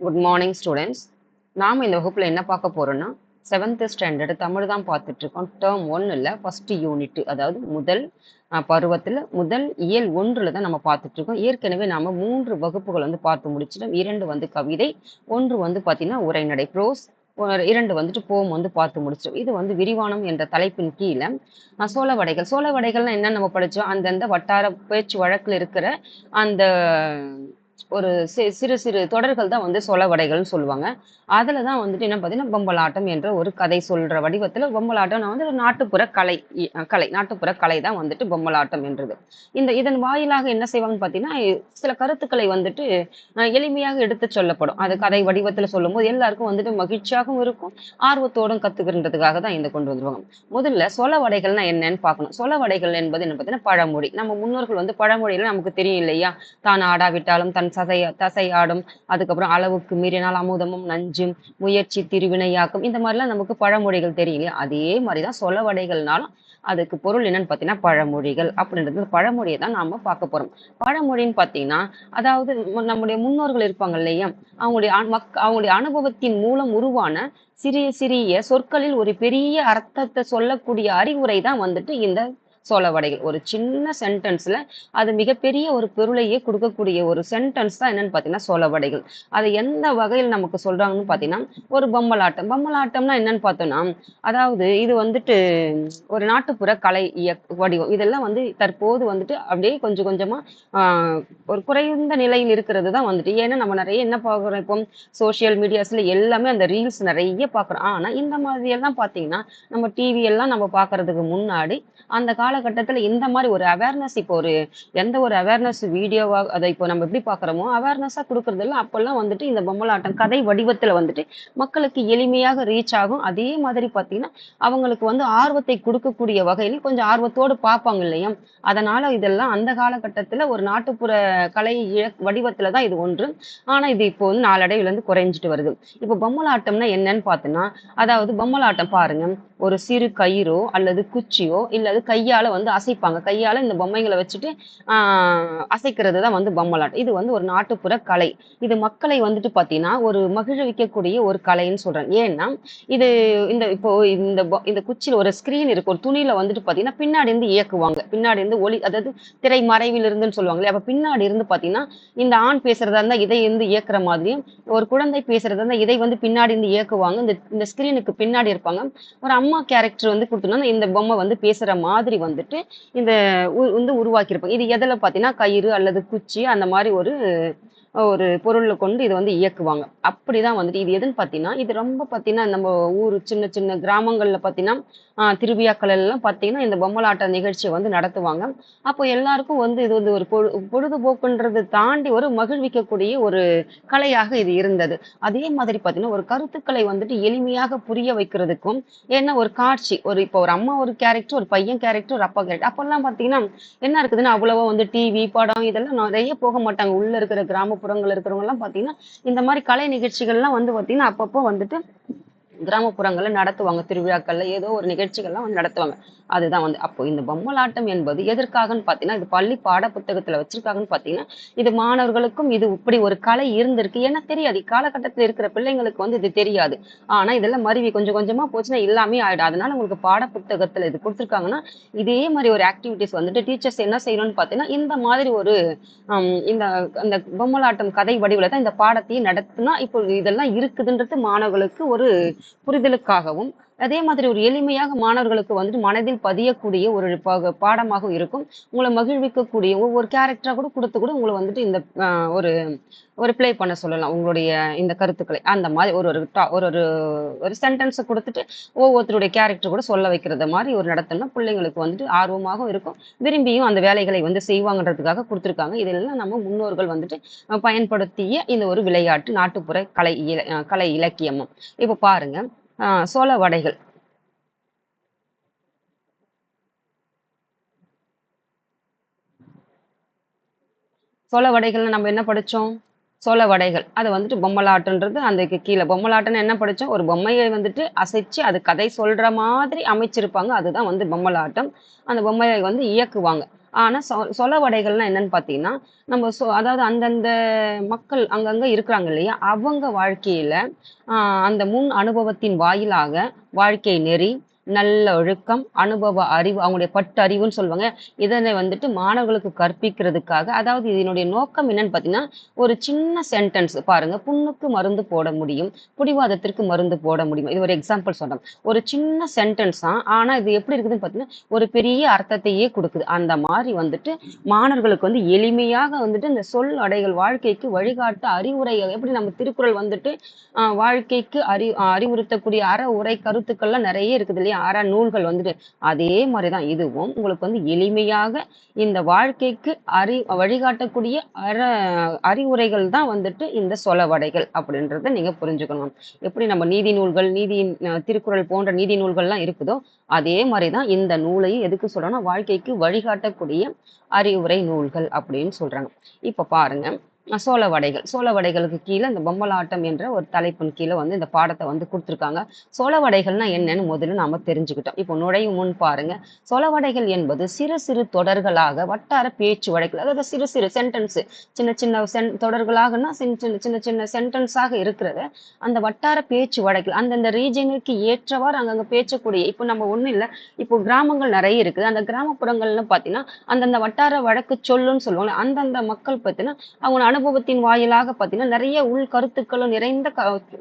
Good morning students. நாம் இந்த வகுப்பில் என்ன பார்க்க போகிறோன்னா 7th ஸ்டாண்டர்டு தமிழ் தான் பார்த்துட்ருக்கோம். டேர்ம் 1ல் ஃபஸ்ட்டு யூனிட்டு, அதாவது முதல் பருவத்தில் முதல் இயல் 1ல் தான் நம்ம பார்த்துட்ருக்கோம். ஏற்கனவே நாம் 3 வகுப்புகள் வந்து பார்த்து முடிச்சிட்டோம். 2 வந்து கவிதை, 1 வந்து பார்த்திங்கன்னா உரைநடை ப்ரோஸ், 2 வந்துட்டு போம் வந்து பார்த்து முடிச்சிட்டோம். இது வந்து விரிவானம் என்ற தலைப்பின் கீழே சோளவடைகள். சோளவடைகள்னால் என்ன நம்ம படித்தோம்? அந்தந்த வட்டார பேச்சு வழக்கில் இருக்கிற அந்த ஒரு சிறு சிறு தொடர்கள் தான் வந்து சொலவடைகள்னு சொல்லுவாங்க. அதில் தான் வந்துட்டு என்ன பார்த்தீங்கன்னா பொம்மலாட்டம் என்ற ஒரு கதை சொல்கிற வடிவத்தில் பொம்மலாட்டம் நான் வந்து ஒரு நாட்டுப்புற கலை நாட்டுப்புற கலை தான் வந்துட்டு பொம்மலாட்டம் என்றது. இதன் வாயிலாக என்ன செய்வாங்கன்னு பார்த்தீங்கன்னா சில கருத்துக்களை வந்துட்டு எளிமையாக எடுத்து சொல்லப்படும். அது கதை வடிவத்தில் சொல்லும்போது எல்லாருக்கும் வந்துட்டு மகிழ்ச்சியாகவும் இருக்கும், ஆர்வத்தோடும் கற்றுக்கிறதுக்காக தான் இந்த கொண்டு வந்துருவாங்க. முதல்ல சொலவடைகள்னா என்னன்னு பார்க்கணும். சொலவடைகள் என்பது என்ன பார்த்தீங்கன்னா பழமொழி. நம்ம முன்னோர்கள் வந்து பழமொழியெல்லாம் நமக்கு தெரியும் இல்லையா? தான் ஆடாவிட்டாலும் தன் தசை ஆடும், அதுக்கப்புறம் அளவுக்கு மீறினால் அமுதமும் நஞ்சும், முயற்சி திருவினையாக்கும், இந்த மாதிரிலாம் நமக்கு பழமொழிகள் தெரியும் இல்லையா? அதே மாதிரிதான் சொலவடைகள்னாலும் அதுக்கு பொருள் என்னன்னு பார்த்தீங்கன்னா பழமொழிகள் அப்படின்றது. பழமொழியை தான் நாம பார்க்க போறோம். பழமொழின்னு பார்த்தீங்கன்னா அதாவது நம்முடைய முன்னோர்கள் இருப்பாங்க இல்லையா? அவங்களுடைய அனுபவத்தின் மூலம் உருவான சிறிய சிறிய சொற்களில் ஒரு பெரிய அர்த்தத்தை சொல்லக்கூடிய அறிவுரை தான் வந்துட்டு இந்த சொலவடைகள். ஒரு சின்ன சென்டென்ஸ்ல அது மிகப்பெரிய ஒரு பொருளையே கொடுக்கக்கூடிய ஒரு சென்டென்ஸ் தான் என்னன்னு பார்த்தீங்கன்னா சொலவடைகள். அது எந்த வகையில் நமக்கு சொல்றாங்கன்னு பார்த்தீங்கன்னா ஒரு பொம்மலாட்டம். பொம்மலாட்டம்னா என்னன்னு பார்த்தோம்னா அதாவது இது வந்துட்டு ஒரு நாட்டுப்புற கலை வடிவம். இதெல்லாம் வந்து தற்போது வந்துட்டு அப்படியே கொஞ்சம் கொஞ்சமா ஒரு குறைந்த நிலையில் இருக்கிறது தான் வந்துட்டு. ஏன்னா நம்ம நிறைய என்ன பார்க்குறோம், இப்போ சோசியல் மீடியாஸ்ல எல்லாமே அந்த ரீல்ஸ் நிறைய பார்க்குறோம். ஆனால் இந்த மாதிரி எல்லாம் பார்த்தீங்கன்னா நம்ம டிவி எல்லாம் நம்ம பார்க்கறதுக்கு முன்னாடி அந்த காலகட்டத்தில் இந்த மாதிரி ஒரு அவேர்னஸ், இப்போ ஒரு எந்த ஒரு அவேர்னஸ் வீடியோவாக அதை இப்போ நம்ம எப்படி பார்க்குறோமோ அவேர்னஸாக கொடுக்குறதெல்லாம் அப்போல்லாம் வந்துட்டு இந்த பொம்மலாட்டம் கதை வடிவத்தில் வந்துட்டு மக்களுக்கு எளிமையாக ரீச் ஆகும். அதே மாதிரி பார்த்தீங்கன்னா அவங்களுக்கு வந்து ஆர்வத்தை கொடுக்கக்கூடிய வகையில் கொஞ்சம் ஆர்வத்தோடு பார்ப்பாங்க இல்லையா? அதனால இதெல்லாம் அந்த காலகட்டத்தில் ஒரு நாட்டுப்புற கலை வடிவத்தில் தான் இது ஒன்று. ஆனால் இது இப்போ வந்து நாளடைவில் வந்து குறைஞ்சிட்டு வருது. இப்போ பொம்மலாட்டம்னா என்னன்னு பார்த்தோன்னா அதாவது பொம்மலாட்டம் பாருங்க, ஒரு சிறு கயிறோ அல்லது குச்சியோ இல்லது கையால வந்து அசைப்பாங்க. கையால இந்த பொம்மைகளை வச்சுட்டு அசைக்கிறது தான் வந்து பொம்மலாட்டம். இது வந்து ஒரு நாட்டுப்புற கலை. இது மக்களை வந்துட்டு பார்த்தீங்கன்னா ஒரு மகிழ்விக்கக்கூடிய ஒரு கலைன்னு சொல்றேன். ஏன்னா இது இப்போ இந்த குச்சியில் ஒரு ஸ்கிரீன் இருக்கு, ஒரு துணியில வந்துட்டு பார்த்தீங்கன்னா பின்னாடி இருந்து இயக்குவாங்க. பின்னாடி இருந்து ஒளி, அதாவது திரை மறைவில் இருந்துன்னு சொல்லுவாங்களே, அப்ப பின்னாடி இருந்து பார்த்தீங்கன்னா இந்த ஆண் பேசுறதா இருந்தா இதை இருந்து இயக்குற மாதிரியும், ஒரு குழந்தை பேசுறதா இருந்தா இதை வந்து பின்னாடி இருந்து இயக்குவாங்க. இந்த ஸ்கிரீனுக்கு பின்னாடி இருப்பாங்க. ஒரு அம்மா கேரக்டர் வந்து கொடுத்தோம்னா இந்த பொம்மை வந்து பேசுற மாதிரி வந்துட்டு இந்த வந்து உருவாக்கியிருப்பாங்க. இது எதில் பார்த்தீங்கன்னா கயிறு அல்லது குச்சி அந்த மாதிரி ஒரு ஒரு பொருளை கொண்டு இதை வந்து இயக்குவாங்க. அப்படிதான் வந்துட்டு இது எதுன்னு பார்த்தீங்கன்னா இது ரொம்ப பார்த்தீங்கன்னா நம்ம ஊர் சின்ன சின்ன கிராமங்களில் பார்த்தீங்கன்னா திருவிழாக்கள் எல்லாம் பார்த்தீங்கன்னா இந்த பொம்மலாட்ட நிகழ்ச்சியை வந்து நடத்துவாங்க. அப்போ எல்லாருக்கும் வந்து இது வந்து ஒரு பொழுதுபோக்குன்றது தாண்டி ஒரு மகிழ்விக்கக்கூடிய ஒரு கலையாக இது இருந்தது. அதே மாதிரி பார்த்தீங்கன்னா ஒரு கருத்துக்களை வந்துட்டு எளிமையாக புரிய வைக்கிறதுக்கும், ஏன்னா ஒரு காட்சி, இப்போ ஒரு அம்மா ஒரு கேரக்டர், ஒரு பையன் கேரக்டர், ஒரு அப்பா கேரக்டர், அப்பெல்லாம் பார்த்தீங்கன்னா என்ன இருக்குதுன்னா அவ்வளவா வந்து டிவி படம் இதெல்லாம் நிறைய போக மாட்டாங்க. உள்ள இருக்கிற கிராமப்புறங்கள் இருக்கிறவங்க எல்லாம் பார்த்தீங்கன்னா இந்த மாதிரி கலை நிகழ்ச்சிகள்லாம் வந்து பார்த்தீங்கன்னா அப்பப்போ வந்துட்டு கிராமப்புறங்கள்ல நடத்துவாங்க. திருவிழாக்கள்ல ஏதோ ஒரு நிகழ்ச்சிகள்லாம் வந்து நடத்துவாங்க. அதுதான் வந்து அப்போ இந்த பொம்மலாட்டம் என்பது எதற்காகன்னு பார்த்தீங்கன்னா இது பள்ளி பாட புத்தகத்துல வச்சிருக்காங்கன்னு பார்த்தீங்கன்னா இது மாணவர்களுக்கும் இது இப்படி ஒரு கலை இருந்திருக்கு ஏன்னா தெரியாது. இக்காலகட்டத்தில் இருக்கிற பிள்ளைங்களுக்கு வந்து இது தெரியாது. ஆனா இதெல்லாம் மருவி கொஞ்சம் கொஞ்சமா போச்சுன்னா எல்லாமே ஆயிடும். அதனால உங்களுக்கு பாட புத்தகத்துல இது கொடுத்துருக்காங்கன்னா இதே மாதிரி ஒரு ஆக்டிவிட்டிஸ் வந்துட்டு டீச்சர்ஸ் என்ன செய்யணும்னு பார்த்தீங்கன்னா இந்த மாதிரி ஒரு இந்த அந்த பொம்மலாட்டம் கதை வடிவில் தான் இந்த பாடத்தையும் நடத்தினா இப்போ இதெல்லாம் இருக்குதுன்றது மாணவர்களுக்கு ஒரு புரிதலுக்காகவும், அதே மாதிரி ஒரு எளிமையாக மாணவர்களுக்கு வந்துட்டு மனதில் பதியக்கூடிய ஒரு பாடமாக இருக்கும். உங்களை மகிழ்விக்கக்கூடிய ஒவ்வொரு கேரக்டரா கூட கொடுத்து கூட உங்களை வந்துட்டு இந்த ஒரு ஒரு ப்ளே பண்ண சொல்லலாம் உங்களுடைய இந்த கருத்துக்களை. அந்த மாதிரி ஒரு ஒரு ஒரு ஒரு ஒரு சென்டென்ஸை கொடுத்துட்டு ஒவ்வொருத்தருடைய கேரக்டர் கூட சொல்ல வைக்கிறது மாதிரி ஒரு நடத்தல்னா பிள்ளைங்களுக்கு வந்துட்டு ஆர்வமாகவும் இருக்கும், விரும்பியும் அந்த வேலைகளை வந்து செய்வாங்கன்றதுக்காக கொடுத்துருக்காங்க. இதெல்லாம் நம்ம முன்னோர்கள் வந்துட்டு பயன்படுத்திய இந்த ஒரு விளையாட்டு நாட்டுப்புற கலை இலக்கியமும். இப்போ பாருங்க சோள வடைகள். சோள வடைகள்ல நம்ம என்ன படிச்சோம்? சோள வடைகள். அது வந்துட்டு பொம்மலாட்டன்றது அந்த கீழே பொம்மலாட்டன்னு என்ன படிச்சோம்? ஒரு பொம்மையை வந்துட்டு அசைச்சு அது கதை சொல்ற மாதிரி அமைச்சிருப்பாங்க. அதுதான் வந்து பொம்மலாட்டம். அந்த பொம்மையை வந்து இயக்குவாங்க. ஆனா சொலவடைகள்னா என்னன்னு பார்த்தீங்கன்னா, நம்ம அதாவது அந்தந்த மக்கள் அங்கங்க இருக்கிறாங்க இல்லையா? அவங்க வாழ்க்கையில அ அந்த முன் அனுபவத்தின் வாயிலாக வாழ்க்கை நெறி, நல்லொழுக்கம், அனுபவ அறிவு, அவங்களுடைய பட்டறிவுன்னு சொல்லுவாங்க. இதனை வந்துட்டு மாணவர்களுக்கு கற்பிக்கிறதுக்காக அதாவது இதனுடைய நோக்கம் என்னன்னு பார்த்தீங்கன்னா, ஒரு சின்ன சென்டென்ஸ் பாருங்க. புண்ணுக்கு மருந்து போட முடியும், பிடிவாதத்திற்கு மருந்து போட முடியும். இது ஒரு எக்ஸாம்பிள் சொல்றேன். ஒரு சின்ன சென்டென்ஸ் தான். ஆனா இது எப்படி இருக்குதுன்னு பார்த்தீங்கன்னா, ஒரு பெரிய அர்த்தத்தையே குடுக்குது. அந்த மாரி வந்துட்டு மாணவர்களுக்கு வந்து எளிமையாக வந்துட்டு இந்த சொல் அடைகள் வாழ்க்கைக்கு வழிகாட்ட அறிவுரைகள் எப்படி நம்ம திருக்குறள் வந்துட்டு வாழ்க்கைக்கு அறிவுறுத்தக்கூடிய உரை கருத்துக்கள்லாம் நெறைய இருக்குது இல்லையா? நூல்கள் வந்துட்டு. அதே மாரி தான் இதுவும் உங்களுக்கு வந்து எளிமையாக இந்த வாழ்க்கைக்கு வழிகாட்டக்கூடிய அறிவுரைகள் தான் வந்துட்டு இந்த சொலவடைகள் அப்படின்றத நீங்க புரிஞ்சுக்கணும். எப்படி நம்ம நீதி நூல்கள், திருக்குறள் போன்ற நீதி நூல்கள்லாம் இருக்குதோ, அதே மாரி தான் இந்த நூலையும் எதுக்கு சொல்றோம்னா, வாழ்க்கைக்கு வழிகாட்டக்கூடிய அறிவுரை நூல்கள் அப்படின்னு சொல்றாங்க. இப்ப பாருங்க. சோளவடைகள். சோளவடைகளுக்கு கீழ இந்த பொம்மலாட்டம் என்ற ஒரு தலைப்பின் கீழ வந்து இந்த பாடத்த வந்து குடுத்துருக்காங்க. சோளவடைகள்னா என்னன்னு முதல்ல நாம தெரிஞ்சுக்கிட்டோம். இப்போ நுழையும் முன் பாருங்க. சொலவடைகள் என்பது சிறு சிறு தொடர்களாக வட்டார பேச்சு வழக்கில் அதாவது சிறு சிறு சென்டென்ஸ் சின்ன சின்ன தொடர்களாகனா சின்ன சின்ன சென்டென்ஸாக இருக்கிறத அந்த வட்டார பேச்சு வழக்கில் அந்தந்த ரீஜனுக்கு ஏற்றவாறு அங்கங்க பேசக்கூடிய இப்போ நம்ம ஒண்ணும் இல்ல இப்போ கிராமங்கள் நிறைய இருக்குது. அந்த கிராமப்புறங்கள்ல பார்த்தீங்கன்னா அந்தந்த வட்டார வழக்கு சொல்லுன்னு சொல்லுவாங்க. அந்தந்த மக்கள் பார்த்தீங்கன்னா அவங்க அனுபவத்தின் வாயிலாக பார்த்தீங்கன்னா நிறைய உள் கருத்துக்களும் நிறைந்த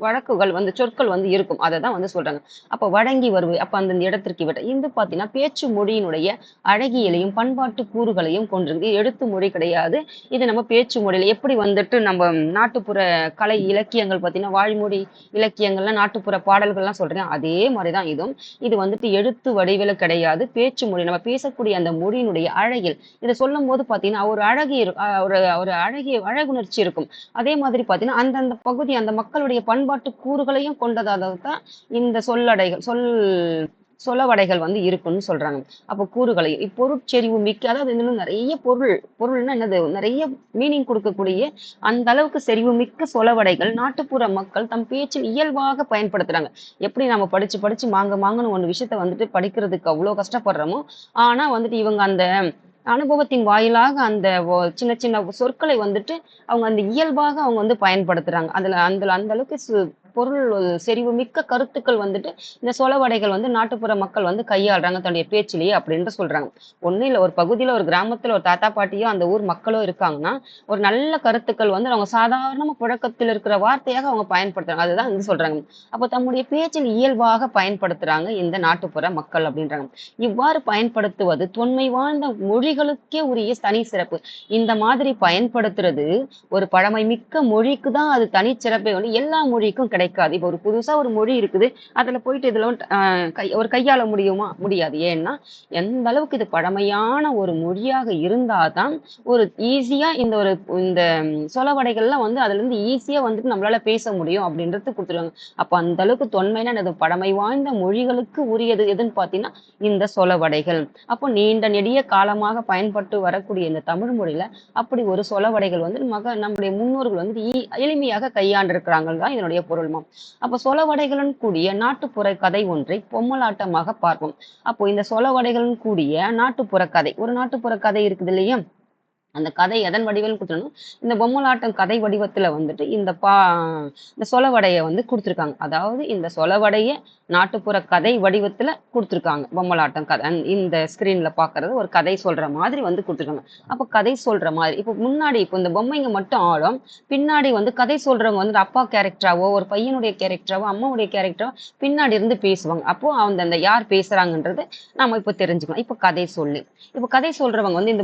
வழக்குகள் வந்து சொற்கள் வந்து இருக்கும். அதை தான் வந்து சொல்றாங்க. அப்ப வழங்கி வருவது அப்ப அந்த இடத்திற்கு விட இது பார்த்தீங்கன்னா பேச்சு மொழியினுடைய அழகியலையும் பண்பாட்டு கூறுகளையும் கொண்டிருக்கு. எழுத்து மொழி கிடையாது. இது நம்ம பேச்சு மொழியில எப்படி வந்துட்டு நம்ம நாட்டுப்புற கலை இலக்கியங்கள் பார்த்தீங்கன்னா வாய்மொழி இலக்கியங்கள்லாம் நாட்டுப்புற பாடல்கள்லாம் சொல்றேன். அதே மாதிரிதான் இதுவும். இது வந்துட்டு எழுத்து வடிவில கிடையாது. பேச்சு மொழி நம்ம பேசக்கூடிய அந்த மொழியினுடைய அழகில் இதை சொல்லும் போது பார்த்தீங்கன்னா ஒரு அழகிய ஒரு ஒரு அழகிய அழகுணர்ச்சி இருக்கும். அதே மாதிரி பார்த்தீங்கன்னா அந்தந்த பகுதி அந்த மக்களுடைய பண்பாட்டு கூறுகளையும் கொண்டதாக தான் இந்த சொலவடைகள் வந்து இருக்குன்னு சொல்றாங்க. அப்ப கூறுகளை பொருட்செறிவு மிக்க அதாவது இன்னும் நிறைய பொருள்னா என்னது நிறைய மீனிங் கொடுக்கக்கூடிய அந்த அளவுக்கு செறிவு மிக்க சொலவடைகள் நாட்டுப்புற மக்கள் தம் பேச்சில் இயல்பாக பயன்படுத்துறாங்க. எப்படி நம்ம படிச்சு படிச்சு மாங்கன்னு ஒண்ணு விஷயத்த வந்துட்டு படிக்கிறதுக்கு அவ்வளவு கஷ்டப்படுறோமோ, ஆனா வந்துட்டு இவங்க அந்த அனுபவத்தின் வாயிலாக அந்த சின்ன சின்ன சொற்களை வந்துட்டு அவங்க அந்த இயல்பாக அவங்க வந்து பயன்படுத்துறாங்க. அதுல அந்த அந்த அளவுக்கு பொருள் செறிவு மிக்க கருத்துக்கள் வந்துட்டு இந்த சொலவடைகள் வந்து நாட்டுப்புற மக்கள் வந்து கையாளுறாங்க தன்னுடைய பேச்சிலேயே அப்படின்ட்டு சொல்றாங்க. ஒண்ணும் இல்ல ஒரு பகுதியில ஒரு கிராமத்துல ஒரு தாத்தா பாட்டியோ அந்த ஊர் மக்களோ இருக்காங்கன்னா ஒரு நல்ல கருத்துக்கள் வந்து அவங்க சாதாரணமா புழக்கத்தில் இருக்கிற வார்த்தையாக அவங்க பயன்படுத்துறாங்க. அதுதான் வந்து சொல்றாங்க. அப்ப தம்முடைய பேச்சில் இயல்பாக பயன்படுத்துறாங்க இந்த நாட்டுப்புற மக்கள் அப்படின்றாங்க. இவ்வாறு பயன்படுத்துவது தொன்மை வாழ்ந்த மொழிகளுக்கே உரிய தனி சிறப்பு. இந்த மாதிரி பயன்படுத்துறது ஒரு பழமை மிக்க மொழிக்கு தான் அது தனிச்சிறப்பே வந்து எல்லா மொழிக்கும் கிடைக்காது. இப்போ ஒரு புதுசா ஒரு மொழி இருக்குது. அதுல போயிட்டு இதுல ஒரு கையாள முடியுமா? முடியாது. ஏன்னா எந்த அளவுக்கு இது பழமையான ஒரு மொழியாக இருந்தாதான் ஒரு ஈஸியா இந்த சொலவடைகள்லாம் வந்து அதுல இருந்து ஈஸியா வந்துட்டு நம்மளால பேச முடியும் அப்படின்றது கொடுத்துருவாங்க. அப்ப அந்த அளவுக்கு தொன்மையான பழமை வாய்ந்த மொழிகளுக்கு உரியது எதுன்னு பாத்தீங்கன்னா இந்த சொலவடைகள். அப்போ நீண்ட நெடிய காலமாக பயன்பட்டு வரக்கூடிய இந்த தமிழ் மொழியில அப்படி ஒரு சொலவடைகள் வந்து நம்முடைய முன்னோர்கள் வந்து எளிமையாக கையாண்டிருக்கிறாங்க தான் இதனுடைய பொருள்மா. அப்ப சொலவடைகளுடன் கூடிய நாட்டுப்புற கதை ஒன்றை பொம்மலாட்டமாக பார்ப்போம். அப்போ இந்த சொலவடைகளுடன் கூடிய நாட்டுப்புற கதை ஒரு நாட்டுப்புற கதை இருக்குது இல்லையா? அந்த கதை எதன் வடிவில் கொடுத்துருந்தோம் இந்த பொம்மலாட்டம் கதை வடிவத்துல வந்துட்டு இந்த சொலவடைய வந்து கொடுத்துருக்காங்க. அதாவது இந்த சொலவடைய நாட்டுப்புற கதை வடிவத்துல கொடுத்துருக்காங்க. பொம்மலாட்டம் கதை இந்த ஸ்கிரீன்ல பாக்குறது ஒரு கதை சொல்ற மாதிரி வந்து கொடுத்துருக்காங்க. அப்ப கதை சொல்ற மாதிரி இப்போ முன்னாடி இப்போ இந்த பொம்மைங்க மட்டும் ஆடும், பின்னாடி வந்து கதை சொல்றவங்க வந்து அப்பா கேரக்டராவோ ஒரு பையனுடைய கேரக்டராவோ அம்மாவுடைய கேரக்டரோ பின்னாடி இருந்து பேசுவாங்க. அப்போ அந்த யார் பேசுறாங்கன்றது நாம இப்போ தெரிஞ்சுக்கலாம். இப்போ கதை சொல்லி இப்போ கதை சொல்றவங்க வந்து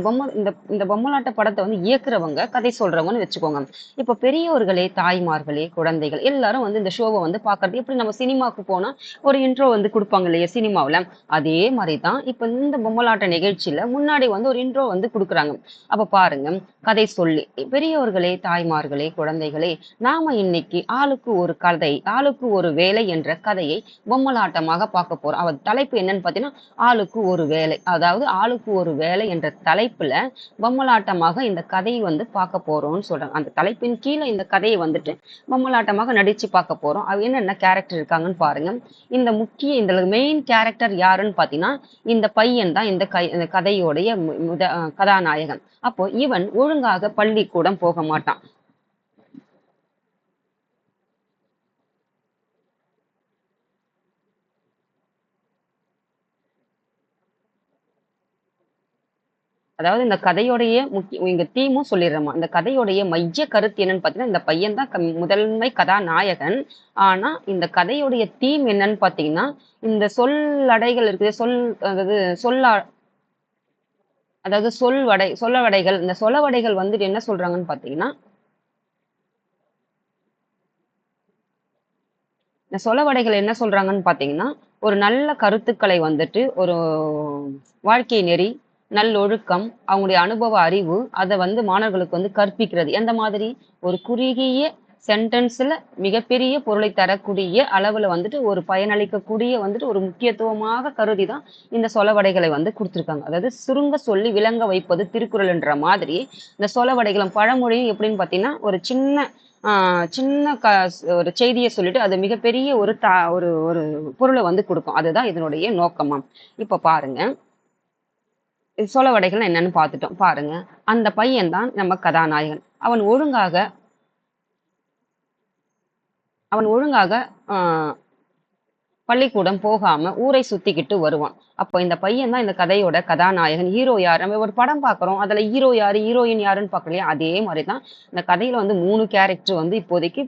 இந்த பொம்மலாட்ட படத்தை வந்து இயக்குறவங்க கதை சொல்றவங்கன்னு வச்சுக்கோங்க. இப்போ பெரியோர்களே தாய்மார்களே குழந்தைகள் எல்லாரும் வந்து இந்த ஷோவை வந்து பாக்குறது எப்படி நம்ம சினிமாவுக்கு போனா ஒரு இன்ட்ரோ வந்து கொடுப்பாங்க இல்லையா சினிமாவுல? அதே மாதிரிதான் இப்ப இந்த பொம்மலாட்ட நிகழ்ச்சியில முன்னாடி வந்து ஒரு இன்ட்ரோ வந்து கொடுக்குறாங்க. அப்ப பாருங்க கதை சொல்லி பெரியோர்களே தாய்மார்களே குழந்தைகளே நாம இன்னைக்கு ஆளுக்கு ஒரு கதை ஆளுக்கு ஒரு வேலை என்ற கதையை பொம்மலாட்டமாக பார்க்க போறோம். அவர் தலைப்பு என்னன்னு பாத்தீங்கன்னா ஆளுக்கு ஒரு வேலை. அதாவது ஆளுக்கு ஒரு வேலை என்ற தலைப்புல பொம்மலாட்ட பொம்மலாட்டமாக இந்த கதையை வந்து பார்க்க போறோம்னு சொல்றாங்க. அந்த தலைப்பின் கீழே இந்த கதையை வந்துட்டு பொம்மலாட்டமாக நடிச்சு பார்க்க போறோம். அது என்னென்ன கேரக்டர் இருக்காங்கன்னு பாருங்க. இந்த மெயின் கேரக்டர் யாருன்னு பார்த்தீங்கன்னா, இந்த பையன் தான் இந்த கதையோடைய கதாநாயகன். அப்போ இவன் ஒழுங்காக பள்ளிக்கூடம் போக மாட்டான். அதாவது இந்த கதையோடைய இங்க தீமும் சொல்லிடுறோமா, இந்த கதையோடைய மைய கருத்து என்னன்னு பார்த்தீங்கன்னா, இந்த பையன் தான் முதன்மை கதாநாயகன். ஆனா இந்த கதையோடைய தீம் என்னன்னு பார்த்தீங்கன்னா, இந்த சொல்லடைகள் இருக்குது, அதாவது அதாவது சொல்லவடைகள், இந்த சொல்லவடைகள் வந்துட்டு என்ன சொல்றாங்கன்னு பார்த்தீங்கன்னா, இந்த சொலவடைகள் என்ன சொல்றாங்கன்னு பார்த்தீங்கன்னா, ஒரு நல்ல கருத்துக்களை வந்துட்டு ஒரு வாழ்க்கை நெறி, நல்லொழுக்கம், அவங்களுடைய அனுபவ அறிவு, அதை வந்து மாணவர்களுக்கு வந்து கற்பிக்கிறது. எந்த மாதிரி? ஒரு குறுகிய சென்டென்ஸ்ல மிகப்பெரிய பொருளை தரக்கூடிய அளவுல வந்துட்டு ஒரு பயனளிக்கக்கூடிய வந்துட்டு ஒரு முக்கியத்துவமாக கருதி தான் இந்த சொலவடைகளை வந்து கொடுத்துருக்காங்க. அதாவது சுருங்க சொல்லி விளங்க வைப்பது திருக்குறள்ன்ற மாதிரி இந்த சொலவடைகளும் பழமொழியும் எப்படின்னு பார்த்தீங்கன்னா, ஒரு சின்ன ஒரு செய்தியை சொல்லிட்டு அது மிகப்பெரிய ஒரு ஒரு பொருளை வந்து கொடுக்கும். அதுதான் இதனுடைய நோக்கமாம். இப்ப பாருங்க, சொலவடைகள் என்னன்னு பார்த்துட்டோம். பாருங்க, அந்த பையன் தான் நம்ம கதாநாயகன். அவன் ஒழுங்காக பள்ளிக்கூடம் போகாம ஊரை சுத்திக்கிட்டு வருவான். அப்போ இந்த பையன் தான் இந்த கதையோட கதாநாயகன். ஹீரோ யார்? நம்ம ஒரு படம் பார்க்குறோம், அதுல ஹீரோ யாரு, ஹீரோயின் யாருன்னு பார்க்கலையா? அதே மாதிரிதான் இந்த கதையில வந்து 3 கேரக்டர் வந்து இப்போதைக்கு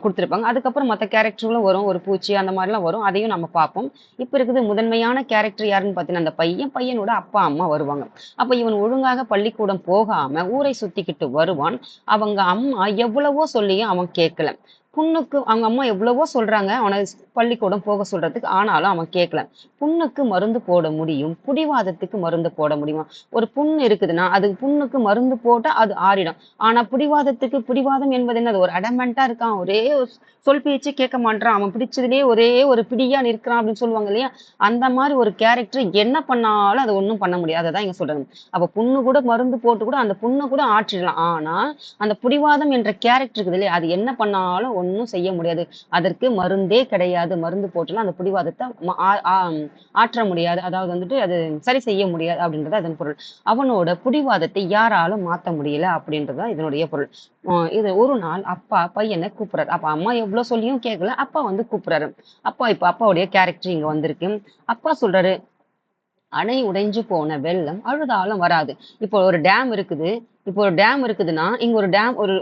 கொடுத்துருப்பாங்க. அதுக்கப்புறம் மற்ற கேரக்டர்களும் வரும், ஒரு பூச்சி அந்த மாதிரிலாம் வரும், அதையும் நம்ம பார்ப்போம். இப்போ இருக்குது முதன்மையான கேரக்டர் யாருன்னு பார்த்தீங்கன்னா, அந்த பையனோட அப்பா அம்மா வருவாங்க. அப்ப இவன் ஒழுங்காக பள்ளிக்கூடம் போகாம ஊரை சுத்திக்கிட்டு வருவான். அவங்க அம்மா எவ்வளவோ சொல்லியும் அவன் கேட்கல. புண்ணுக்கு அவங்க அம்மா எவ்வளவோ சொல்றாங்க அவனை பள்ளிக்கூடம் போக சொல்றதுக்கு, ஆனாலும் அவன் கேட்கல. புண்ணுக்கு மருந்து போட முடியும், பிடிவாதத்துக்கு மருந்து போட முடியுமா? ஒரு புண்ணு இருக்குதுன்னா அதுக்கு புண்ணுக்கு மருந்து போட்டா அது ஆறிடும். ஆனா பிடிவாதம் என்பது என்ன? ஒரு அடமெண்டா இருக்கான், ஒரே சொல் பேச்சு கேட்க மாட்டான், அவன் பிடிச்சதுலயே ஒரே ஒரு பிடியா நிற்கிறான் அப்படின்னு சொல்லுவாங்க இல்லையா? அந்த மாதிரி ஒரு கேரக்டர் என்ன பண்ணாலும் அதை ஒண்ணும் பண்ண முடியாது. அதான் இங்க சொல்றாங்க. அப்ப புண்ணு கூட மருந்து போட்டு கூட அந்த புண்ணை கூட ஆற்றிடலாம். ஆனா அந்த பிடிவாதம் என்ற கேரக்டர் இருக்குது இல்லையா, அது என்ன பண்ணாலும் ஒன்றும் செய்ய முடியாது. அதற்கு மருந்தே கிடையாது. மருந்து போட்டுலாம் அந்த பிடிவாதத்தை ஆற்ற முடியாது. அதாவது வந்துட்டு அது சரி செய்ய முடியாது அப்படின்றது அதன் பொருள். அவனோட பிடிவாதத்தை யாராலும் மாத்த முடியல அப்படின்றதுதான் இதனுடைய பொருள். இது ஒரு நாள் அப்பா பையனை கூப்பிடுறாரு. அப்ப அம்மா எவ்வளவு சொல்லியும் கேட்கல, அப்பா வந்து கூப்பிடுறாரு. இப்ப அப்பாவுடைய கேரக்டர் இங்க வந்திருக்கு. அப்பா சொல்றாரு, அணை உடைஞ்சு போன வெள்ளம் அழுதாலும் வராது. இப்போ ஒரு டேம் இருக்குது. இருக்குதுன்னா, இங்க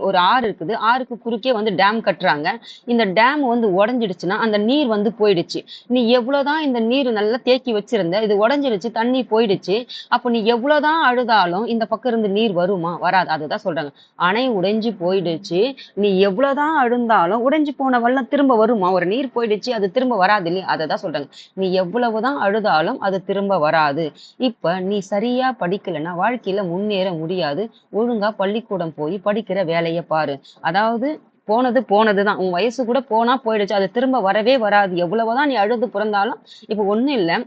ஒரு ஆறு இருக்குது. ஆறுக்கு குறுக்கே வந்து டேம் கட்டுறாங்க. இந்த டேம் வந்து உடைஞ்சிடுச்சுன்னா, அந்த நீர் வந்து போயிடுச்சு. நீ எவ்வளவுதான் இந்த நீர் நல்லா தேக்கி வச்சிருந்த, இது உடைஞ்சிடுச்சு, தண்ணி போயிடுச்சு. அப்ப நீ எவ்வளவுதான் அழுதாலும் இந்த பக்கம் இருந்து நீர் வருமா? வராது. அதுதான் சொல்றாங்க. அணை உடைஞ்சு போயிடுச்சு. நீ எவ்வளவுதான் அழுந்தாலும் உடைஞ்சு போன வெள்ளம் திரும்ப வருமா? ஒரு நீர் போயிடுச்சு, அது திரும்ப வராது இல்லையா? அததான் சொல்றாங்க. நீ எவ்வளவுதான் அழுதாலும் அது திரும்ப வராது. இப்ப நீ சரியா படிக்கலைன்னா வாழ்க்கையில முன்னேற முடியாது. ஒழுங்கா பள்ளிக்கூடம் போய் படிக்கிற வேலையை பாரு. அதாவது போனது போனதுதான். உன் வயசு கூட போனா போயிடுச்சு. அது திரும்ப வரவே வராது. எவ்வளவுதான் நீ அழுது பிறந்தாலும் இப்ப ஒண்ணும் இல்ல.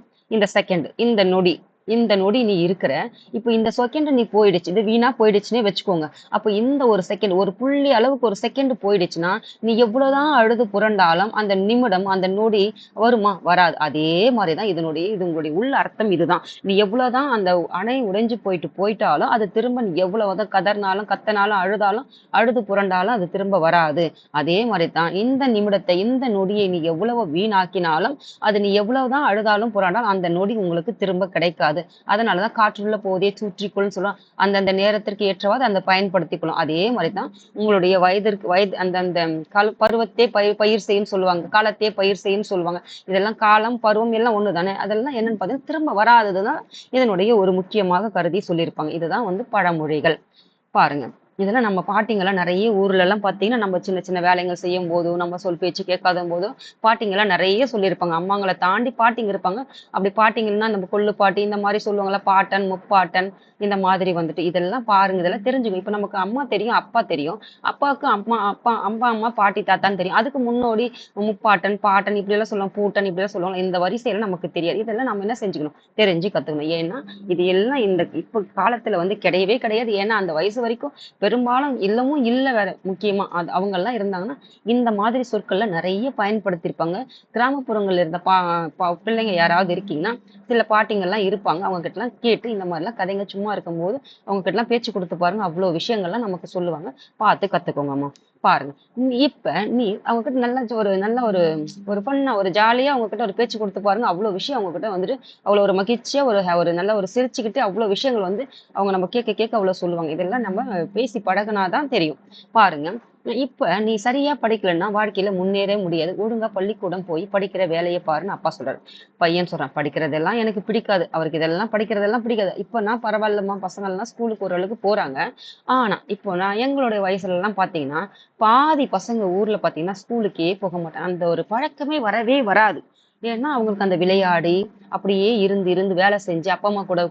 இந்த நொடி நீ இருக்கிற. இப்போ இந்த செகண்ட் நீ போயிடுச்சு, இது வீணா போயிடுச்சுன்னே வச்சுக்கோங்க. அப்போ இந்த ஒரு செகண்ட், ஒரு புள்ளி அளவுக்கு ஒரு செகண்ட் போயிடுச்சுன்னா, நீ எவ்வளவுதான் அழுது புரண்டாலும் அந்த நிமிடம், அந்த நொடி வருமா? வராது. அதே மாதிரிதான் இது உங்களுடைய உள்ள அர்த்தம் இதுதான். நீ எவ்வளவுதான் அந்த அணை உடைஞ்சு போயிட்டாலும் அது திரும்ப நீ எவ்வளவுதான் கதறினாலும் கத்தனாலும் அழுதாலும் அழுது புரண்டாலும் அது திரும்ப வராது. அதே மாதிரிதான் இந்த நிமிடத்தை, இந்த நொடியை நீ எவ்வளவு வீணாக்கினாலும் அது நீ எவ்வளவுதான் அழுதாலும் புரண்டாலும் அந்த நொடி உங்களுக்கு திரும்ப கிடைக்காது. அதனாலதான் காற்றுள்ள போதே தூற்றிக்கொள்னு சொல்லுவோம். அந்தந்த நேரத்திற்கு ஏற்றவாறு அந்த பயன்படுத்திக்கணும். அதே மாதிரிதான் உங்களுடைய வயது அந்தந்த பருவத்தே பயிர் செய்யும் சொல்லுவாங்க, காலத்தே பயிர் செய்யும் சொல்லுவாங்க. இதெல்லாம் காலம் பருவம் எல்லாம் ஒண்ணுதானே. அதெல்லாம் என்னன்னு பார்த்தீங்கன்னா திரும்ப வராததுதான் இதனுடைய ஒரு முக்கியமாக கருதி சொல்லியிருப்பாங்க. இதுதான் வந்து பழமொழிகள். பாருங்க, இதெல்லாம் நம்ம பாட்டிங்கலாம் நெறைய ஊர்லலாம் பார்த்தீங்கன்னா, நம்ம சின்ன சின்ன வேலைகள் செய்யும்போதும், நம்ம சொல் பேச்சு கேட்காத போதும், பாட்டிங்கலாம் நெறைய சொல்லியிருப்பாங்க. அம்மாங்கள தாண்டி பாட்டிங்க இருப்பாங்க. அப்படி பாட்டிங்கன்னா, நம்ம கொள்ளு பாட்டி இந்த மாரி சொல்லுவாங்கல்ல, பாட்டன், முப்பாட்டன் இந்த மாதிரி வந்துட்டு இதெல்லாம் பாருங்க. இதெல்லாம் தெரிஞ்சுக்கணும். இப்ப நமக்கு அம்மா தெரியும், அப்பா தெரியும். அப்பாவுக்கு அம்மா, பாட்டி, தாத்தான்னு தெரியும். அதுக்கு முன்னோடி முப்பாட்டன், பாட்டன் இப்படியெல்லாம் சொல்லுவாங்க. பூட்டன் இப்படிலாம் சொல்லுவாங்க. இந்த வரிசையெல்லாம் நமக்கு தெரியாது. இதெல்லாம் நம்ம என்ன செஞ்சுக்கணும்? தெரிஞ்சு கத்துக்கணும். ஏன்னா, இது எல்லாம் இப்ப காலத்துல வந்து கிடையவே கிடையாது. ஏன்னா, அந்த வயசு வரைக்கும் பெரும்பாலும் இல்லவும் இல்ல வேற முக்கியமா. அவங்கலாம் இருந்தாங்கன்னா, இந்த மாதிரி சொற்கள்ல நெறைய பயன்படுத்தியிருப்பாங்க. கிராமப்புறங்கள்ல இருந்த பிள்ளைங்க யாராவது இருக்கீங்கன்னா, சில பாட்டிங்கலாம் இருப்பாங்க. அவங்க கிட்டலாம் கேட்டு இந்த மாரிலாம் கதைங்க சும்மா இருக்கும்போது, அவங்க கிட்டலாம் பேச்சு குடுத்து பாருங்க. அவ்ளோ விஷயங்கள்லாம் நமக்கு சொல்லுவாங்க. பார்த்து கத்துக்கோங்கம்மா. பாருங்க. இப்ப அவங்க கிட்ட நல்ல ஒரு ஒரு ஃபன்னா ஒரு ஜாலியா அவங்க கிட்ட ஒரு பேச்சு குடுத்து பாருங்க. அவ்ளோ விஷயம் அவங்க கிட்ட வந்துட்டு அவ்ளோ ஒரு மகிழ்ச்சியா ஒரு நல்ல ஒரு சிரிச்சுக்கிட்டு அவ்ளோ விஷயங்கள் வந்து அவங்க நம்ம கேட்க கேட்க அவ்வளோ சொல்லுவாங்க. இதெல்லாம் நம்ம பேசி பழகுனா தான் தெரியும். பாருங்க. இப்ப நீ சரியா படிக்கலன்னா வாழ்க்கையில முன்னேறவே முடியாது. ஒழுங்கா பள்ளிக்கூடம் போய் படிக்கிற வேலைய பாருன்னு அப்பா சொல்றாரு. பையன் சொல்றான், படிக்கிறதெல்லாம் எனக்கு பிடிக்காது. அவருக்கு இதெல்லாம் படிக்கிறதெல்லாம் பிடிக்காது. இப்ப நான் பரவாயில்லம்மா பசங்கள்லாம் ஸ்கூலுக்கு ஓரளவுக்கு போறாங்க. ஆனா, இப்போ நான் எங்களுடைய வயசுலலாம் பார்த்தீங்கன்னா, பாதி பசங்க ஊர்ல பார்த்தீங்கன்னா, ஸ்கூலுக்கே போக மாட்டாங்க. அந்த ஒரு பழக்கமே வரவே வராது. ஏன்னா, அவங்களுக்கு அந்த விளையாடி, அப்படியே இருந்து இருந்து வேலை செஞ்சு, அப்பா, அம்மா கூட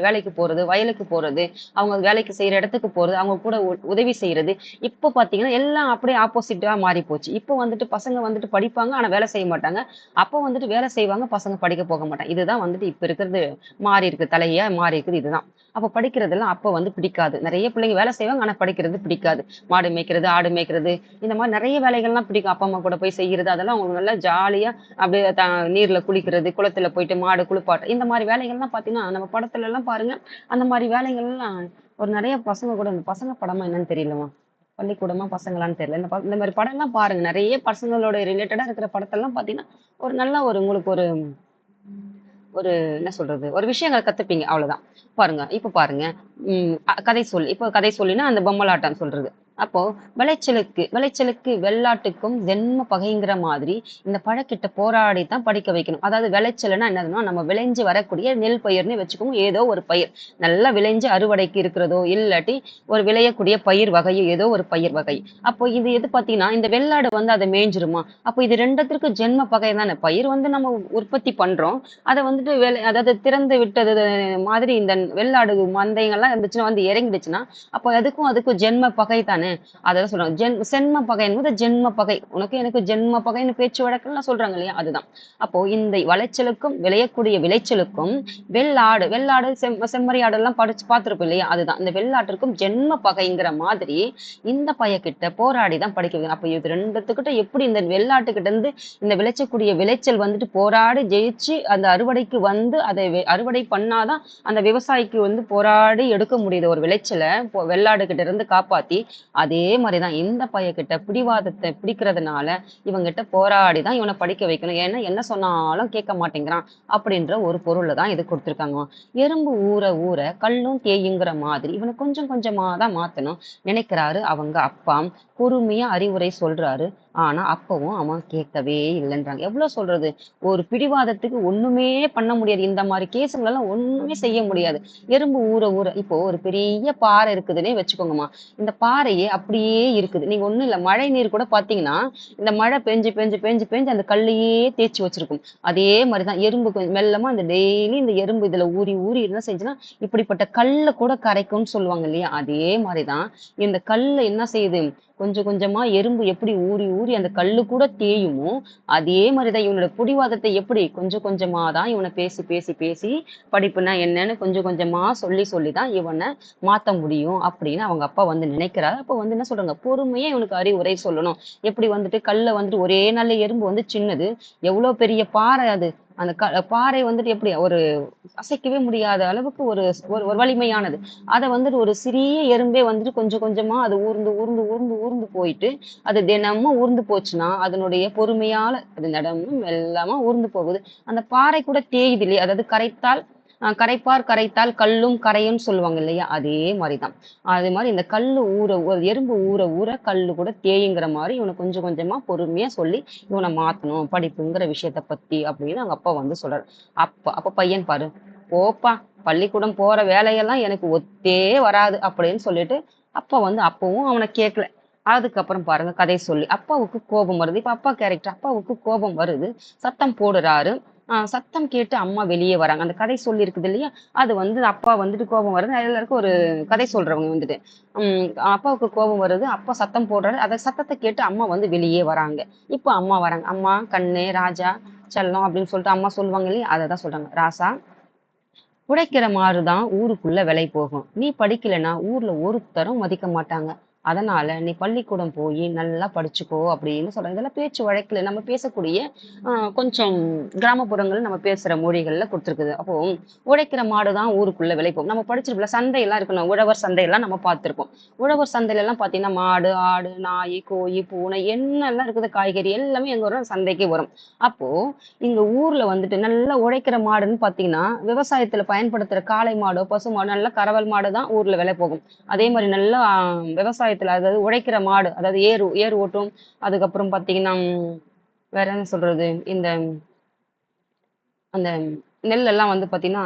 வேலைக்கு போறது, வயலுக்கு போறது, அவங்க வேலைக்கு செய்ற இடத்துக்கு போறது, அவங்க கூட உதவி செய்றது. இப்போ பார்த்தீங்கன்னா, எல்லாம் அப்படியே ஆப்போசிட்டா மாறி போச்சு. இப்போ வந்துட்டு பசங்க வந்துட்டு படிப்பாங்க, ஆனா வேலை செய்ய மாட்டாங்க. அப்போ வந்துட்டு வேலை செய்வாங்க, பசங்க படிக்க போக மாட்டாங்க. இதுதான் வந்துட்டு இப்ப இருக்கிறது மாறி இருக்கு. தலைகீழா மாறி இருக்குது இதுதான். அப்ப படிக்கிறதெல்லாம் அப்ப வந்து பிடிக்காது. நெறைய பிள்ளைங்க வேலை செய்வாங்க, ஆனா படிக்கிறது பிடிக்காது. மாடு மேய்க்கிறது, ஆடு மேய்க்கிறது, இந்த மாரி நெறைய வேலைகள்லாம் பிடிக்கும். அப்பா, அம்மா கூட போய் செய்யறது, அதெல்லாம் அவங்களுக்கு நல்லா ஜாலியா அப்படியே நீர்ல குளிக்கிறது, குளத்துல போயிட்டு மாடு குளிப்பாட்ட இந்த மாரி வேலைகள்லாம் பார்த்தீங்கன்னா, நம்ம படத்துலலாம் பாருங்க, அந்த மாரி வேலைகள்லாம் ஒரு நெறைய பசங்க கூட இந்த பசங்க படமா என்னன்னு தெரியலம்மா. பள்ளிக்கூடமா, பசங்களான்னு தெரியல. இந்த மாரி படம்லாம் பாருங்க. நெறைய பசங்களோட ரிலேட்டடா இருக்கிற படத்தெல்லாம் பார்த்தீங்கன்னா, ஒரு நல்ல ஒரு உங்களுக்கு ஒரு ஒரு என்ன சொல்றது? ஒரு விஷயங்கள கத்துப்பீங்க. அவ்வளோதான். பாருங்க. இப்ப பாருங்க. கதை சொல். இப்போ கதை சொல்லினா அந்த பொம்மலாட்டம் சொல்றது. அப்போ விளைச்சலுக்கு வெள்ளாட்டுக்கும் ஜென்ம பகைங்கிற மாதிரி இந்த பழக்கிட்ட போராடி தான் படிக்க வைக்கணும். அதாவது விளைச்சல்னா என்னதுன்னா, நம்ம விளைஞ்சு வரக்கூடிய நெல் பயிர்ன்னு வச்சுக்கோங்க. ஏதோ ஒரு பயிர். நல்லா விளைஞ்சு அறுவடைக்கு இருக்கிறதோ, இல்லாட்டி ஒரு விளையக்கூடிய பயிர் வகையோ, ஏதோ ஒரு பயிர் வகை. அப்போ இது எது பார்த்தீங்கன்னா, இந்த வெள்ளாடு வந்து அத மேய்ஞ்சிருமா? அப்போ இது 2த்துக்கும் ஜென்ம பகை தானே. பயிர் வந்து நம்ம உற்பத்தி பண்றோம். அத வந்துட்டு அதாவது திறந்து விட்டது மாதிரி இந்த வெள்ளாடு மந்தைங்கள்லாம் இருந்துச்சுன்னா வந்து இறங்கிடுச்சுன்னா, அப்போ அதுக்கும் ஜென்ம பகை தானே. அதான் சொல்றாங்க. சென்ம பகை என்பது ஜென்ம பகை. உனக்கு எனக்கு ஜென்ம பகைன்னு பேச்சு வழக்குலாம் சொல்றாங்க இல்லையா? அதுதான். அப்போ இந்த விளைச்சலுக்கும் விளையக்கூடிய விளைச்சலுக்கும் வெள்ளாடு செம்மறி ஆடெல்லாம் படிச்சு பார்த்திருப்போம் இல்லையா? அதுதான். இந்த வெள்ளாட்டிற்கும் ஜென்ம பகைங்கிற மாதிரி இந்த பையன்கிட்ட போராடி தான் படிக்க வைக்கணும். அப்ப இது 2த்துக்கிட்ட எப்படி இந்த வெள்ளாட்டுக்கிட்ட இருந்து இந்த விளைச்சக்கூடிய விளைச்சல் வந்துட்டு போராடி ஜெயிச்சு அந்த அறுவடைக்கு வந்து அதை அறுவடை பண்ணாதான் அந்த விவசாயிக்கு வந்து போராடி எடுக்க முடியுது ஒரு விளைச்சலை வெள்ளாடு கிட்ட இருந்து காப்பாத்தி அதே மாதிரிதான் இந்த பையன்கிட்ட பிடிவாதத்தை பிடிக்கிறதுனால இவங்கிட்ட போராடி தான் இவனை படிக்க வைக்கணும். ஏன்னா என்ன சொன்னாலும் கேட்க மாட்டேங்கிறான் அப்படின்ற ஒரு பொருள்ல தான் இது கொடுத்துருக்காங்க. எறும்பு ஊற ஊற கல்லும் தேயுங்கிற மாதிரி இவனை கொஞ்சம் கொஞ்சமா தான் மாத்தணும் நினைக்கிறாரு அவங்க அப்பா. பொறுமையா அறிவுரை சொல்றாரு. ஆனா அப்பவும் அவன் கேட்கவே இல்லைன்றாங்க. எவ்வளவு சொல்றது? ஒரு பிடிவாதத்துக்கு ஒண்ணுமே பண்ண முடியாது. இந்த மாதிரி கேஸுங்களெல்லாம் ஒண்ணுமே செய்ய முடியாது. எறும்பு ஊற ஊற இப்போ ஒரு பெரிய பாறை இருக்குதுன்னே வச்சுக்கோங்கம்மா. இந்த பாறையே அப்படியே இருக்குது. நீங்க ஒண்ணும் இல்ல மழை நீர் கூட பாத்தீங்கன்னா, இந்த மழை பெஞ்சு அந்த கல்லையே தேய்ச்சு வச்சிருக்கும். அதே மாதிரிதான் எறும்பு கொஞ்சம் மெல்லமா இந்த டெய்லி இந்த எறும்பு இதுல ஊறி ஊறி என்ன செஞ்சுன்னா, இப்படிப்பட்ட கல்ல கூட கரைக்கும்னு சொல்லுவாங்க இல்லையா? அதே மாதிரிதான் இந்த கல்லு என்ன செய்யுது? கொஞ்சம் கொஞ்சமா எறும்பு எப்படி ஊறி ஊறி அந்த கல்லு கூட தேயுமோ, அதே மாதிரிதான் இவனோட பிடிவாதத்தை எப்படி கொஞ்சம் கொஞ்சமா தான் இவனை பேசி பேசி பேசி படிப்புனா என்னன்னு கொஞ்சம் கொஞ்சமா சொல்லி சொல்லி தான் இவனை மாத்த முடியும் அப்படின்னு அவங்க அப்பா வந்து நினைக்கிறாரு. அப்ப வந்து என்ன சொல்றாங்க, பொறுமையா இவனுக்கு அறிவுரை சொல்லணும். எப்படி வந்துட்டு கல்ல வந்துட்டு ஒரே நாள்ல எறும்பு வந்து சின்னது, எவ்வளவு பெரிய பாறை அது. அந்த பாறை வந்துட்டு எப்படி ஒரு அசைக்கவே முடியாத அளவுக்கு ஒரு ஒரு ஒரு வலிமையானது. அத வந்துட்டு ஒரு சிறிய எறும்பே வந்துட்டு கொஞ்சம் கொஞ்சமா அது ஊர்ந்து ஊர்ந்து ஊர்ந்து ஊர்ந்து போயிட்டு அது தினமும் ஊர்ந்து போச்சுன்னா அதனுடைய பொறுமையால அது தினமும் மெல்லமா ஊர்ந்து போகுது. அந்த பாறை கூட தேயுது இல்லையா? அதாவது கரைத்தால் கல்லும் கரையும்னு சொல்லுவாங்க இல்லையா? அதே மாதிரிதான். அதே மாதிரி இந்த கல்லு ஒரு எறும்பு ஊற ஊற கல்லு கூட தேயுங்கிற மாதிரி இவனை கொஞ்சம் கொஞ்சமா பொறுமையா சொல்லி இவனை மாத்தணும் படிப்புங்கிற விஷயத்த பத்தி அப்படின்னு அவங்க அப்பா வந்து சொல்றாரு. அப்ப பையன் பாரு, போப்பா பள்ளிக்கூடம் போற வேலையெல்லாம் எனக்கு ஒத்தே வராது அப்படின்னு சொல்லிட்டு அப்பா வந்து அப்பவும் அவனை கேட்கல. அதுக்கப்புறம் பாருங்க கதை சொல்லி. அப்பாவுக்கு கோபம் வருது. இப்ப அப்பா கேரக்டர். அப்பாவுக்கு கோபம் வருது. சத்தம் போடுறாரு. சத்தம் கேட்டு அம்மா வெளியே வராங்க. அந்த கதை சொல்லி இருக்குது இல்லையா? அது வந்து அப்பா வந்துட்டு கோபம் வருது. எல்லாருக்கும் ஒரு கதை சொல்றவங்க வந்துட்டு. ம் அப்பாவுக்கு கோபம் வருது. அப்பா சத்தம் போடுறாரு. அந்த சத்தத்த கேட்டு அம்மா வந்து வெளியே வராங்க. இப்ப அம்மா வராங்க. "அம்மா, கண்ணு, ராஜா, செல்லம்" அப்படின்னு சொல்லிட்டு அம்மா சொல்லுவாங்க இல்லையா? அததான் சொல்றாங்க. "ராசா, உழைக்கிற மாடு தான் ஊருக்குள்ள விலை போகும். நீ படிக்கலைன்னா ஊர்ல ஒருத்தரும் மதிக்க மாட்டாங்க. அதனால நீ பள்ளிக்கூடம் போய் நல்லா படிச்சுக்கோ" அப்படின்னு சொல்றாங்க. இதெல்லாம் பேச்சு வழக்குல நம்ம பேசக்கூடிய கொஞ்சம் கிராமப்புறங்கள் நம்ம பேசுற மொழிகள்ல கொடுத்துருக்குது. அப்போ உழைக்கிற மாடு தான் ஊருக்குள்ள விலை போகும். நம்ம படிச்சிருப்போம்ல, சந்தையெல்லாம் இருக்கணும். உழவர் சந்தையெல்லாம் நம்ம பார்த்திருப்போம். உழவர் சந்தையில எல்லாம் பார்த்தீங்கன்னா மாடு, ஆடு, நாய், கோழி, பூனை என்னெல்லாம் இருக்குது, காய்கறி எல்லாமே எங்க வரும்? சந்தைக்கு வரும். அப்போ இங்க ஊர்ல வந்துட்டு நல்லா உழைக்கிற மாடுன்னு பார்த்தீங்கன்னா, விவசாயத்துல பயன்படுத்துற காளை மாடோ, பசு மாடோ, நல்ல கறவல் மாடு தான் ஊர்ல விலை போகும். அதே மாரி நல்லா விவசாயத்துல அதாவது உழைக்கிற மாடு, அதாவது ஏர் ஓட்டும். அதுக்கப்புறம் பார்த்தீங்கன்னா, வேற என்ன சொல்றது? அந்த நெல்லெல்லாம் வந்து பார்த்தீங்கன்னா,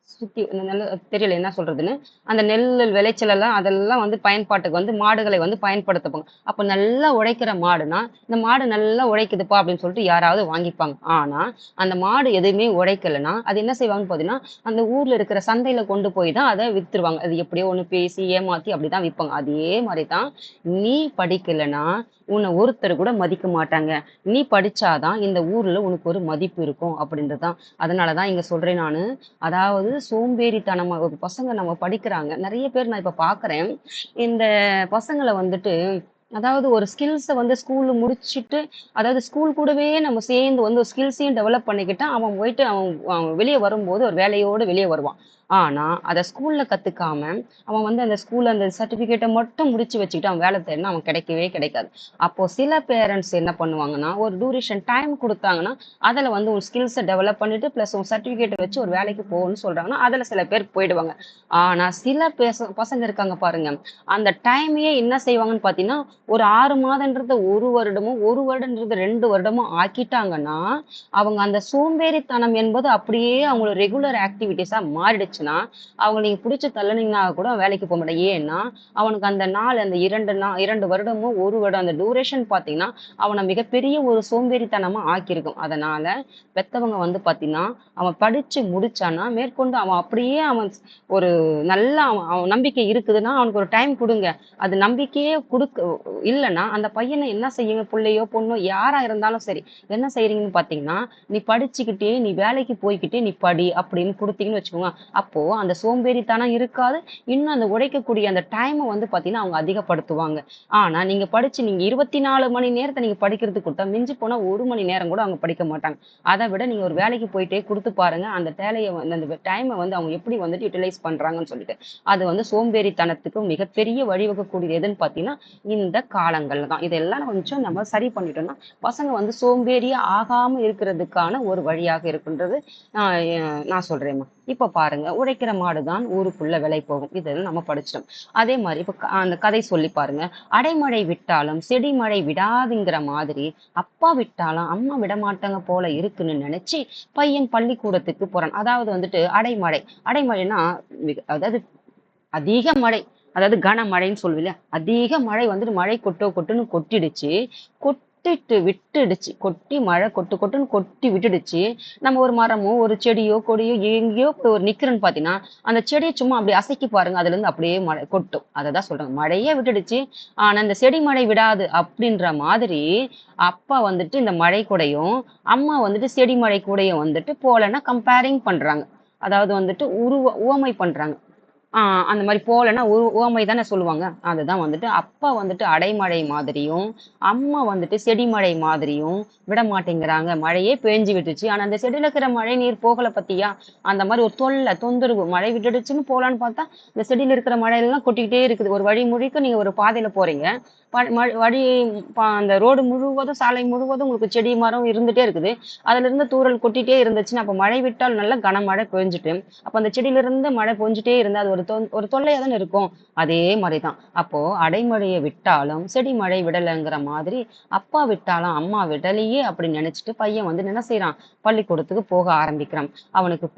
சுத்தி இந்த நெல்லு தெரியல என்ன சொல்றதுன்னு. அந்த நெல் விளைச்சல் எல்லாம் அதெல்லாம் வந்து பயன்பாட்டுக்கு வந்து மாடுகளை வந்து பயன்படுத்துப்பாங்க. அப்ப நல்லா உழைக்கிற மாடுனா, இந்த மாடு நல்லா உழைக்குதுப்பா அப்படின்னு சொல்லிட்டு யாராவது வாங்கிப்பாங்க. ஆனா, அந்த மாடு எதுவுமே உழைக்கலன்னா, அது என்ன செய்வாங்கன்னு பார்த்தீங்கன்னா, அந்த ஊர்ல இருக்கிற சந்தையில கொண்டு போய் தான் அத வித்துருவாங்க. அது எப்படியோ ஒண்ணு பேசி ஏமாத்தி அப்படிதான் விப்பாங்க. அதே மாரி தான் நீ படிக்கலன்னா, உன்ன ஒருத்தர் கூட மதிக்க மாட்டாங்க. நீ படிச்சா தான் இந்த ஊர்ல உனக்கு ஒரு மதிப்பு இருக்கும் அப்படின்றது தான். அதனால தான் இங்க சொல்றேன் நானு. அதாவது சோம்பேறித்தனமா ஒரு பசங்க நம்ம படிக்கிறாங்க. நெறைய பேர் நான் இப்ப பார்க்குறேன். இந்த பசங்கள வந்துட்டு அதாவது ஒரு ஸ்கில்ஸ வந்து ஸ்கூல்ல முடிச்சுட்டு அதாவது ஸ்கூல் கூடவே நம்ம சேர்ந்து வந்து ஸ்கில்ஸையும் டெவலப் பண்ணிக்கிட்டா, அவன் போயிட்டு அவன் அவன் வெளிய வரும்போது ஒரு வேலையோட வெளிய வருவான். ஆனா, அத ஸ்கூல்ல கத்துக்காம, அவன் வந்து அந்த ஸ்கூல்ல அந்த சர்டிஃபிகேட்ட மட்டும் முடிச்சு வச்சுக்கிட்டு அவன் வேலை தேடுனா அவன் கிடைக்கவே கிடைக்காது. அப்போ சில பேரண்ட்ஸ் என்ன பண்ணுவாங்கன்னா, ஒரு டியூரேஷன் டைம் குடுத்தாங்கன்னா, அதுல வந்து உன் ஸ்கில்ஸ டெவலப் பண்ணிட்டு, பிளஸ் உன் சர்டிஃபிகேட்ட வச்சு ஒரு வேலைக்கு போன்னு சொல்றாங்கன்னா, அதுல சில பேர் போயிடுவாங்க. ஆனா, சில பசங்க இருக்காங்க பாருங்க. அந்த டைமையே என்ன செய்வாங்கன்னு பார்த்தீங்கன்னா, ஒரு 6 மாதம்ன்றத 1 வருடமோ, 1 வருடம்ன்றது 2 வருடமோ ஆக்கிட்டாங்கன்னா, அவங்க அந்த சோம்பேறித்தனம் என்பது அப்படியே அவங்களோட ரெகுலர் ஆக்டிவிட்டீஸா மாறிடுச்சுன்னா, அவங்கள நீங்க புடிச்சு தள்ளுனீங்கன்னா கூட வேலைக்கு போ மாட்டான். ஏன்னா, அவனுக்கு அந்த நாள் அந்த 2 வருடமோ, 1 வருடம் அந்த டியூரேஷன் பார்த்தீங்கன்னா, அவன மிகப்பெரிய ஒரு சோம்பேறித்தனமா ஆக்கியிருக்கும். அதனால பெத்தவங்க வந்து பார்த்தீங்கன்னா, அவன் படிச்சு முடிச்சான்னா, மேற்கொண்டு அவன் அப்படியே அவன் ஒரு நல்லா அவன் அவன் நம்பிக்கை இருக்குதுன்னா, அவனுக்கு ஒரு டைம் குடுங்க. அது நம்பிக்கையே இல்லன்னா, அந்த பையன என்ன செய்யுங்க, புள்ளையோ, பொண்ணோ யாரா இருந்தாலும் சரி, என்ன செய்றீங்கன்னு பார்த்தீங்கன்னா, "நீ படிச்சுக்கிட்டே, நீ வேலைக்கு போய்க்கிட்டே நீ படி" அப்படின்னு குடுத்தீங்கன்னு வச்சுக்கோங்க, அப்போ அந்த சோம்பேறித்தனம் இருக்காது. இன்னும் அந்த உழைக்கக்கூடிய அந்த டைம வந்து பார்த்தீங்கன்னா, அவங்க அதிகப்படுத்துவாங்க. ஆனா, நீங்க படிச்சு நீங்க 24 மணி நேரத்த நீங்க படிக்கிறதுக்கு குடுத்தா, மிஞ்சி போனா 1 மணி நேரம் கூட அவங்க படிக்க மாட்டாங்க. அத விட நீங்க ஒரு வேலைக்கு போயிட்டே குடுத்து பாருங்க, அந்த வேலைய வந்து அந்த டைம வந்து அவங்க எப்படி வந்துட்டு யுட்டிலைஸ் பண்றாங்கன்னு சொல்லிட்டு. அது வந்து சோம்பேறித்தனத்துக்கு மிகப்பெரிய வழிவகுக்கக்கூடியது எதுன்னு பார்த்தீங்கன்னா, இந்த காலங்கள்ல தான். இதெல்லாம் கொஞ்சம் நம்ம சரி பண்ணிட்டோம்னா, பசங்க வந்து சோம்பேறியா ஆகாம இருக்கிறதுக்கான ஒரு வழியாக இருக்குன்றது நான் நான் சொல்றேன்ம்மா. இப்ப பாருங்க, உழைக்கிற மாடு தான் ஊருக்குள்ள விலை போகும். இதெல்லாம் நம்ம படிச்சிட்டோம். அதே மாரி இப்ப அந்த கதை சொல்லி பாருங்க. அடைமழை விட்டாலும் செடி மழை விடாதுங்கிற மாதிரி, அப்பா விட்டாலும் அம்மா விடமாட்டாங்க போல இருக்குன்னு நெனச்சு, பையன் பள்ளிக்கூடத்துக்கு போறான். அதாவது வந்துட்டு அடைமழை. அடைமழைன்னா அதாவது அதிக மழை. அதாவது கனமழைன்னு சொல்லுவோம். அதிக மழை வந்துட்டு மழை கொட்டுன்னு கொட்டிடுச்சு. கொட்டிட்டு விட்டுடுச்சு. கொட்டி மழை கொட்டு கொட்டுன்னு கொட்டி விட்டுடுச்சு. நம்ம ஒரு மரமோ, ஒரு செடியோ, கொடியோ எங்கேயோ போய் ஒரு நிக்கிறோன்னு பார்த்தீங்கன்னா, அந்த செடிய சும்மா அப்படியே அசைக்கி பாருங்க. அதுலருந்து அப்படியே மழை கொட்டும். அததான் சொல்றாங்க. மழையே விட்டுடுச்சு. ஆனா இந்த செடி மழை விடாது அப்படின்ற மாதிரி, அப்பா வந்துட்டு இந்த மழை கூடயும், அம்மா வந்துட்டு செடி மழை கூடயும் வந்துட்டு போலன்னா கம்பேரிங் பண்றாங்க. அதாவது வந்துட்டு உவமை பண்றாங்க. ஆ அந்த மாரி போலன்னா உவமை தானே சொல்லுவாங்க. அதுதான் வந்துட்டு அப்பா வந்துட்டு அடைமழை மாதிரியும், அம்மா வந்துட்டு செடிமழை மாதிரியும் விட மாட்டேங்கிறாங்க. மழையே பேஞ்சு விட்டுச்சு. ஆனா அந்த செடியில இருக்கிற மழை நீர் போகல பாத்தியா? அந்த மாரி ஒரு தொந்தரவு. மழை விட்டுடுச்சுன்னு போலான்னு பார்த்தா, இந்த செடியில இருக்கிற மழையெல்லாம் கொட்டிக்கிட்டே இருக்குது. ஒரு வழி முழுக்க நீங்க ஒரு பாதையில போறீங்க. வழி அந்த ரோடு முழுவதும், சாலை முழுவதும் உங்களுக்கு செடி, மரம் இருந்துட்டே இருக்குது. அதுலருந்து தூறல் கொட்டிட்டே இருந்துச்சுன்னா, அப்ப மழை விட்டால் நல்ல கனமழை பெஞ்சுட்டு, அப்ப அந்த செடியிலிருந்து மழை பொழிஞ்சுட்டே இருந்தா, அது ஒரு தொல்லையா தானே இருக்கும். அதே மாரி தான். அப்போ அடைமழைய விட்டாலும், செடி மழை விடலங்கிற மாதிரி, அப்பா விட்டாலும் அம்மா விடலையே அப்படின்னு நெனச்சுட்டு பையன் வந்து என்ன செய்றான்? பள்ளிக்கூடத்துக்கு போக ஆரம்பிக்கிறான். அவனுக்கு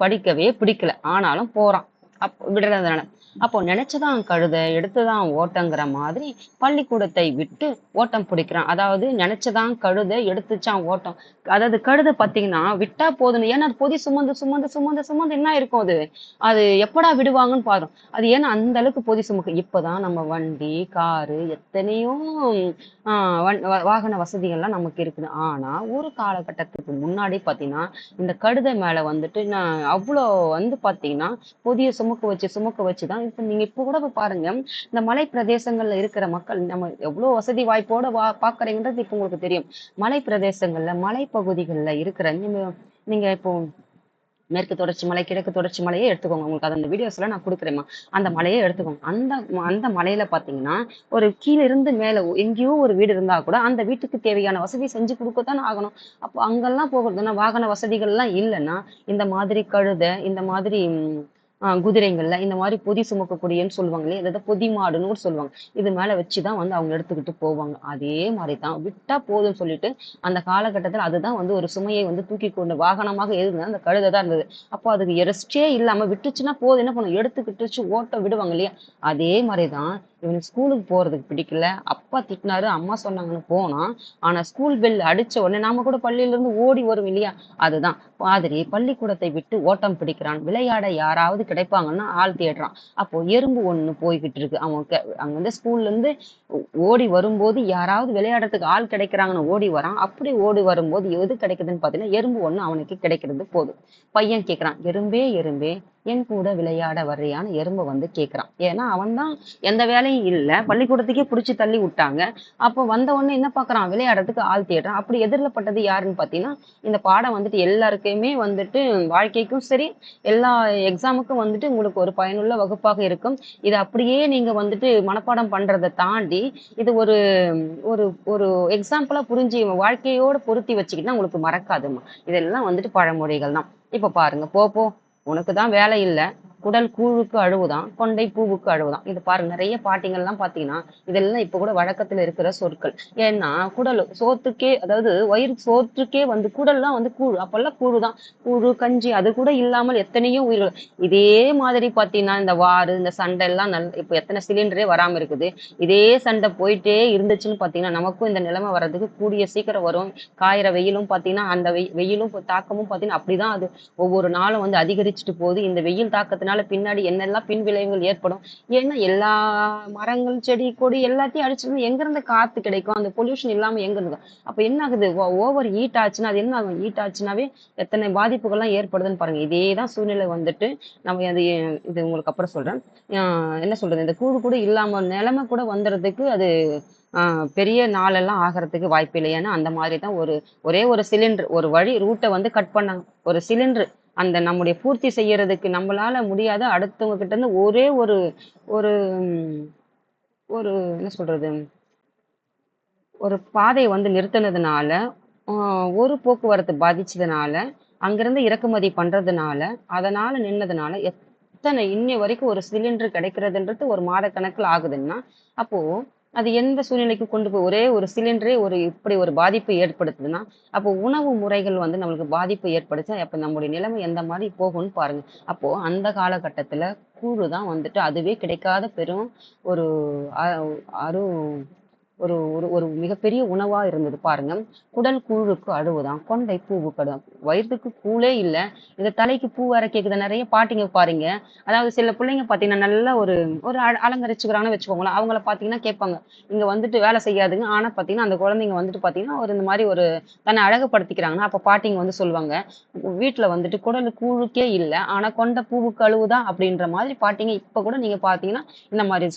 படிக்கவே பிடிக்கல. ஆனாலும் போறான். விடுறதுனால. அப்போ நினைச்சுதான் கழுதை எடுத்துதான் ஓட்டங்கிற மாதிரி பள்ளிக்கூடத்தை விட்டு ஓட்டம் பிடிக்கிறான். அதாவது நினைச்சுதான் கழுதை எடுத்துச்சான் ஓட்டம். அதாவது கழுதை பாத்தீங்கன்னா விட்டா போதும். ஏன்னா அது பொதி சுமந்து சுமந்து சுமந்து சுமந்து என்ன இருக்கும் அது? அது எப்படா விடுவாங்கன்னு பாரும். அது ஏன்னா அந்த அளவுக்கு பொதி சுமக்கு. இப்பதான் நம்ம வண்டி, காரு எத்தனையோ வாகன வசதிகள்லாம் நமக்கு இருக்குது. ஆனா ஒரு காலகட்டத்துக்கு முன்னாடி பாத்தீங்கன்னா இந்த கழுதை மேல வந்துட்டு நான் அவ்வளோ வந்து பாத்தீங்கன்னா பொதிய சுமக்க வச்சுதான் இப்ப நீங்க இப்ப கூட போய் பாருங்க. இந்த மலை பிரதேசங்கள்ல இருக்கிற மக்கள் நம்ம எவ்வளவு வசதி வாய்ப்போட பாக்குறீங்கன்றது இப்ப உங்களுக்கு தெரியும். மலை பிரதேசங்கள்ல மலைப்பகுதிகள்ல இருக்கிற நீங்க நீங்க இப்போ மேற்கு தொடர்ச்சி மலை, கிழக்கு தொடர்ச்சி மலையே எடுத்துக்கோங்க. உங்களுக்கு அது அந்த வீடியோஸ்லாம் நான் குடுக்குறேன்ம்மா. அந்த மலையே எடுத்துக்கோங்க. அந்த மலையில பார்த்தீங்கன்னா, ஒரு கீழ இருந்து மேல எங்கேயோ ஒரு வீடு இருந்தா கூட, அந்த வீட்டுக்கு தேவையான வசதி செஞ்சு குடுக்கத்தானே ஆகணும். அப்போ அங்கெல்லாம் போகுறதுன்னா, வாகன வசதிகள்லாம் இல்லன்னா, இந்த மாதிரி கழுதை, இந்த மாதிரி குதிரைங்கள்ல இந்த மாரி பொதி சுமக்கக்கூடியன்னு சொல்லுவாங்க இல்லையா? அதாவது பொதி மாடுன்னு கூட சொல்லுவாங்க. இது மேல வச்சுதான் வந்து அவங்க எடுத்துக்கிட்டு போவாங்க. அதே மாரி தான் விட்டா போதும்ன்னு சொல்லிட்டு, அந்த காலகட்டத்தில அதுதான் வந்து ஒரு சுமையை வந்து தூக்கிக் கொண்டு வாகனமாக எதுனா அந்த கழுதை தான் இருந்தது. அப்போ அதுக்கு ரெஸ்ட்டே இல்லாம விட்டுச்சுன்னா போதும் என்ன பண்ணும்? எடுத்துக்கிட்டுச்சு ஓட்ட விடுவாங்க இல்லையா? அதே மாரி தான் இவனுக்கு ஸ்கூலுக்கு போறதுக்கு பிடிக்கல. அப்பா திட்டினாரு, அம்மா சொன்னாங்கன்னு போனான். ஆனா ஸ்கூல் பெல் அடிச்ச உடனே நாம கூட பள்ளியிலிருந்து ஓடி வரும் இல்லையா? அதுதான். மாதிரி பள்ளிக்கூடத்தை விட்டு ஓட்டம் பிடிக்கிறான். விளையாட யாராவது கிடைப்பாங்கன்னா ஆள் தேடுறான். அப்போ எறும்பு ஒண்ணு போய்கிட்டு இருக்கு. அங்க வந்து ஸ்கூல்ல இருந்து ஓடி வரும்போது யாராவது விளையாடுறதுக்கு ஆள் கிடைக்கிறாங்கன்னு ஓடி வரான். அப்படி ஓடி வரும்போது எது கிடைக்குதுன்னு பார்த்தீங்கன்னா, எறும்பு ஒண்ணு அவனுக்கு கிடைக்கிறது போதும். பையன் கேட்கிறான், "எறும்பே எறும்பே என் கூட விளையாட வர்றியான்னு?" எறும்பு வந்து கேட்கிறான். ஏன்னா அவன் தான் எந்த வேலையும் இல்ல. பள்ளிக்கூடத்துக்கே புடிச்சு தள்ளி விட்டாங்க. அப்போ வந்த உடனே என்ன பார்க்குறான்? விளையாடுறதுக்கு ஆள் தேடுறான். அப்படி எதிர்ல பட்டது யாருன்னு பார்த்தீங்கன்னா, இந்த பாடம் வந்துட்டு எல்லாருக்குமே வந்துட்டு வாழ்க்கைக்கும் சரி, எல்லா எக்ஸாமுக்கும் வந்துட்டு உங்களுக்கு ஒரு பயனுள்ள வகுப்பாக இருக்கும். இத அப்படியே நீங்க வந்துட்டு மனப்பாடம் பண்றத தாண்டி, இது ஒரு ஒரு ஒரு எக்ஸாம்பிளா புரிஞ்சு வாழ்க்கையோட பொருத்தி வச்சுக்கிட்டா உங்களுக்கு மறக்காதும்மா. இதெல்லாம் வந்துட்டு பழமொழிகள் தான். இப்ப பாருங்க, "போ போ உனக்கு தான் வேலை இல்ல. குடல் கூழுக்கு அழுவுதாம், கொண்டை பூவுக்கு அழுவுதாம்." இது பாருங்க நெறைய பாட்டிங்கள்லாம் பார்த்தீங்கன்னா, இதெல்லாம் இப்ப கூட வழக்கத்துல இருக்கிற சொற்கள். ஏன்னா, குடல் சோத்துக்கே அதாவது வயிறு சோற்றுக்கே வந்து குடல்லாம் வந்து கூழ். அப்பல்லாம் கூழு தான். கூழு, கஞ்சி அது கூட இல்லாமல் எத்தனையோ உயிர்கள். இதே மாதிரி பார்த்தீங்கன்னா, இந்த வாரு, இந்த சண்டை எல்லாம் இப்ப எத்தனை சிலிண்டரே வராம இருக்குது. இதே சண்டை போயிட்டே இருந்துச்சுன்னு பார்த்தீங்கன்னா, நமக்கும் இந்த நிலைமை வர்றதுக்கு கூடிய சீக்கிரம் வரும். காயிற வெயிலும் பார்த்தீங்கன்னா, அந்த வெயிலும் தாக்கமும் பார்த்தீங்கன்னா, அப்படிதான் அது ஒவ்வொரு நாளும் வந்து அதிகரிச்சுட்டு போகுது. இந்த வெயில் தாக்கத்தினால பின்னாடி என்னெல்லாம் பின் விளைவுகள் ஏற்படும். ஏன்னா எல்லா மரங்கள், செடி, கொடி எல்லாத்தையும் அழிச்சிருந்து எங்கிருந்து காத்து கிடைக்கும்? அந்த பொல்யூஷன் இல்லாம எங்க இருந்து? அப்ப என்ன ஆகுது? ஓவர் ஹீட் ஆச்சுன்னா, அது என்ன ஆகும்? ஹீட் ஆச்சுன்னாவே எத்தனை பாதிப்புகள்லாம் ஏற்படுதுன்னு பாருங்க. இதே தான் சூழ்நிலை வந்துட்டு நம்ம அது இது உங்களுக்கு அப்புறம் சொல்றேன். என்ன சொல்றது? இந்த கூடு கூட இல்லாம நிலைமை கூட வந்துறதுக்கு அது பெரிய நாளெல்லாம் ஆகறதுக்கு வாய்ப்பில்லை. ஏன்னா, அந்த மாதிரி தான் ஒரே ஒரு சிலிண்டர் ஒரு வழி ரூட்ட வந்து கட் பண்ணாங்க. ஒரு சிலிண்டர் அந்த நம்முடைய பூர்த்தி செய்யறதுக்கு நம்மளால முடியாத அடுத்தவங்க கிட்ட இருந்து ஒரே ஒரு ஒரு ம், ஒரு என்ன சொல்றது? ஒரு பாதைய வந்து நிறுத்துனதுனால, அ ஒரு போக்குவரத்து பாதிச்சதுனால, அங்கிருந்து இறக்குமதி பண்றதுனால, அதனால நின்னதுனால, எத்தனை இன்னை வரைக்கும் ஒரு சிலிண்டர் கிடைக்கிறதுன்றது ஒரு மாத கணக்குல ஆகுதுன்னா, அப்போ அது எந்த சூழ்நிலைக்கு கொண்டு போய் ஒரே ஒரு சிலிண்டரே இப்படி ஒரு பாதிப்பை ஏற்படுத்துதுன்னா, அப்போ உணவு முறைகள் வந்து நம்மளுக்கு பாதிப்பு ஏற்படுச்சா, அப்ப நம்முடைய நிலைமை எந்த மாரி போகும்னு பாருங்க. அப்போ அந்த காலகட்டத்துல கூழு தான் வந்துட்டு அதுவே கிடைக்காத பெரும் ஒரு அ அரு ஒரு ஒரு ஒரு மிகப்பெரிய உணவா இருந்தது பாருங்க. குடல் கூழுக்கு அழுவுதாம், கொண்டை பூவுக்கு அழுவுதாம். வயித்துக்கு கூழே இல்ல. இந்த தலைக்கு பூ வேற கேக்குது. நெறைய பாட்டிங்க பாருங்க. அதாவது சில பிள்ளைங்க பாத்தீங்கன்னா, நல்லா ஒரு ஒரு அலங்கரிச்சுக்கிறாங்கன்னு வச்சுக்கோங்களேன். அவங்கள பாத்தீங்கன்னா கேட்பாங்க. இங்க வந்துட்டு வேலை செய்யாதுங்க. ஆனா பாத்தீங்கன்னா, அந்த குழந்தைங்க வந்துட்டு பாத்தீங்கன்னா, ஒரு இந்த மாரி ஒரு தன்னை அழகுபடுத்திக்கிறாங்கன்னா, அப்ப பாட்டிங்க வந்து சொல்லுவாங்க. வீட்ல வந்துட்டு குடல் கூழுக்கே இல்ல. ஆனா கொண்ட பூவுக்கு அழுவுதா அப்படின்ற மாதிரி பாட்டிங்க இப்ப கூட நீங்க பாத்தீங்கன்னா, இந்த மாரி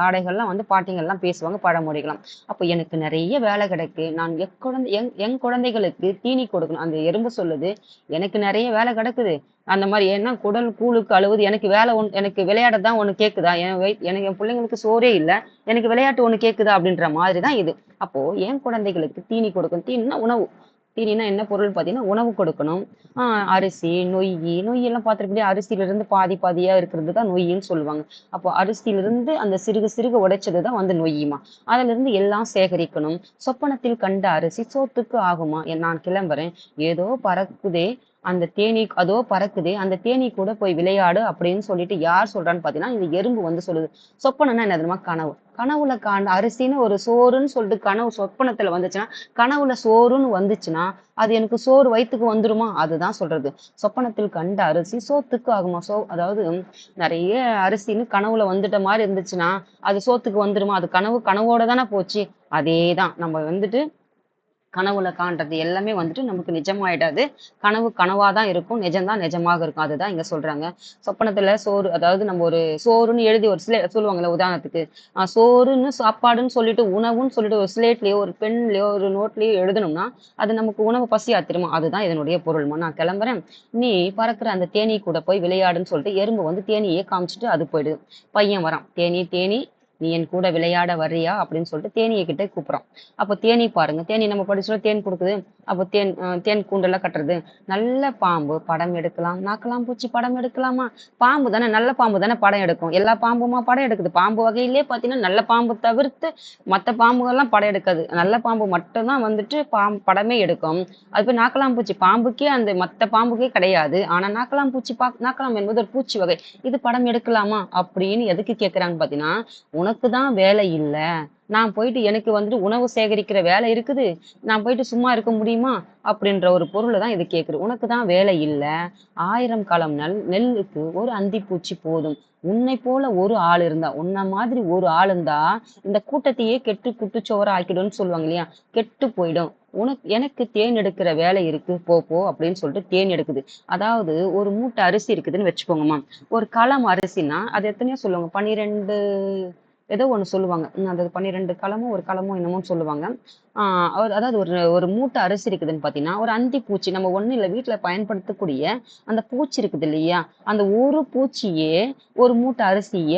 ஆடைகள்லாம் வந்து பாட்டிங்கள்லாம் பேசுவாங்க பழமொழிகளாம். அப்ப எனக்கு நெறைய வேலை கிடைக்கு. நான் என் குழந்தைகளுக்கு தீனி கொடுக்கணும். அந்த எறும்பு சொல்லுது, "எனக்கு நெறைய வேலை கிடக்குது." அந்த மாரி ஏன்னா குடல் கூழுக்கு அழுவுது. எனக்கு விளையாட தான் ஒண்ணு கேக்குதா? எனக்கு என் பிள்ளைங்களுக்கு சோறே இல்ல. எனக்கு விளையாட்டு ஒண்ணு கேக்குதா? அப்படின்ற மாதிரி தான் இது. அப்போ என் குழந்தைகளுக்கு தீனி கொடுக்கணும். தீனின்னா உணவு. தீனின்னா என்ன பொருள் பார்த்தீங்கன்னா, உணவு கொடுக்கணும். ஆ அரிசி, நொய்யெல்லாம் பார்த்திருப்பீங்க. அரிசியிலிருந்து பாதி பாதியா இருக்கிறது தான் நொய்யின்னு சொல்லுவாங்க. அப்போ அரிசியிலிருந்து அந்த சிறுக சிறுக உடைச்சது தான் வந்து நொய்யுமா. அதிலிருந்து எல்லாம் சேகரிக்கணும். சொப்பனத்தில் கண்ட அரிசி சோத்துக்கு ஆகுமா. நான் கிளம்புறேன். ஏதோ பறக்குதே அந்த தேனீ அதோ பறக்குதே, அந்த தேனீ கூட போய் விளையாடு அப்படின்னு சொல்லிட்டு யார் சொல்றான்னு பார்த்தீங்கன்னா, இந்த எறும்பு வந்து சொல்லுது. சொப்பனம்னா என்ன தெரியுமா? கனவு. கனவுல காண்ட அரிசின்னு ஒரு சோறுன்னு சொல்லிட்டு கனவு சொப்பனத்துல வந்துச்சுன்னா, கனவுல சோறுன்னு வந்துச்சுன்னா, அது எனக்கு சோறு வயித்துக்கு வந்துருமா? அதுதான் சொல்றது. சொப்பனத்தில் கண்ட அரிசி சோத்துக்கு ஆகுமா? அதாவது நெறைய அரிசின்னு கனவுல வந்துட்ட மாரி இருந்துச்சுன்னா, அது சோத்துக்கு வந்துருமா? அது கனவு கனவோட தானே போச்சு. அதேதான். நம்ம வந்துட்டு கனவுல காண்றது எல்லாமே வந்துட்டு நமக்கு நிஜமாயிடாது. கனவு கனவா தான் இருக்கும். நிஜம் தான் நிஜமாக இருக்கும். அதுதான் இங்க சொல்றாங்க. சொப்பனத்துல சோறு அதாவது நம்ம ஒரு சோறுன்னு எழுதி ஒரு சொல்லுவாங்கல்ல உதாரணத்துக்கு. சோறுன்னு சாப்பாடுன்னு சொல்லிட்டு உணவுன்னு சொல்லிட்டு ஒரு ஸ்லேட்லயோ, ஒரு பென்லயோ, ஒரு நோட்லயோ எழுதணும்னா, அது நமக்கு உணவு பசி ஆத்திருமா? அதுதான் இதனுடைய பொருள்மா. நான் கிளம்புறேன். நீ பறக்கிற அந்த தேனீ கூட போய் விளையாடுன்னு சொல்லிட்டு எறும்பு வந்து தேனீய காமிச்சுட்டு அது போயிடுது. பையன் வரான். தேனீ தேனீ நீ என் கூட விளையாட வர்றியா? அப்படின்னு சொல்லிட்டு தேனீய கிட்ட கூப்பிடுறான். அப்ப தேனீ பாருங்க. தேனீ நம்ம படிச்சோம் தேன் குடுக்குது. அப்போ தேன் கூண்டெல்லாம் கட்டுறது. நல்ல பாம்பு படம் எடுக்கலாம். நாக்கலாம் பூச்சி படம் எடுக்கலாமா? பாம்பு தானே, நல்ல பாம்பு தானே படம் எடுக்கும். எல்லா பாம்புமா படம் எடுக்குது. பாம்பு வகையிலே பார்த்தீங்கன்னா, நல்ல பாம்பு தவிர்த்து மத்த பாம்புகள்லாம் படம் எடுக்காது. நல்ல பாம்பு மட்டும் தான் வந்துட்டு படமே எடுக்கும். அது போய் நாக்கலாம் பூச்சி பாம்புக்கே அந்த மத்த பாம்புக்கே கிடையாது. ஆனா நாக்கலாம் பூச்சி நாக்கலாம் என்பது ஒரு பூச்சி வகை. இது படம் எடுக்கலாமா? அப்படின்னு எதுக்கு கேட்குறாங்கன்னு பார்த்தீங்கன்னா, உனக்கு தான் வேலை இல்ல. நான் போயிட்டு எனக்கு வந்துட்டு உணவு சேகரிக்கிற வேலை இருக்குது. நான் போயிட்டு சும்மா இருக்க முடியுமா? அப்படின்ற ஒரு பொருள தான் இது கேட்குது. உனக்கு தான் வேலை இல்ல. 1000 களம் நெல்லுக்கு ஒரு அந்திப்பூச்சி போதும். உன்னைப் போல ஒரு ஆள் இருந்தா, உன்ன மாதிரி ஒரு ஆள் இருந்தா, இந்த கூட்டத்தையே கெட்டு குட்டிச்சுவரா ஆக்கிடும்னு சொல்லுவாங்க இல்லையா? கெட்டு போயிடும். எனக்கு தேன் எடுக்கிற வேலை இருக்கு. போ போ அப்படின்னு சொல்லிட்டு தேன் எடுக்குது. அதாவது ஒரு மூட்டை அரிசி இருக்குதுன்னு வச்சுக்கோங்கம்மா. ஒரு களம் அரிசின்னா, அது எத்தனையோ சொல்லுவாங்க. 12 ஏதோ ஒண்ணு சொல்லுவாங்க. அது 12 களமோ, ஒரு களமோ என்னமோன்னு சொல்லுவாங்க. ஆ அதாவது ஒரு ஒரு மூட்டை அரிசி இருக்குதுன்னு பார்த்தீங்கன்னா, ஒரு அந்தி பூச்சி நம்ம ஒண்ணும் இல்ல வீட்ல பயன்படுத்தக்கூடிய அந்த பூச்சி இருக்குது இல்லையா? அந்த ஒரு பூச்சியே ஒரு மூட்டை அரிசிய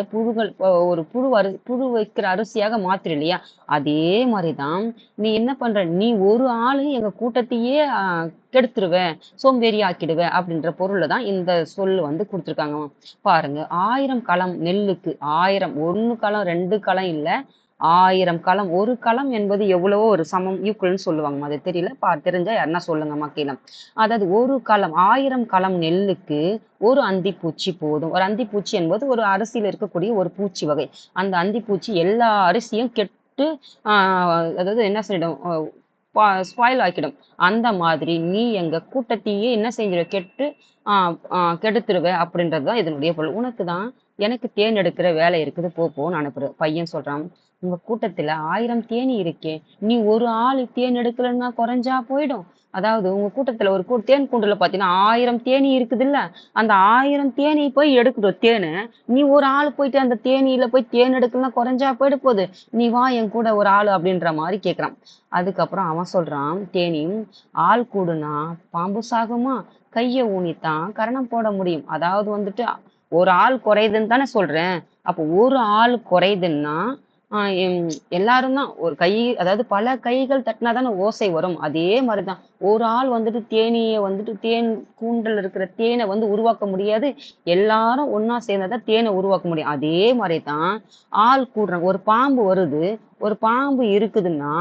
ஒரு புழு வைக்கிற அரிசியாக மாத்துரு இல்லையா? அதே மாரி தான் நீ என்ன பண்ற? நீ ஒரு ஆளு எங்க கூட்டத்தையே கெடுத்துருவ, சோம்பேறி ஆக்கிடுவ அப்படின்ற பொருள்ல தான் இந்த சொல்லு வந்து குடுத்துருக்காங்கம்மா. பாருங்க 1000 களம் நெல்லுக்கு 1000 1 களம் 2 களம் இல்ல. 1000 களம். ஒரு களம் என்பது எவ்வளவோ ஒரு சமம் ஈக்குவல்ன்னு சொல்லுவாங்கம்மா. அது தெரியல. தெரிஞ்சா யாருன்னா சொல்லுங்கம்மா கீழ. அதாவது ஒரு களம் 1000 களம் நெல்லுக்கு ஒரு அந்திப்பூச்சி போதும். ஒரு அந்திப்பூச்சி என்பது ஒரு அரிசியில இருக்கக்கூடிய ஒரு பூச்சி வகை. அந்த அந்திப்பூச்சி எல்லா அரிசியும் கெட்டு ஆ அதாவது என்ன சொல்லிடும்? ஸ்பாயில் ஆக்கிடும். அந்த மாதிரி நீ எங்க கூட்டத்தையே என்ன செஞ்சிருவ? ஆ கெடுத்துருவ அப்படின்றது தான் இதனுடைய பொருள். உனக்கு தான் எனக்கு தேன் எடுக்கிற வேலை இருக்குது. போ போன்னு அனுப்புறேன். பையன் சொல்றான். உங்க கூட்டத்துல 1000 தேனீ இருக்கே. நீ ஒரு ஆளு தேன் எடுக்கலன்னா குறைஞ்சா போயிடும். அதாவது உங்க கூட்டத்துல ஒரு தேன் கூண்டுல பார்த்தீங்கன்னா 1000 தேனீ இருக்குதுல்ல. அந்த 1000 தேனீ போய் எடுக்கட்டும் தேனு. நீ ஒரு ஆள் போயிட்டு அந்த தேனீல போய் தேன் எடுக்கலன்னா குறைஞ்சா போயிட போகுது. நீ வா என் கூட ஒரு ஆளு அப்படின்ற மாரி கேட்குறான். அதுக்கப்புறம் அவன் சொல்றான் தேனீ, ஆள் கூடுனா பாம்பு சாகுமா? கைய ஊனித்தான் கரணம் போட முடியும். அதாவது வந்துட்டு ஒரு ஆள் குறையுதுன்னு தானே சொல்றேன். அப்போ ஒரு ஆள் குறையுதுன்னா, அ எம் எல்லாரும் தான் ஒரு கை அதாவது பல கைகள் தட்டினா தானே ஓசை வரும். அதே மாரி தான். ஒரு ஆள் வந்துட்டு தேனீய வந்துட்டு தேன் கூண்டுல இருக்கிற தேன வந்து உருவாக்க முடியாது. எல்லாரும் ஒண்ணா சேர்ந்தா தான் தேன உருவாக்க முடியும். அதே மாரி தான் ஆள் கூடுறாங்க. ஒரு பாம்பு வருது. ஒரு பாம்பு இருக்குதுன்னா,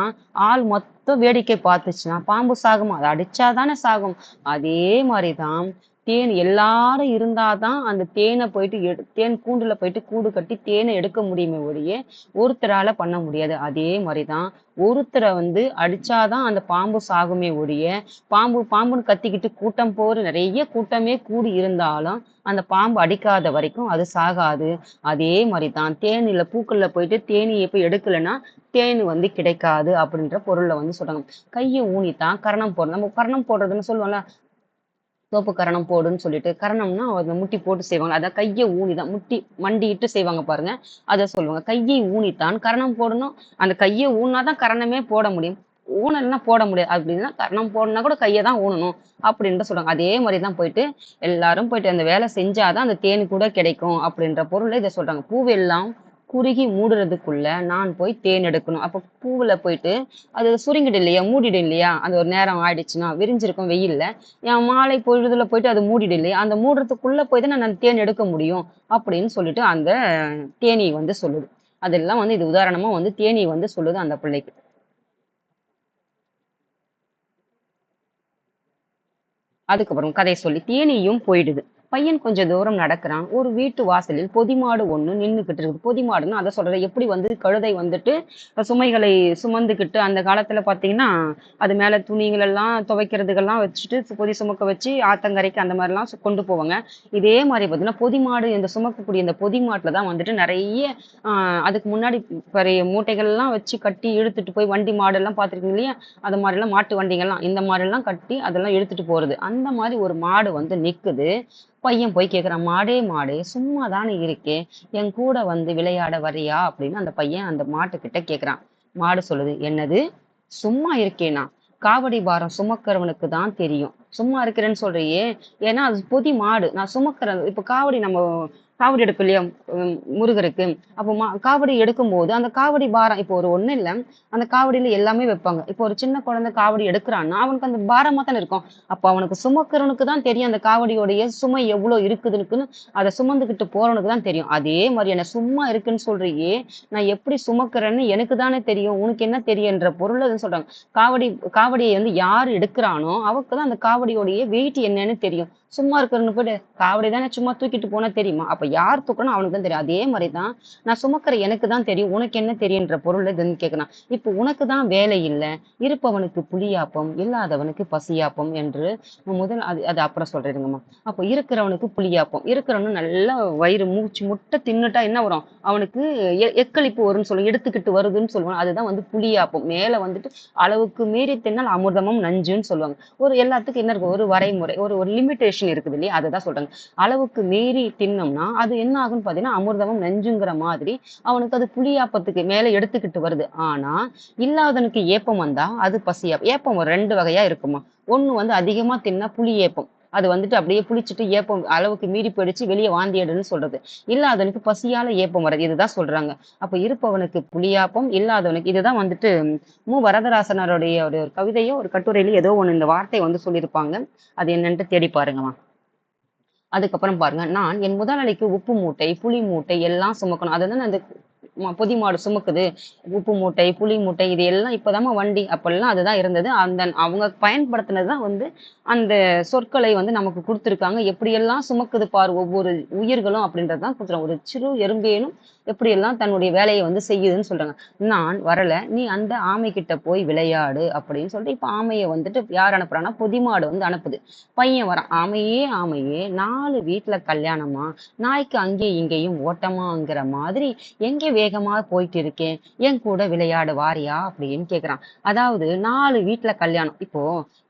ஆள் மொத்தம் வேடிக்கை பார்த்துச்சுன்னா, பாம்பு சாகுமா? அத அடிச்சா தானே சாகும். அதே மாரி தான் தேன் எல்லாரும் இருந்தா தான் அந்த தேன போயிட்டு தேன் கூண்டுல போயிட்டு கூடு கட்டி தேன எடுக்க முடியுமே ஒழிய, ஒருத்தரால பண்ண முடியாது. அதே மாரி தான் ஒருத்தர வந்து அடிச்சா தான் அந்த பாம்பு சாகுமே ஒழிய, பாம்புன்னு கத்திக்கிட்டு கூட்டம் போற நெறைய கூட்டமே கூடி இருந்தாலும், அந்த பாம்பு அடிக்காத வரைக்கும் அது சாகாது. அதே மாரி தான் தேனீல பூக்கள்ல போயிட்டு தேனீய போய் எடுக்கலன்னா, தேன் வந்து கிடைக்காது அப்படின்ற பொருள்ல வந்து சொல்றாங்க. கைய ஊனித்தான் கரணம் போடணும். நம்ம கரணம் போடுறதுன்னு சொல்லுவோம்ல. சோப்பு கரணம் போடுன்னு சொல்லிட்டு, கரணம்னா அத முட்டி போட்டு செய்வாங்க. அதான் கைய ஊனி தான் முட்டி மண்டியிட்டு செய்வாங்க பாருங்க. அத சொல்லுவாங்க. கையை ஊனித்தான் கரணம் போடணும். அந்த கைய ஊன்னா தான் கரணமே போட முடியும். ஊனல்னா போட முடியாது. அப்படின்னா கரணம் போடணும்னா கூட கைய தான் ஊனணும். அப்படின்ட்டு சொல்றாங்க. அதே மாரி தான் போயிட்டு எல்லாரும் போயிட்டு அந்த வேலை செஞ்சா தான் அந்த தேன் கூட கிடைக்கும். அப்படின்ற பொருள்ல இத சொல்றாங்க. பூவெல்லாம் குறுகி மூடுறதுக்குள்ள நான் போய் தேன் எடுக்கணும். அப்ப பூவுல போயிட்டு அது சுருங்கிடும் இல்லையா? மூடிடும் இல்லையா? அந்த ஒரு நேரம் ஆயிடுச்சுன்னா, விரிஞ்சிருக்கும் வெயில்ல. மாலை பொழுதுல போயிட்டு அது மூடிடும் இல்லையா? அந்த மூடுறதுக்குள்ள போய் தான் நான் தேன் எடுக்க முடியும். அப்படின்னு சொல்லிட்டு அந்த தேனீ வந்து சொல்லுது. அதெல்லாம் வந்து இது உதாரணமா வந்து தேனீ வந்து சொல்லுது அந்த பிள்ளைக்கு. அதுக்கப்புறம் கதை சொல்லி தேனியும் போயிடுது. பையன் கொஞ்சம் தூரம் நடக்கிறான். ஒரு வீட்டு வாசலில் பொதிமாடு ஒண்ணு நின்னுகிட்டு இருக்குது. பொதிமாடுன்னா அத சொல்றேன். எப்படி வந்து கழுதை வந்துட்டு சுமைகளை சுமந்துக்கிட்டு அந்த காலத்துல பார்த்தீங்கன்னா, அது மேல துணிகள் எல்லாம் துவைக்கிறதுக்கெல்லாம் வச்சுட்டு பொதி சுமக்க வச்சு ஆத்தங்கரைக்கு அந்த மாரிலாம் கொண்டு போவாங்க. இதே மாரி பார்த்தீங்கன்னா, பொதிமாடு இந்த சுமக்கக்கூடிய இந்த பொதிமாட்டுல தான் வந்துட்டு நெறைய அ அதுக்கு முன்னாடி பெரிய மூட்டைகள்லாம் வச்சு கட்டி இழுத்துட்டு போய் வண்டி மாடெல்லாம் பார்த்துருக்கீங்க இல்லையா? அது மாரிலாம் மாட்டு வண்டிங்கலாம் இந்த மாரிலாம் கட்டி அதெல்லாம் இழுத்துட்டு போறது. அந்த மாரி ஒரு மாடு வந்து நிக்குது. பையன் போய் கேட்குறான், "மாடே மாடே சும்மா தானே இருக்கேன். என் கூட வந்து விளையாட வர்றியா?" அப்படின்னு அந்த பையன் அந்த மாட்டுக்கிட்ட கேட்குறான். மாடு சொல்லுது, "என்னது? சும்மா இருக்கேனா? காவடி பாரம் சுமக்கிறவனுக்கு தான் தெரியும். சும்மா இருக்கிறேன்னு சொல்றியே, ஏன்னா அது பொதி மாடு. நான் சுமக்கிறேன்." இப்ப காவடி நம்ம காவடி எடுப்போம் இல்லையா? முருகருக்கு. அப்போ காவடி எடுக்கும்போது, அந்த காவடி பாரம் இப்போ ஒரு ஒண்ணும் இல்ல. அந்த காவடியில எல்லாமே வைப்பாங்க. இப்போ ஒரு சின்ன குழந்தை காவடி எடுக்குறான்னா, அவனுக்கு அந்த பாரமா தானே இருக்கும். அப்ப அவனுக்கு சுமக்கிறவனுக்கு தான் தெரியும் அந்த காவடியோடைய சுமை எவ்வளோ இருக்குதுன்னு அத சுமந்துகிட்டு போறவனுக்கு தான் தெரியும். அதே மாரி என்ன சும்மா இருக்குன்னு சொல்றியே, நான் எப்படி சுமக்கிறேன்னு எனக்கு தானே தெரியும். உனக்கு என்ன தெரியுன்ற பொருள்ல அதுன்னு சொல்றாங்க. காவடி காவடிய வந்து யாரு எடுக்குறானோ, அவருக்கு தான் அந்த காவடியோடைய வெயிட் என்னன்னு தெரியும். சும்மா இருக்கிறவனுக்கு போயிட்டு, "காவடி தானே சும்மா தூக்கிட்டு போனா தெரியுமா?" அப்ப யார் தூக்குறானோ அவனுக்கு தான் தெரியும். அதே மாரி தான் நான் சுமக்கிற எனக்கு தான் தெரியும். உனக்கு என்ன தெரியுன்ற பொருள்ல இதுன்னு கேட்கிறான். இப்போ உனக்கு தான் வேலை இல்ல. இருப்பவனுக்கு புளியாப்பம், இல்லாதவனுக்கு பசியாப்பம் என்று முதல் அது அது அப்புறம் சொல்றேனுங்கம்மா. அப்போ இருக்கிறவனுக்கு புளியாப்பம். இருக்கிறவனும் நல்லா வயிறு மூச்சு முட்ட தின்னுட்டா என்ன வரும்? அவனுக்கு எக்களிப்பு வரும்ன்னு சொல்லுவோம். எடுத்துக்கிட்டு வருதுன்னு சொல்லுவோம். அதுதான் வந்து புளியாப்பம். மேல வந்துட்டு அளவுக்கு மீறி தின்னால் அமிர்தமும் நஞ்சுன்னு சொல்லுவாங்க. ஒரு எல்லாத்துக்கும் என்ன இருக்கும்? ஒரு வரைமுறை, ஒரு ஒரு லிமிட்டேஷன் இருக்குது இல்லையா? அததான் சொல்றாங்க. அளவுக்கு மீறி தின்னோம்னா, அது என்ன ஆகும்ன்னு பார்த்தீங்கன்னா, அமிர்தமும் நஞ்சுங்கிற மாதிரி அவனுக்கு அது புளியாப்பத்துக்கு மேல எடுத்துக்கிட்டு வருது. ஆனா, இல்லாதவனுக்கு ஏப்பம் வந்தா, அது பசியாப்பம். ஏப்பம் ஒரு 2 வகையா இருக்குமா. ஒண்ணு வந்து அதிகமா தின்னா புளி ஏப்பம். அது வந்துட்டு அப்படியே புளிச்சுட்டு ஏப்பம் அளவுக்கு மீறி போயிடுச்சு, வெளிய வாந்தி எடுன்னு சொல்றது. இல்லாதவனுக்கு பசியால ஏப்பம் வர்றது. இதுதான் சொல்றாங்க. அப்ப இருப்பவனுக்கு புளியாப்பம், இல்லாதவனுக்கு இதுதான் வந்துட்டு வரதராசனாருடைய ஒரு கவிதையோ, ஒரு கட்டுரையிலயோ ஏதோ ஒண்ணு இந்த வார்த்தைய வந்து சொல்லியிருப்பாங்க. அது என்னன்ட்டு தேடி பாருங்கம்மா. அதுக்கப்புறம் பாருங்க, நான் என் முதலாளிக்கு உப்பு மூட்டை, புளி மூட்டை எல்லாம் சுமக்கணும். அதுதானே அந்த பொதி மாடு சுமக்குது. உப்பு மூட்டை, புளி மூட்டை இது எல்லாம் இப்பதாம்மா வண்டி. அப்பல்லாம் அதுதான் இருந்தது. அந்த அவங்க பயன்படுத்தினது தான் வந்து அந்த சொற்களை வந்து நமக்கு குடுத்துருக்காங்க. எப்படியெல்லாம் சுமக்குது பாரு ஒவ்வொரு உயிர்களும் அப்படின்றது தான் குடுத்துருக்காங்க. ஒரு சிறு எறும்பேனும் எப்படியெல்லாம் தன்னுடைய வேலைய வந்து செய்யுதுன்னு சொல்றாங்க. நான் வரல. நீ அந்த ஆமைகிட்ட போய் விளையாடு அப்படின்னு சொல்லிட்டு, இப்ப ஆமைய வந்துட்டு யார் அனுப்புறான்னா, பொதி மாடு வந்து அனுப்புது. பையன் வரான். ஆமையே ஆமையே 4 வீட்ல கல்யாணமா, நாய்க்கு அங்கேயும் இங்கேயும் ஓட்டமாங்கிற மாதிரி எங்கே வேகமா போயிட்டு இருக்கேன். என் கூட விளையாட வாரியா? அப்படின்னு கேட்கிறான். அதாவது 4 வீட்ல கல்யாணம். இப்போ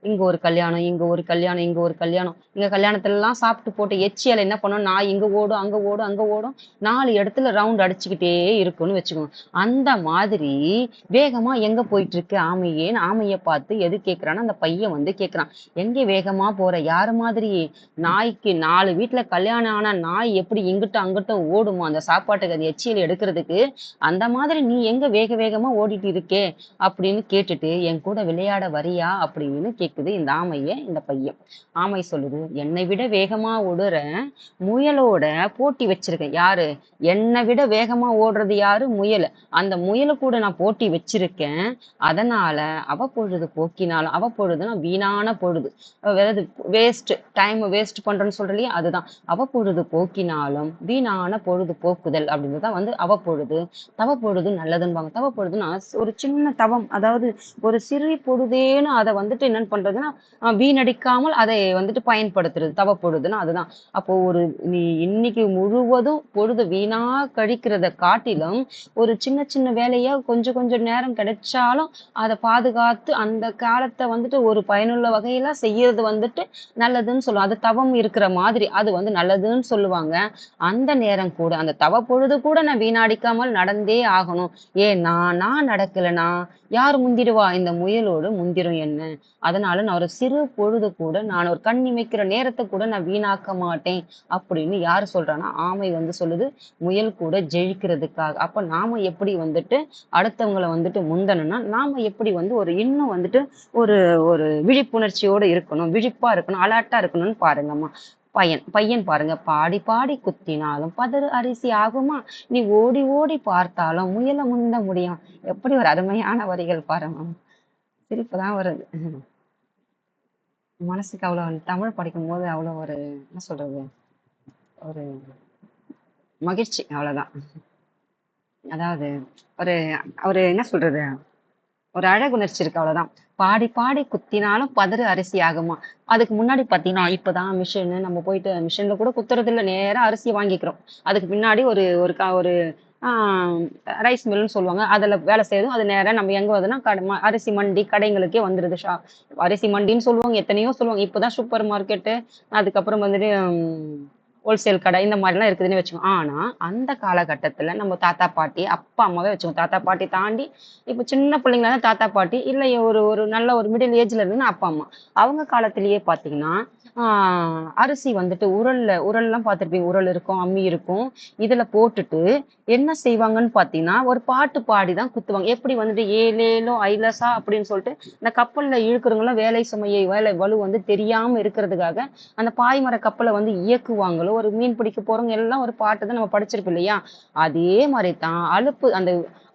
இங்க ஒரு கல்யாணம், இங்க ஒரு கல்யாணம், இங்க ஒரு கல்யாணம். இங்க கல்யாணத்துலலாம் சாப்பிட்டு போட்டு எச்சியால என்ன பண்ணும்? நாய் இங்க ஓடும், அங்க ஓடும், அங்க ஓடும். 4 இடத்துல ரவுண்ட் அடிச்சுக்கிட்டே இருக்குன்னு வச்சுக்கோங்க. அந்த மாதிரி வேகமா எங்க போயிட்டு இருக்கு ஆமையேன்னு ஆமைய பார்த்து எது கேட்கிறான்னா, அந்த பையன் வந்து கேட்கிறான். எங்கே வேகமா போற? யாரு மாதிரி? நாய்க்கு 4 வீட்ல கல்யாணம் ஆன நாய் எப்படி இங்கிட்டும் அங்கிட்டும் ஓடுமா? அந்த சாப்பாட்டுக்கு அது எச்சியல் எடுக்கிறதுக்கு. அந்த மாதிரி நீ எங்க வேக வேகமா ஓடிட்டு இருக்கே! அப்படின்னு கேட்டுட்டு, என் கூட விளையாட வரியா? அப்படின்னு கேட்குது இந்த ஆமைய இந்த பையன். ஆமை சொல்லுது, என்னை விட வேகமா ஓடுற முயலோட போட்டி வச்சிருக்கேன். யாரு? என்னை விட வேகமா ஓடுறது யாரு? முயலு. அந்த முயலு கூட நான் போட்டி வச்சிருக்கேன். அதனால அவ பொழுது போக்கினாலும் அவ பொழுதுனா வீணான பொழுது. அதாவது டைம் வேஸ்ட் பண்றேன்னு சொல்றேன் இல்லையா? அதுதான். அவ பொழுது போக்கினாலும் வீணான பொழுது போக்குதல் அப்படின்றது தான் வந்து அவ பொழுது. தவ பொழுது நல்லதுன்னுவாங்க. தவ பொழுதுனா ஒரு சின்ன தவம். அதாவது ஒரு சிறு பொழுதேன்னு அத வந்துட்டு என்னன்னு பண்றதுன்னா, வீணடிக்காமல் அதை வந்துட்டு பயன்படுத்துறது. தவ பொழுதுன்னா அதுதான். அப்போ நீ இன்னைக்கு முழுவதும் பொழுது வீணா கழிக்கிறத காட்டிலும், ஒரு சின்ன சின்ன வேலையா கொஞ்சம் கொஞ்சம் நேரம் கிடைச்சாலும், அத பாதுகாத்து அந்த காலத்த வந்துட்டு ஒரு பயனுள்ள வகையில செய்யறது வந்துட்டு நல்லதுன்னு சொல்லுவோம். அது தவம் இருக்கிற மாதிரி. அது வந்து நல்லதுன்னு சொல்லுவாங்க. அந்த நேரம் கூட, அந்த தவ பொழுது கூட நான் வீணடிக்காமல் நடந்தே ஆகணும். ஏன்னா, நான் நடக்கலனா, யார் முந்திருவா? இந்த முயலோடு முந்திரும் என்ன. அதனால நான் ஒரு சிறு பொழுது கூட, நான் ஒரு கண் இமைக்கிற நேரத்த கூட நான் வீணாக்க மாட்டேன். அப்படின்னு யாரு சொல்றான்னா, ஆமை வந்து சொல்லுது, முயல் கூட ஜெயிக்கிறதுக்காக. அப்ப நாம எப்படி வந்துட்டு அடுத்தவங்கள வந்துட்டு முந்தணும்னா, நாம எப்படி வந்து ஒரு இன்னும் வந்துட்டு ஒரு ஒரு விழிப்புணர்ச்சியோட இருக்கணும், விழிப்பா இருக்கணும், அலர்ட்டா இருக்கணும்னு பாருங்கம்மா. பையன் பாருங்க, பாடி பாடி குத்தினாலும் பதறு அரிசி ஆகுமா? நீ ஓடி ஓடி பார்த்தாலும் முயல முந்த முடியும். எப்படி ஒரு அருமையான வரிகள் பாருங்க. சிரிப்பு தான் வருது. மனசுக்கு அவ்வளோ தமிழ் படிக்கும்போது அவ்வளோ ஒரு என்ன சொல்றது? ஒரு மகிழ்ச்சி அவ்வளோதான். அதாவது ஒரு ஒரு என்ன சொல்றது? ஒரு அழகுணர்ச்சி இருக்கு அவ்வளோதான். பாடி பாடி குத்தினாலும் பதறு அரிசி ஆகுமா? அதுக்கு முன்னாடி பார்த்தீங்கன்னா, இப்பதான் மிஷினு நம்ம போயிட்டு மிஷின்ல கூட குத்துறதில்ல. நேரா அரிசிய வாங்கிக்கிறோம். அதுக்கு பின்னாடி ஒரு ஒரு ஒரு ஆ ரைஸ் மில்லுன்னு சொல்லுவாங்க. அதுல வேலை செய்யுது. அது நேரா நம்ம எங்க வருதுன்னா, அரிசி மண்டி கடைங்களுக்கே வந்துருது. அரிசி மண்டின்னு சொல்லுவாங்க. எத்தனையோ சொல்லுவாங்க. இப்பதான் சூப்பர் மார்க்கெட்டு, அதுக்கப்புறம் வந்துட்டு ஹோல்சேல் கடை இந்த மாதிரிலாம் இருக்குதுன்னு வச்சுக்கோங்க. ஆனா, அந்த காலகட்டத்துல நம்ம தாத்தா, பாட்டி, அப்பா, அம்மாவே வச்சுக்கோங்க. தாத்தா, பாட்டி தாண்டி இப்ப சின்ன பிள்ளைங்களா இருந்தா தாத்தா, பாட்டி, இல்ல ஒரு ஒரு நல்ல ஒரு மிடில் ஏஜ்ல இருந்துன்னா அப்பா, அம்மா. அவங்க காலத்திலேயே பார்த்தீங்கன்னா, ஆ அரிசி வந்துட்டு உரல்லாம் பார்த்திருப்பீங்க. உரல் இருக்கும், அம்மி இருக்கும். இதுல போட்டுட்டு என்ன செய்வாங்கன்னு பார்த்தீங்கன்னா, ஒரு பாட்டு பாடி தான் குத்துவாங்க. எப்படி வந்துட்டு "ஏலேலோ ஐலசா" அப்படின்னு சொல்லிட்டு, இந்த கப்பல்ல இழுக்கிறவங்கலாம் வேலை சுமையை வேலை பளு வந்து தெரியாம இருக்கிறதுக்காக, அந்த பாய்மர கப்பல வந்து இயக்குவாங்களோ, ஒரு மீன் பிடிக்க போறவங்க எல்லாம் ஒரு பாட்டு தான் நம்ம படிச்சிருப்போம் இல்லையா? அதே மாரி தான் அலுப்பு அந்த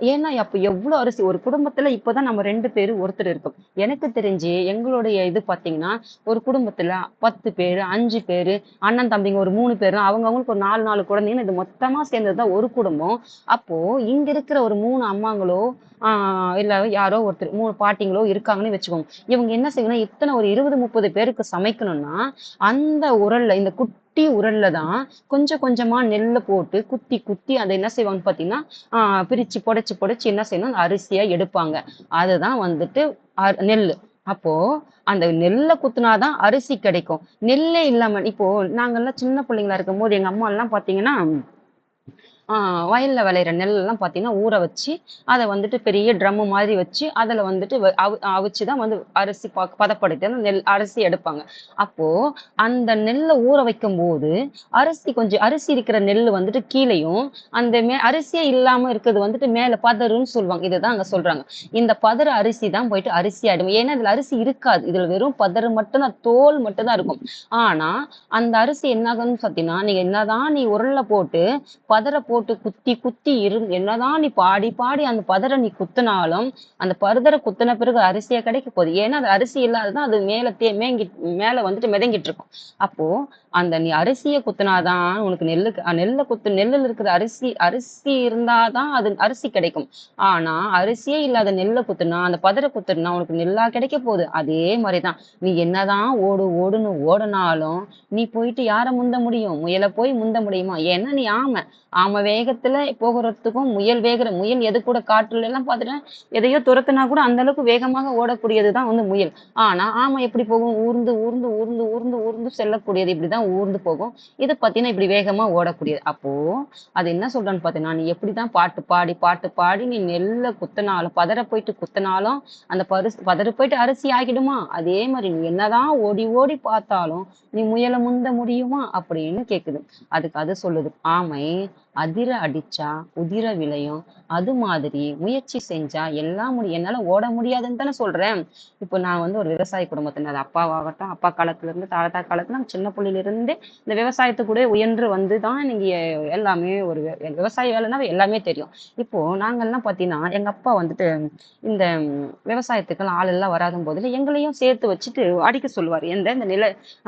ஏன்னா அப்ப எவ்ளோ அரிசி ஒரு குடும்பத்துல இப்பதான் நம்ம 2 பேரு, ஒருத்தர் இருக்கோம். எனக்கு தெரிஞ்சு எங்களுடைய இது பார்த்தீங்கன்னா, ஒரு குடும்பத்துல 10 பேரு, 5 பேரு, அண்ணன் தம்பிங்க ஒரு 3 பேரு, அவங்கவங்களுக்கு ஒரு 4, 4 குழந்தைங்கன்னு இது மொத்தமா சேர்ந்தது தான் ஒரு குடும்பம். அப்போ இங்க இருக்கிற ஒரு 3 அம்மாங்களோ, ஆ இல்ல யாரோ ஒருத்தர் 3 பாட்டிங்களோ இருக்காங்கன்னு வச்சுக்கோங்க. இவங்க என்ன செய்யணும்னா, இத்தன ஒரு 20, 30 பேருக்கு சமைக்கணும்னா, அந்த உரல்ல இந்த குட்டி உரல்ல தான் கொஞ்சம் கொஞ்சமா நெல்ல போட்டு குத்தி குத்தி அத என்ன செய்வாங்கன்னு பார்த்தீங்கன்னா, பிரிச்சு புடைச்சு புடைச்சு என்ன செய்யணும், அந்த அரிசியா எடுப்பாங்க. அதுதான் வந்துட்டு நெல்லு. அப்போ அந்த நெல்ல குத்துனா தான் அரிசி கிடைக்கும். நெல்லே இல்லாம இப்போ நாங்கலாம் சின்ன பிள்ளைங்களா இருக்கும்போது எங்க அம்மாலாம் பார்த்தீங்கன்னா ஆ வயல்ல விளையிற நெல்லெல்லாம் பார்த்தீங்கன்னா, ஊற வச்சு, அத வந்துட்டு பெரிய ட்ரம்மு மாதிரி வச்சு, அதுல வந்துட்டு அவிச்சு தான் வந்து அரிசி பதப்படுத்தி அந்த அரிசி எடுப்பாங்க. அப்போ அந்த நெல்ல ஊற வைக்கும்போது, கொஞ்சம் அரிசி இருக்கிற நெல்லு வந்துட்டு கீழயும், அந்த அரிசியே இல்லாம இருக்கிறது வந்துட்டு மேல பதருன்னு சொல்லுவாங்க. இதுதான் அங்க சொல்றாங்க. இந்த பதறு அரிசி தான் போயிட்டு அரிசி ஆயிடும். ஏன்னா, இதுல அரிசி இருக்காது. இதுல வெறும் பதறு மட்டும் தான், தோல் மட்டும் தான் இருக்கும். ஆனா, அந்த அரிசி என்ன ஆகும்னு பார்த்தீங்கன்னா, நீங்க என்னதான் நீ உரல்ல போட்டு பதற போட்டு குத்தி குத்தி என்னதான் நீ பாடி பாடி அந்த பதற நீ குத்துனாலும், அந்த பதற குத்துன பிறகு அரிசியா கிடைக்க போகுது. ஏன்னா, அது அரிசி இல்லாததான் அது மேல மேல வந்துட்டு மிதங்கிட்டு இருக்கும். அப்போ அந்த நீ அரிசிய குத்துனா தான் உனக்கு நெல்லுல இருக்கிற அரிசி அரிசி இருந்தா தான் அது அரிசி கிடைக்கும். ஆனா, அரிசியே இல்லாத நெல்ல குத்துனா, அந்த பதற குத்துனா உனக்கு நெல்லா கிடைக்க போகுது. அதே மாரி தான். நீ என்னதான் ஓடுன்னு ஓடுனாலும், நீ போயிட்டு யார முந்த முடியும்? முயல போய் முந்த முடியுமா? ஏன்னா நீ ஆம. ஆம வேகத்துல போகுறதுக்கும் முயல் எது கூட காட்டுல எல்லாம் பார்த்துட்டேன் எதையோ துரத்துனா கூட அந்த அளவுக்கு வேகமாக ஓடக்கூடியது தான் வந்து முயல். ஆனா ஆமை எப்படி போகும்? ஊர்ந்து ஊர்ந்து ஊர்ந்து ஊர்ந்து ஊர்ந்து செல்லக்கூடியது. இப்படிதான் ஊர்ந்து போகும். இது பார்த்தீங்கன்னா இப்படி வேகமா ஓடக்கூடியது. அப்போ அது என்ன சொல்றான்னு பார்த்தீங்கன்னா, நீ எப்படிதான் பாட்டு பாடி நீ நெல்ல குத்துனாலும், பதற போயிட்டு குத்துனாலும், அந்த பதறு போயிட்டு அரிசி ஆகிடுமா? அதே மாரி நீ என்னதான் ஓடி ஓடி பார்த்தாலும், நீ முயல முந்த முடியுமா? அப்படின்னு கேக்குது. அதுக்கு அது சொல்லுது. ஆமை அதிர அடிச்சா உதிர விளையும். அது மாதிரி முயற்சி செஞ்சா எல்லாம் முடியும். என்னால ஓட முடியாதுன்னு தானே சொல்றேன். இப்போ நான் வந்து ஒரு விவசாய குடும்பத்தினர். அப்பாவாகட்டும், அப்பா காலத்துல இருந்து தாத்தா காலத்துல சின்ன புள்ளையில இருந்தே இந்த விவசாயத்துக்கூட உயன்று வந்து தான் நீங்க எல்லாமே ஒரு விவசாய வேலைன்னா எல்லாமே தெரியும். இப்போ நாங்கல்லாம் பார்த்தீங்கன்னா, எங்க அப்பா வந்துட்டு இந்த விவசாயத்துக்கெல்லாம் ஆள் எல்லாம் வராத போதுல எங்களையும் சேர்த்து வச்சுட்டு அடிக்க சொல்லுவாரு. இந்த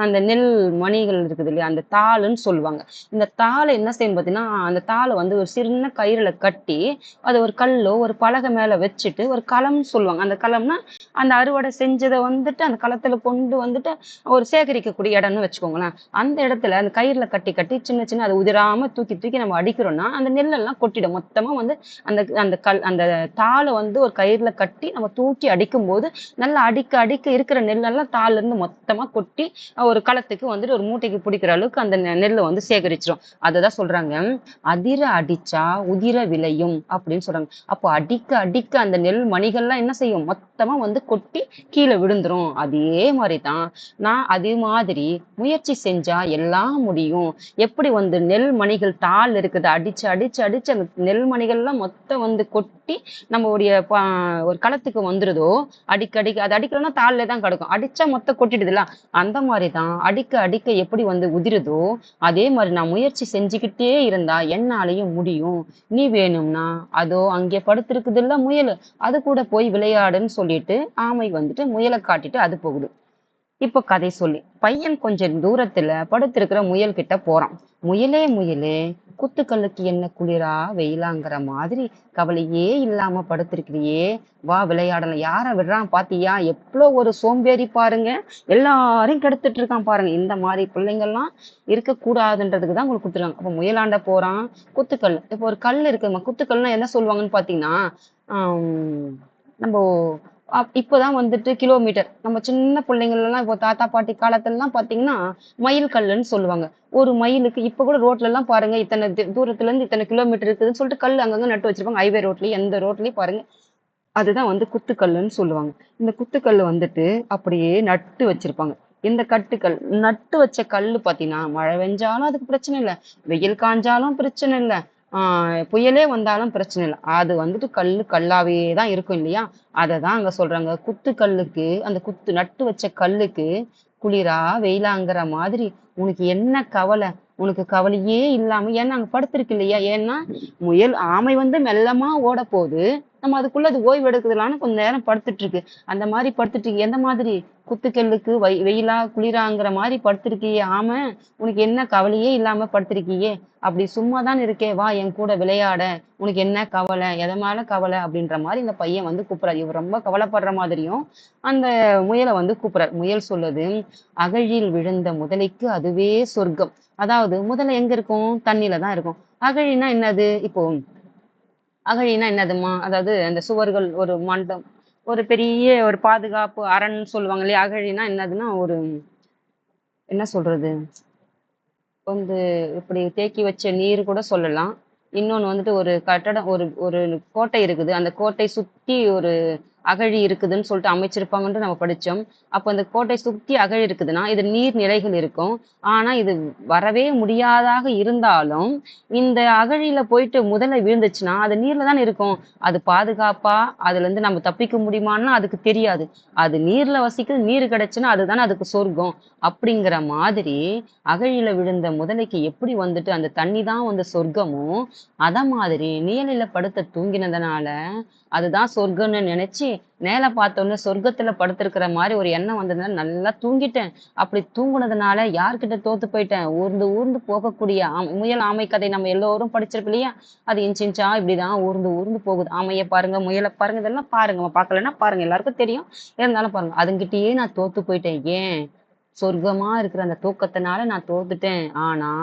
அந்த நெல் மணிகள் இருக்குது இல்லையா? அந்த தாளுன்னு சொல்லுவாங்க. இந்த தாள என்ன செய்யணும் பார்த்தீங்கன்னா, அந்த தாள வந்து ஒரு சின்ன கயிறுல கட்டி, அத ஒரு கல்லோ, ஒரு பலகை மேல வச்சுட்டு, ஒரு களம்ன்னு சொல்லுவாங்க. அந்த களம்னா, அந்த அறுவடை செஞ்சத வந்துட்டு அந்த களத்துல கொண்டு வந்துட்டு ஒரு சேகரிக்கக்கூடிய இடம்னு வச்சுக்கோங்களேன். அந்த இடத்துல அந்த கயிறுல கட்டி, கட்டி சின்ன சின்ன அத உதிராம தூக்கி, தூக்கி நம்ம அடிக்கிறோம்னா, அந்த நெல்லெல்லாம் கொட்டிடும். மொத்தமா வந்து அந்த அந்த தாள வந்து ஒரு கயிறுல கட்டி நம்ம தூக்கி அடிக்கும்போது, நல்லா அடிக்க, அடிக்க இருக்கிற நெல்லெல்லாம் தாள்ல இருந்து மொத்தமா கொட்டி, ஒரு களத்துக்கு வந்துட்டு ஒரு மூட்டைக்கு பிடிக்கிற அளவுக்கு அந்த நெல்ல வந்து சேகரிச்சுரும். அததான் சொல்றாங்க. "அதிர அடிச்சா உதிர விளையும்" அப்படின்னு சொல்றாங்க. அப்போ அடிக்க, அடிக்க அந்த நெல் மணிகள்லாம் என்ன செய்யும்? மொத்தமா வந்து கொட்டி கீழ விழுந்துரும். அதே மாரி தான் அதே மாதிரி முயற்சி செஞ்சா எல்லாம் முடியும். எப்படி வந்து நெல் மணிகள் தாள் இருக்குது. அடிச்சு, அடிச்சு, அடிச்சு அந்த நெல் மணிகள்லாம் மொத்தம் வந்து கொட்டி நம்மளுடைய ஒரு களத்துக்கு வந்துருதோ, அடிக்க அது அடிக்கலன்னா தாள்லே தான் கிடக்கும். அடிச்சா மொத்தம் கொட்டிடுதுல்ல. அந்த மாரி தான் அடிக்க, அடிக்க எப்படி வந்து உதிருதோ, அதே மாரி நான் முயற்சி செஞ்சுக்கிட்டே இருந்தா என்னாலயும் முடியும். நீ வேணும்னா, அதோ அங்கே படுத்திருக்குதுல்ல முயலு, அது கூட போய் விளையாடுன்னு சொல்லிட்டு, ஆமை வந்துட்டு முயல காட்டிட்டு அது போகுது. இப்ப கதை சொல்லி பையன் கொஞ்சம் தூரத்துல படுத்திருக்கிற முயல் கிட்ட போறான். முயலே முயலே, குத்துக்கல்லுக்கு என்ன குளிரா வெயிலாங்கிற மாதிரி கவலையே இல்லாம படுத்திருக்கிறியே, வா விளையாடலாம். யார விடுறான் பாத்தியா, எவ்வளோ ஒரு சோம்பேறி பாருங்க, எல்லாரையும் கெடுத்துட்டு இருக்கான் பாருங்க. இந்த மாதிரி பிள்ளைங்கள்லாம் இருக்கக்கூடாதுன்றதுக்கு தான் உங்களுக்கு கொடுத்துருக்காங்க. அப்ப முயலாண்ட போறான். குத்துக்கல், இப்போ ஒரு கல் இருக்குங்க, குத்துக்கல்னா என்ன சொல்லுவாங்கன்னு பாத்தீங்கன்னா, ஆம், நம்ம இப்பதான் வந்துட்டு கிலோமீட்டர், நம்ம சின்ன பிள்ளைங்கள் எல்லாம் இப்போ தாத்தா பாட்டி காலத்துல எல்லாம் பாத்தீங்கன்னா மைல் கல்லுன்னு சொல்லுவாங்க. ஒரு மைலுக்கு இப்ப கூட ரோட்ல எல்லாம் பாருங்க, இத்தனை தூரத்துல இருந்து இத்தனை கிலோமீட்டர் இருக்குதுன்னு சொல்லிட்டு கல் அங்கங்க நட்டு வச்சிருப்பாங்க. ஹைவே ரோட்லயும் எந்த ரோட்லயும் பாருங்க, அதுதான் வந்து குத்துக்கல்லுன்னு சொல்லுவாங்க. இந்த குத்துக்கல்லு வந்துட்டு அப்படியே நட்டு வச்சிருப்பாங்க. இந்த கட்டுக்கல் நட்டு வச்ச கல்லு பாத்தீங்கன்னா மழை பெஞ்சாலும் அதுக்கு பிரச்சனை இல்லை, வெயில் காஞ்சாலும் பிரச்சனை இல்லை, புயலே வந்தாலும் பிரச்சனை இல்லை, அது வந்துட்டு கல்லு கல்லாவே தான் இருக்கும் இல்லையா. அதை தான் அங்க சொல்றாங்க, குத்து கல்லுக்கு, அந்த குத்து நட்டு வச்ச கல்லுக்கு குளிரா வெயிலாங்கிற மாதிரி உனக்கு என்ன கவலை, உனக்கு கவலையே இல்லாம, ஏன்னா அங்க படுத்திருக்கு இல்லையா. ஏன்னா முயல் ஆமை வந்து மெல்லமா ஓட போகுது, நம்ம அதுக்குள்ள அது ஓய்வு எடுக்குதுலான்னு கொஞ்ச நேரம் படுத்துட்டு இருக்கு. அந்த மாதிரி படுத்துட்டு இருக்கு. எந்த மாதிரி, குத்துக்கல்லுக்கு வெயிலா குளிராங்கிற மாதிரி படுத்திருக்கியே ஆமை, உனக்கு என்ன கவலையே இல்லாம படுத்திருக்கியே, அப்படி சும்மா தான் இருக்கே, வா என் கூட விளையாட, உனக்கு என்ன கவலை, எதை மேல கவலை அப்படின்ற மாதிரி இந்த பையன் வந்து கூப்பிடுறாரு. இவர் ரொம்ப கவலைப்படுற மாதிரியும் அந்த முயலை வந்து கூப்பிடுறாரு. முயல் சொல்லுது, அகழியில் விழுந்த முதலைக்கு அதுவே சொர்க்கம். அதாவது முதலை எங்க இருக்கும், தண்ணியில தான் இருக்கும். அகழினா என்னது, இப்போ அகழினா என்னதுமா, அதாவது அந்த சுவர்கள், ஒரு மண்டம், ஒரு பெரிய ஒரு பாதுகாப்பு அரண் சொல்லுவாங்க இல்லையா. அகழினா என்னதுன்னா ஒரு, என்ன சொல்றது, வந்து இப்படி தேக்கி வச்ச நீர் கூட சொல்லலாம். இன்னொன்னு வந்துட்டு ஒரு கட்டடம், ஒரு ஒரு கோட்டை இருக்குது, அந்த கோட்டை சுத்தி ஒரு அகழி இருக்குதுன்னு சொல்லிட்டு அமைச்சிருப்பாங்கன்ட்டு நம்ம படிச்சோம். அப்போ அந்த கோட்டை சுத்தி அகழி இருக்குதுன்னா இது நீர் நிலைகள் இருக்கும். ஆனா இது வரவே முடியாதாக இருந்தாலும் இந்த அகழியில போயிட்டு முதல்ல விழுந்துச்சுன்னா அது நீர்ல தானே இருக்கும். அது பாதுகாப்பா அதுல இருந்து நம்ம தப்பிக்க முடியுமான்னா அதுக்கு தெரியாது. அது நீர்ல வசிக்குது, நீர் கிடைச்சுன்னா அதுதானே அதுக்கு சொர்க்கம். அப்படிங்கிற மாதிரி அகழியில விழுந்த முதலைக்கு எப்படி வந்துட்டு அந்த தண்ணி தான் வந்து சொர்க்கமோ, அத மாதிரி நிழலில படுத்து தூங்கினதுனால அதுதான் சொர்க்கம்னு நினைச்சு, மேல பார்த்தோன்னே சொர்க்கத்துல படுத்திருக்கிற மாதிரி ஒரு எண்ணம் வந்ததுனால நல்லா தூங்கிட்டேன். அப்படி தூங்குனதுனால யார்கிட்ட தோத்து போயிட்டேன், ஊர்ந்து ஊர்ந்து போகக்கூடிய முயல் ஆமை கதை நம்ம எல்லோரும் படிச்சிருப்போம் இல்லையா. அது இன்ச் இன்ச்சா இப்படிதான் ஊர்ந்து ஊர்ந்து போகுது. ஆமைய பாருங்க, முயலை பாருங்க, இதெல்லாம் பாருங்க, பார்க்கலன்னா பாருங்க, எல்லாருக்கும் தெரியும். இருந்தாலும் பாருங்க, அதுங்கிட்டயே நான் தோத்து போயிட்டேன். ஏன், சொர்க்கமா இருக்கிற அந்த தூக்கத்தினால நான் தோத்துட்டேன். ஆனா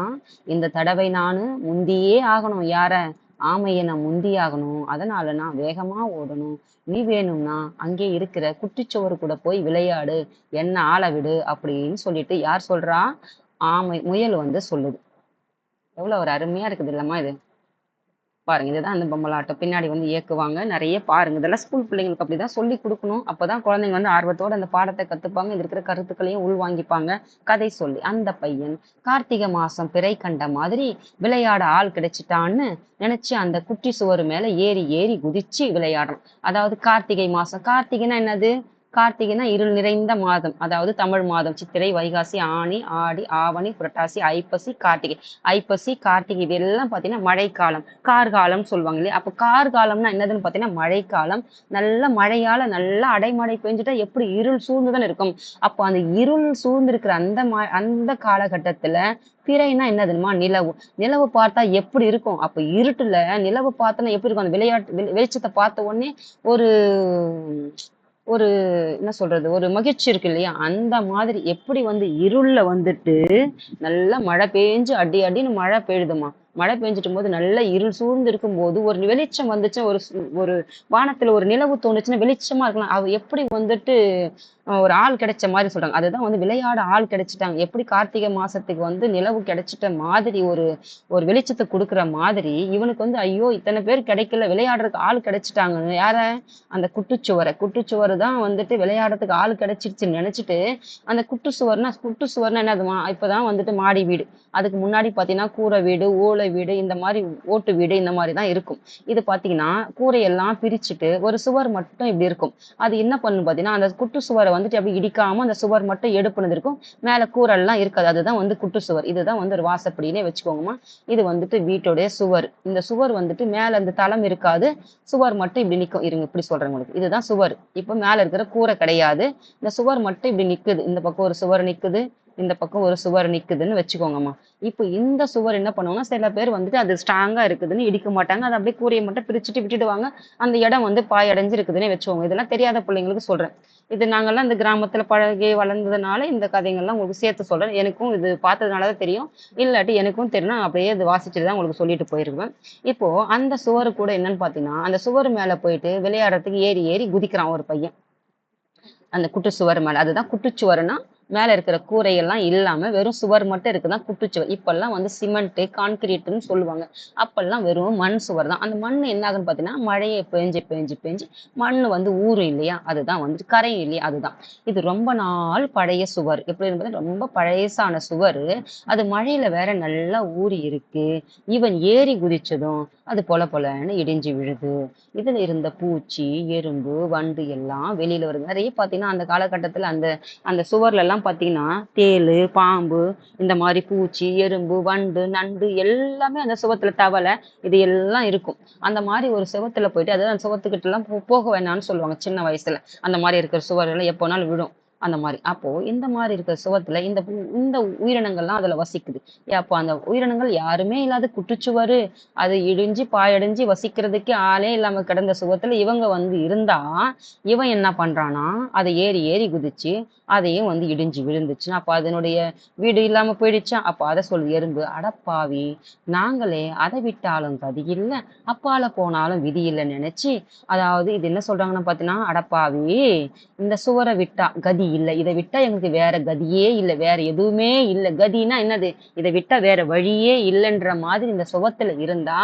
இந்த தடவை நானு முந்தியே ஆகணும். யார, ஆமைய நான் முந்தி ஆகணும். அதனால நான் வேகமா ஓடணும். நீ வேணும்னா அங்கே இருக்கிற குட்டிச்சுவரு கூட போய் விளையாடு, என்ன ஆள விடு அப்படின்னு சொல்லிட்டு யார் சொல்றா, ஆமை முயல் வந்து சொல்லுது. எவ்வளவு ஒரு அருமையா இருக்குது இல்லம்மா இது. பாருங்க, இதுதான் அந்த பொம்மலாட்டம். பின்னாடி வந்து இயக்குவாங்க. நிறைய பாருங்க, இதெல்லாம் ஸ்கூல் பிள்ளைங்களுக்கு அப்படிதான் சொல்லி கொடுக்கணும். அப்பதான் குழந்தைங்க வந்து ஆர்வத்தோட அந்த பாடத்தை கத்துப்பாங்க. இது இருக்கிற கருத்துக்களையும் உள்வாங்கிப்பாங்க. கதை சொல்லி அந்த பையன் கார்த்திகை மாசம் பிறை கண்ட மாதிரி விளையாட ஆள் கிடைச்சிட்டான்னு நினைச்சு அந்த குட்டி சுவர் மேல ஏறி ஏறி குதிச்சு விளையாடுறான். அதாவது கார்த்திகை மாசம், கார்த்திகைன்னா என்னது, கார்த்திகைனா இருள் நிறைந்த மாதம், அதாவது தமிழ் மாதம். சித்திரை, வைகாசி, ஆனி, ஆடி, ஆவணி, புரட்டாசி, ஐப்பசி, கார்த்திகை. ஐப்பசி, கார்த்திகை இதெல்லாம் பாத்தீங்கன்னா மழைக்காலம், கார்காலம் சொல்லுவாங்க இல்லையா. அப்போ கார்காலம்னா என்னதுன்னு பாத்தீங்கன்னா மழைக்காலம். நல்ல மழையால நல்லா அடைமழை பெஞ்சுட்டா எப்படி இருள் சூழ்ந்துதான் இருக்கும். அப்போ அந்த இருள் சூழ்ந்திருக்கிற அந்த காலகட்டத்துல பிறைனா என்னதுமா, நிலவு. நிலவு பார்த்தா எப்படி இருக்கும், அப்ப இருட்டுல நிலவு பார்த்தோன்னா எப்படி இருக்கும், அந்த வெளிச்சத்தை பார்த்த உடனே ஒரு ஒரு என்ன சொல்றது, ஒரு மகிழ்ச்சி இருக்கு இல்லையா. அந்த மாதிரி எப்படி வந்து இருள்ல வந்துட்டு நல்லா மழை பெஞ்சு அடி அடின்னு மழை பெய்யுதுமா. மழை பெஞ்சிட்டும் போது நல்ல இருள் சூழ்ந்து இருக்கும் போது ஒரு வெளிச்சம் வந்துச்சு, ஒரு வானத்துல ஒரு நிலவு தோணுச்சுன்னா வெளிச்சமா இருக்கலாம். அவ எப்படி வந்துட்டு ஒரு ஆள் கிடைச்ச மாதிரி சொல்றாங்க. அதுதான் வந்து விளையாட ஆள் கிடைச்சிட்டாங்க. எப்படி கார்த்திகை மாசத்துக்கு வந்து நிலவு கிடைச்சிட்ட மாதிரி ஒரு ஒரு வெளிச்சத்தை கொடுக்குற மாதிரி இவனுக்கு வந்து ஐயோ இத்தனை பேர் கிடைக்கல, விளையாடுறதுக்கு ஆள் கிடைச்சிட்டாங்கன்னு. யார, அந்த குட்டுச்சுவரை தான் வந்துட்டு விளையாடுறதுக்கு ஆள் கிடைச்சிருச்சுன்னு நினைச்சிட்டு, அந்த குட்டுச்சுவர்னா என்னதுமா, இப்பதான் வந்துட்டு மாடி வீடு, அதுக்கு முன்னாடி பாத்தீங்கன்னா கூரை வீடு, ஓலை கூரை வீடு இந்த மாதிரி ஓட்டு வீடு இந்த மாதிரி தான் இருக்கும். இது பார்த்தீங்கன்னா கூரையெல்லாம் பிரிச்சுட்டு ஒரு சுவர் மட்டும் இப்படி இருக்கும். அது என்ன பண்ணும் பார்த்தீங்கன்னா அந்த குட்டு சுவரை வந்துட்டு அப்படி இடிக்காம அந்த சுவர் மட்டும் எடுப்புனது இருக்கும். மேலே கூரெல்லாம் இருக்காது. அதுதான் வந்து குட்டு சுவர். இதுதான் வந்து ஒரு வாசப்படினே வச்சுக்கோங்கம்மா. இது வந்துட்டு வீட்டுடைய சுவர். இந்த சுவர் வந்துட்டு மேல அந்த தளம் இருக்காது. சுவர் மட்டும் இப்படி நிக்கும். இருங்க இப்படி சொல்றேன் உங்களுக்கு. இதுதான் சுவர். இப்ப மேல இருக்கிற கூரை கிடையாது. இந்த சுவர் மட்டும் இப்படி நிக்குது. இந்த பக்கம் ஒரு சுவர் நிக்குது. இந்த பக்கம் ஒரு சுவர் நிக்குதுன்னு வச்சுக்கோங்கம்மா. இப்போ இந்த சுவர் என்ன பண்ணுவாங்கன்னா, சில பேர் வந்துட்டு அது ஸ்ட்ராங்கா இருக்குதுன்னு இடிக்க மாட்டாங்க. அத அப்படியே கூரைய மட்டும் பிரிச்சுட்டு விட்டுடுவாங்க. அந்த இடம் வந்து பாழடைஞ்சு இருக்குதுன்னே வச்சுக்கோங்க. இதெல்லாம் தெரியாத பிள்ளைங்களுக்கு சொல்றேன். இது நாங்கலாம் இந்த கிராமத்துல பழகி வளர்ந்ததுனால இந்த கதைகள்லாம் உங்களுக்கு சேர்த்து சொல்றேன். எனக்கும் இது பார்த்ததுனால தான் தெரியும். இல்லாட்டி எனக்கும் தெரியும். நான் அப்படியே இது வாசிச்சுட்டு தான் உங்களுக்கு சொல்லிட்டு போயிருவேன். இப்போ அந்த சுவரு கூட என்னன்னு பார்த்தீங்கன்னா, அந்த சுவர் மேல போயிட்டு விளையாடுறதுக்கு ஏறி ஏறி குதிக்கிறான் ஒரு பையன். அந்த குட்டு சுவர் மேல. அதுதான் குட்டுச்சுவருன்னா, மேல இருக்கிற கூரையெல்லாம் இல்லாம வெறும் சுவர் மட்டும் இருக்குதான் குட்டுச்சுவர். இப்பல்லாம் வந்து சிமெண்ட், கான்கிரீட்ன்னு சொல்லுவாங்க. அப்பல்லாம் வெறும் மண் சுவர் தான். அந்த மண் என்ன ஆகுன்னு பார்த்தீங்கன்னா, மழைய பேஞ்சு பேஞ்சு பேஞ்சு மண்ணு வந்து ஊறும் இல்லையா? அதுதான் வந்துட்டு கரையும் இல்லையா? அதுதான். இது ரொம்ப நாள் பழைய சுவர். எப்படின்னு பார்த்தா ரொம்ப பழசான சுவரு. அது மழையில வேற நல்லா ஊறி இருக்கு. இவன் ஏறி குதிச்சதும், அது பொல பொலன்னு இடிஞ்சு விழுது. இதுல இருந்த பூச்சி, எறும்பு, வண்டு எல்லாம் வெளியில வருது. நெறைய பார்த்தீங்கன்னா, அந்த காலகட்டத்துல அந்த அந்த சுவர்ல எல்லாம் பார்த்தீங்கன்னா, தேளு, பாம்பு இந்த மாரி பூச்சி, எறும்பு, வண்டு, நண்டு எல்லாமே அந்த சுவத்துல தவளை இது எல்லாம் இருக்கும். அந்த மாரி ஒரு சுவத்துல போயிட்டு அதாவது அந்த சுவத்துக்கிட்டலாம் போக வேணாம்னு சொல்லுவாங்க சின்ன வயசுல. அந்த மாரி இருக்கிற சுவரெல்லாம் எப்போனாலும் விழும். அந்த மாரி. அப்போ இந்த மாரி இருக்கிற சுவத்துல இந்த உயிரினங்கள்லாம் அதுல வசிக்குது. அப்போ அந்த உயிரினங்கள் யாருமே இல்லாத குட்டுச்சுவரு, அது இடிஞ்சு பாழடைஞ்சு வசிக்கிறதுக்கே ஆளே இல்லாம கிடந்த சுவத்துல இவங்க வந்து இருந்தா, இவன் என்ன பண்றான்னா, அத ஏறி ஏறி குதிச்சு, அதையும் வந்து இடிஞ்சு விழுந்துச்சு. அப்ப அதனுடைய வீடு இல்லாம போயிடுச்சா? அப்ப அத சொல்லுது எறும்பு, "அடப்பாவி! நாங்களே அத விட்டாலும் கதி இல்ல, அப்பால போனாலும் விதி இல்லன்னு நெனச்சு" அதாவது இது என்ன சொல்றாங்கன்னா பார்த்தீங்கன்னா, "அடப்பாவி! இந்த சுவர விட்டா கதி இல்ல. இத விட்டா எங்களுக்கு வேற கதியே இல்ல. வேற எதுவுமே இல்ல. கதின்னா என்னது? இத விட்டா வேற வழியே இல்லன்ற மாதிரி இந்த சுவத்துல இருந்தா,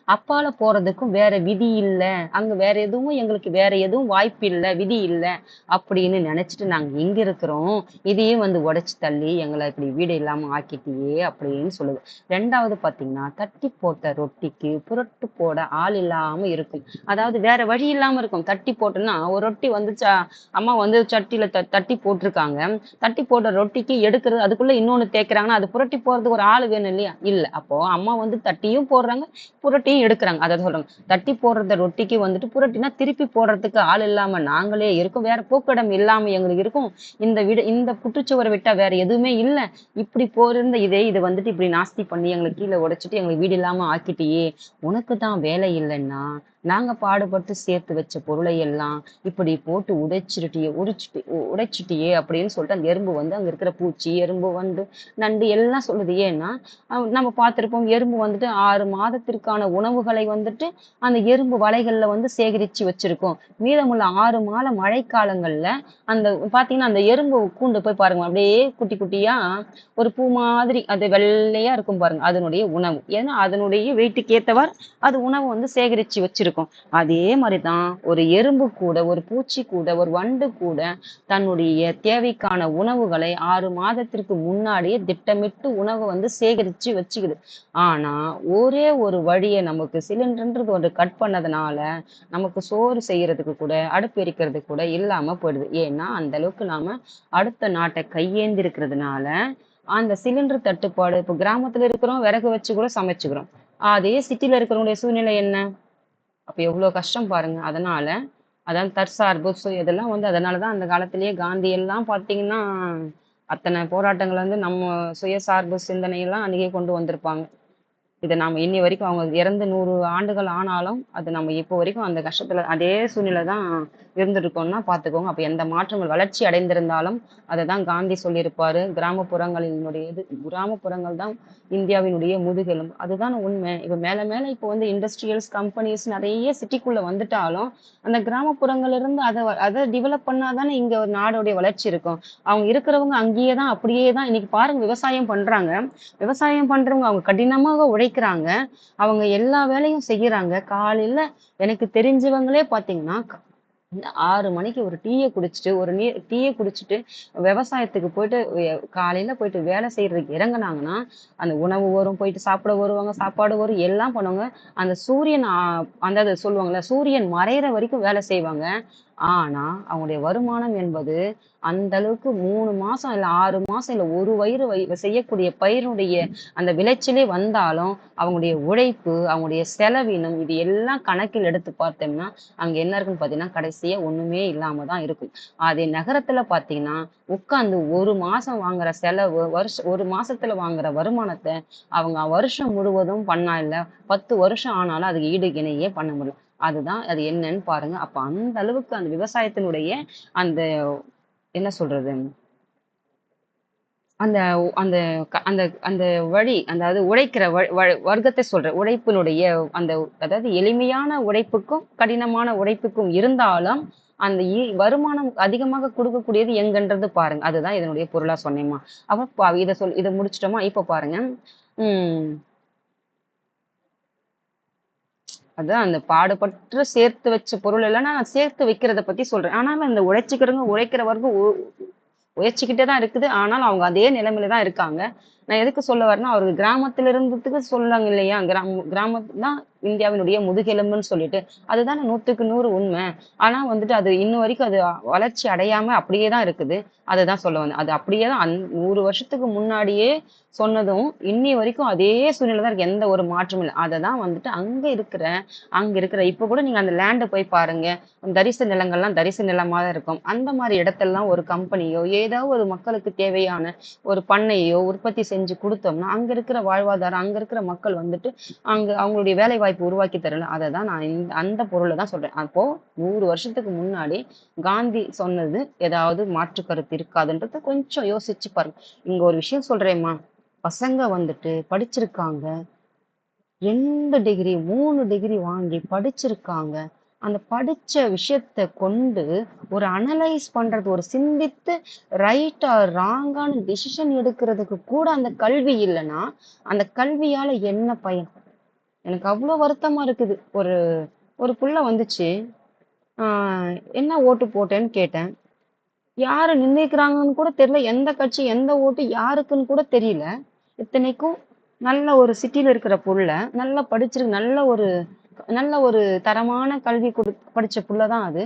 அப்பால போறதுக்கும் வேற விதி இல்ல. அங்க வேற எதுவும் எங்களுக்கு வேற எதுவும் வாய்ப்பில்ல, விதி இல்ல. அப்படின்னு நெனச்சுட்டு நாங்க இங்க இருக்கிறோம். இதையே வந்து உடைச்சு தள்ளி எங்கள இப்படி வீடு இல்லாம ஆக்கிட்டியே அப்படின்னு சொல்லுது. 2வது பார்த்தீங்கன்னா, தட்டி போட்ட ரொட்டிக்கு புரட்டு போட ஆள் இல்லாம இருக்கும். அதாவது வேற வழி இல்லாம இருக்கும். தட்டி போட்டோம்னா, ஒரு ரொட்டி வந்து அம்மா வந்து சட்டியில தட்டி போட்டுருக்காங்க. தட்டி போட்ட ரொட்டிக்கு எடுக்கிறது அதுக்குள்ள இன்னொன்னு தேய்க்கிறாங்கன்னா, அது புரட்டி போடுறதுக்கு ஒரு ஆள் வேணும் இல்லையா? இல்ல. அப்போ அம்மா வந்து தட்டியும் போடுறாங்க, புரட்டியும் எடுக்குறாங்க. அத சொல்றாங்க. தட்டி போடுறத ரொட்டிக்கு வந்துட்டு புரட்டினா திருப்பி போடுறதுக்கு ஆள் இல்லாம நாங்களே இருக்கோம். வேற போக்கிடம் இல்லாம எங்களுக்கு இருக்கும். இந்த குட்டுச்சுவர விட்டா வேற எதுவுமே இல்ல. இப்படி போயிருந்த இது வந்துட்டு இப்படி நாஸ்தி பண்ணி எங்களுக்கு கீழ உடைச்சுட்டு எங்களுக்கு வீடு இல்லாம ஆக்கிட்டியே! உனக்கு தான் வேலை இல்லன்னா, நாங்க பாடுபட்டு சேர்த்து வச்ச பொருளை எல்லாம் இப்படி போட்டு உடைச்சிட்டியே அப்படின்னு சொல்லிட்டு அந்த எறும்பு வந்து அங்க இருக்கிற பூச்சி, எறும்பு, வண்டு, நண்டு எல்லாம் சொல்லுது. ஏன்னா, நம்ம பார்த்திருப்போம் எறும்பு வந்துட்டு 6 மாதத்திற்கான உணவுகளை வந்துட்டு அந்த எறும்பு வலைகள்ல வந்து சேகரிச்சு வச்சிருக்கும். மீதமுள்ள 6 மாத மழைக்காலங்கள்ல அந்த பார்த்தீங்கன்னா, அந்த எறும்பு கூண்டு போய் பாருங்க. அப்படியே குட்டி குட்டியா ஒரு பூ மாதிரி அது வெள்ளையா இருக்கும் பாருங்க. அதனுடைய உணவு. ஏன்னா, அதனுடைய வெயிட்டுக்கு ஏத்தவாறு அது உணவு வந்து சேகரிச்சு வச்சிருக்கும். அதே மாரி தான் ஒரு எறும்பு கூட, ஒரு பூச்சி கூட, ஒரு வண்டு கூட தன்னுடைய தேவைக்கான உணவுகளை 6 மாதத்திற்கு முன்னாடியே திட்டமிட்டு உணவு வந்து சேகரிச்சு வச்சுக்குது. ஆனா, ஒரே ஒரு வழிய நமக்கு சிலிண்டர்ன்றது ஒன்று கட் பண்ணதுனால, நமக்கு சோறு செய்யறதுக்கு கூட, அடுப்பு எரிக்கிறதுக்கு கூட இல்லாம போயிடுது. ஏன்னா, அந்த அளவுக்கு நாம அடுத்த நாட்ட கையேந்தி இருக்கிறதுனால, அந்த சிலிண்டர் தட்டுப்பாடு இப்போ கிராமத்துல இருக்கிறோம், விறகு வச்சு கூட சமைச்சுக்கிறோம். அதே சிட்டில இருக்கிறவங்களுடைய சூழ்நிலை என்ன? அப்ப எவ்வளோ கஷ்டம் பாருங்க. அதனால, அதான் தற்சார்பு, இதெல்லாம் வந்து அதனால தான் அந்த காலத்திலேயே காந்தி எல்லாம் பார்த்தீங்கன்னா, அத்தன போராட்டங்கள் வந்து நம்ம சுயசார்பு சிந்தனையெல்லாம் அன்னைக்கே கொண்டு வந்திருப்பாங்க. இத நாம இன்னி வரைக்கும் அவங்க இறந்து 100 ஆண்டுகள் ஆனாலும், அது நம்ம இப்போ வரைக்கும் அந்த கஷ்டத்துல அதே சூழ்நிலை தான் இருந்திருக்கோம்னா பார்த்துக்கோங்க. அப்ப எந்த மாற்றங்கள் வளர்ச்சி அடைந்திருந்தாலும், அததான் காந்தி சொல்லியிருப்பாரு. கிராமப்புறங்கள் தான் இந்தியாவினுடைய முதுகெலும்பு. அதுதான உண்மை. இப்ப மேல மேல இப்போ வந்து இண்டஸ்ட்ரியல்ஸ், கம்பெனிஸ் நெறைய சிட்டிக்குள்ள வந்துட்டாலும், அந்த கிராமப்புறங்கள்ல இருந்து அத டெவலப் பண்ணா தானே இங்க ஒரு நாடோடைய வளர்ச்சி இருக்கும். அவங்க இருக்கிறவங்க அங்கேயே தான் அப்படியே தான் இன்னைக்கு பாருங்க விவசாயம் பண்றாங்க. விவசாயம் பண்றவங்க அவங்க கடினமாக உழைக்கிறாங்க. அவங்க எல்லா வேலையும் செய்யறாங்க. காலையில எனக்கு தெரிஞ்சவங்களே பார்த்தீங்கன்னா, இந்த 6 மணிக்கு ஒரு டீய குடிச்சுட்டு, ஒரு டீய குடிச்சுட்டு விவசாயத்துக்கு போயிட்டு காலையில போயிட்டு வேலை செய்றதுக்கு இறங்குனாங்கன்னா, அந்த உணவு வரும், போயிட்டு சாப்பிட வருவாங்க, சாப்பாடு வரும், எல்லாம் பண்ணுவாங்க. அந்த சூரியன் அந்த அது சொல்லுவாங்கல்ல, சூரியன் மறையிற வரைக்கும் வேலை செய்வாங்க. ஆனா, அவங்களுடைய வருமானம் என்பது அந்த அளவுக்கு 3 மாசம், இல்ல 6 மாசம், இல்ல ஒரு வயிறு செய்யக்கூடிய பயிரினுடைய அந்த விளைச்சலே வந்தாலும், அவங்களுடைய உழைப்பு, அவங்களுடைய செலவினம் இது எல்லாம் கணக்கில் எடுத்து பார்த்தோம்னா, அங்க என்ன இருக்குன்னு பார்த்தீங்கன்னா, கடைசியா ஒண்ணுமே இல்லாம தான் இருக்கும். அதே நகரத்துல பார்த்தீங்கன்னா, உட்கார்ந்து 1 மாசம் வாங்குற செலவு, 1 மாசத்துல வாங்குற வருமானத்த அவங்க வருஷம் முழுவதும் பண்ணா இல்ல, 10 வருஷம் ஆனாலும் அதுக்கு ஈடு இணையே பண்ண முடியல. அதுதான் அது என்னன்னு பாருங்க. அப்ப அந்த அளவுக்கு அந்த விவசாயத்தினுடைய அந்த என்ன சொல்றது? அந்த அந்த அந்த அந்த வழி, அதாவது உழைக்கிற வர்க்கத்தை சொல்றேன். உழைப்பினுடைய அந்த அதாவது எளிமையான உழைப்புக்கும், கடினமான உழைப்புக்கும் இருந்தாலும், அந்த வருமானம் அதிகமாக குடுக்கக்கூடியது எங்கன்றது பாருங்க. அதுதான் இதனுடைய பொருளா சொன்னேன்மா. அப்ப இத முடிச்சுட்டோமா? இப்ப பாருங்க. ம். அதான் அந்த பாடுபட்டு சேர்த்து வச்ச பொருள் எல்லாம் நான் சேர்த்து வைக்கிறத பத்தி சொல்றேன். ஆனாலும் இந்த உழைக்கிற வர்க்கம் உழைச்சுக்கிட்டே தான் இருக்குது. ஆனாலும் அவங்க அதே நிலைமையில தான் இருக்காங்க. நான் எதுக்கு சொல்ல வரேன்னா, அவரு கிராமத்துல இருந்ததுக்கு சொல்லாங்க இல்லையா? கிராமம் தான் இந்தியாவினுடைய முதுகெலும்புன்னு சொல்லிட்டு. அதுதானே 100க்கு 100 உண்ம. ஆனா வந்துட்டு அது இன்ன வரைக்கும் அது வளர்ச்சி அடையாம அப்படியே தான் இருக்குது. அததான் சொல்ல வந்தேன். அது அப்படியே தான் 100 வருஷத்துக்கு முன்னாடியே சொன்னதும், இன்னிய வரைக்கும் அதே சூழ்நிலை தான் இருக்கு. எந்த ஒரு மாற்றமும் இல்ல. அததான் வந்துட்டு அங்க இருக்கிற இப்ப கூட நீங்க அந்த லேண்ட போய் பாருங்க. தரிசு நிலங்கள்லாம் தரிசு நிலமா தான் இருக்கும். அந்த மாரி இடத்தெல்லாம் ஒரு கம்பெனியோ, ஏதோ ஒரு மக்களுக்கு தேவையான ஒரு பண்ணையோ உற்பத்தி செஞ்சு குடுத்தோம்னா, அங்க இருக்கிற வாழ்வாதாரம், அங்க இருக்கிற மக்கள் வந்துட்டு, அங்க அவங்களுடைய வேலைவாய்ப்பு உருவாக்கி தரல. அததான் நான் அந்த பொருள தான் சொல்றேன். அப்போ 100 வருஷத்துக்கு முன்னாடி காந்தி சொன்னது ஏதாவது மாற்று கருத்து இருக்காதுன்றத கொஞ்சம் யோசிச்சு பாருங்க. இங்க ஒரு விஷயம் சொல்றேன்மா. பசங்க வந்துட்டு படிச்சிருக்காங்க. 2 டிகிரி, 3 டிகிரி வாங்கி படிச்சிருக்காங்க. அந்த படிச்ச விஷயத்த கொண்டு ஒரு அனலைஸ் பண்றது, ஒரு சிந்தித்து ரைட்டா, ராங்கான்னு டிசிஷன் எடுக்கிறதுக்கு கூட அந்த கல்வி இல்லன்னா, அந்த கல்வியால என்ன பயன்? எனக்கு அவ்ளோ வருத்தமா இருக்குது. ஒரு ஒரு புள்ள வந்துச்சு. ஆ என்ன ஓட்டு போட்டேன்னு கேட்டேன். யாரு நிர்ணயிக்கிறாங்கன்னு கூட தெரியல. எந்த கட்சி, எந்த ஓட்டு யாருக்குன்னு கூட தெரியல. இத்தனைக்கும் நல்ல ஒரு சிட்டில இருக்கிற புள்ள, நல்லா படிச்சிருக்கு. நல்ல ஒரு தரமான கல்வி படிச்ச புள்ள தான் அது.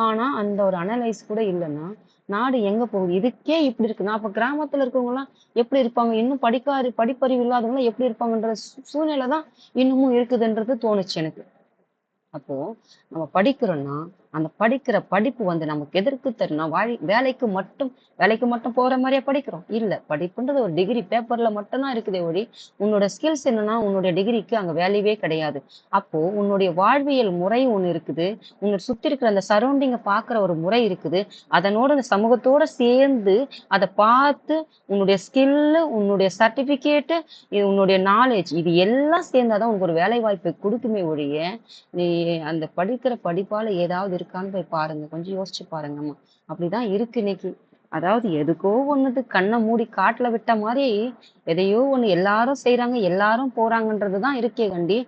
ஆனா, அந்த ஒரு அனலைஸ் கூட இல்லன்னா, நாடு எங்க போகுது? இதுக்கே இப்படி இருக்குன்னா, அப்ப கிராமத்துல இருக்கவங்கலாம் எப்படி இருப்பாங்க? இன்னும் படிப்பறிவு இல்லாதவங்கலாம் எப்படி இருப்பாங்கன்ற சூழ்நிலை தான் இன்னமும் இருக்குதுன்றது தோணுச்சு எனக்கு. அப்போ நம்ம படிக்கிறோம்னா, அந்த படிக்கிற படிப்பு வந்து நமக்கு எதற்கு தரும்னா, வேலைக்கு மட்டும் போற மாரியா படிக்கிறோம்? இல்ல. படிப்புன்றது ஒரு டிகிரி பேப்பர்ல மட்டும் தான் இருக்குதே ஒழிய, உன்னோட ஸ்கில்ஸ் என்னன்னா, உன்னுடைய டிகிரிக்கு அங்க வேல்யூவே கிடையாது. அப்போ உன்னுடைய வாழ்வியல் முறை ஒண்ணு இருக்குது. உன்ன சுத்தி இருக்கிற அந்த சரவுண்டிங்க பார்க்குற ஒரு முறை இருக்குது. அதனோட அந்த சமூகத்தோட சேர்ந்து, அத பார்த்து உன்னுடைய ஸ்கில்லு, உன்னுடைய சர்டிஃபிகேட்டு, உன்னுடைய நாலேட்ஜ் இது எல்லாம் சேர்ந்தா தான் உனக்கு ஒரு வேலைவாய்ப்பு குடுக்குமே ஒழிய, நீ அந்த படிக்கிற படிப்பால ஏதாவது இருக்கான்னு போய் பாருங்க. கொஞ்சம் யோசிச்சு பாருங்கம்மா. அப்படிதான் இருக்கு இன்னைக்கு. அதாவது எதுக்கோ ஒண்ணுது கண்ண மூடி காட்டுல விட்ட மாரி, எதையோ ஒண்ணு எல்லாரும் செய்றாங்க, எல்லாரும் போறாங்கன்றது தான் இருக்கே கண்டி,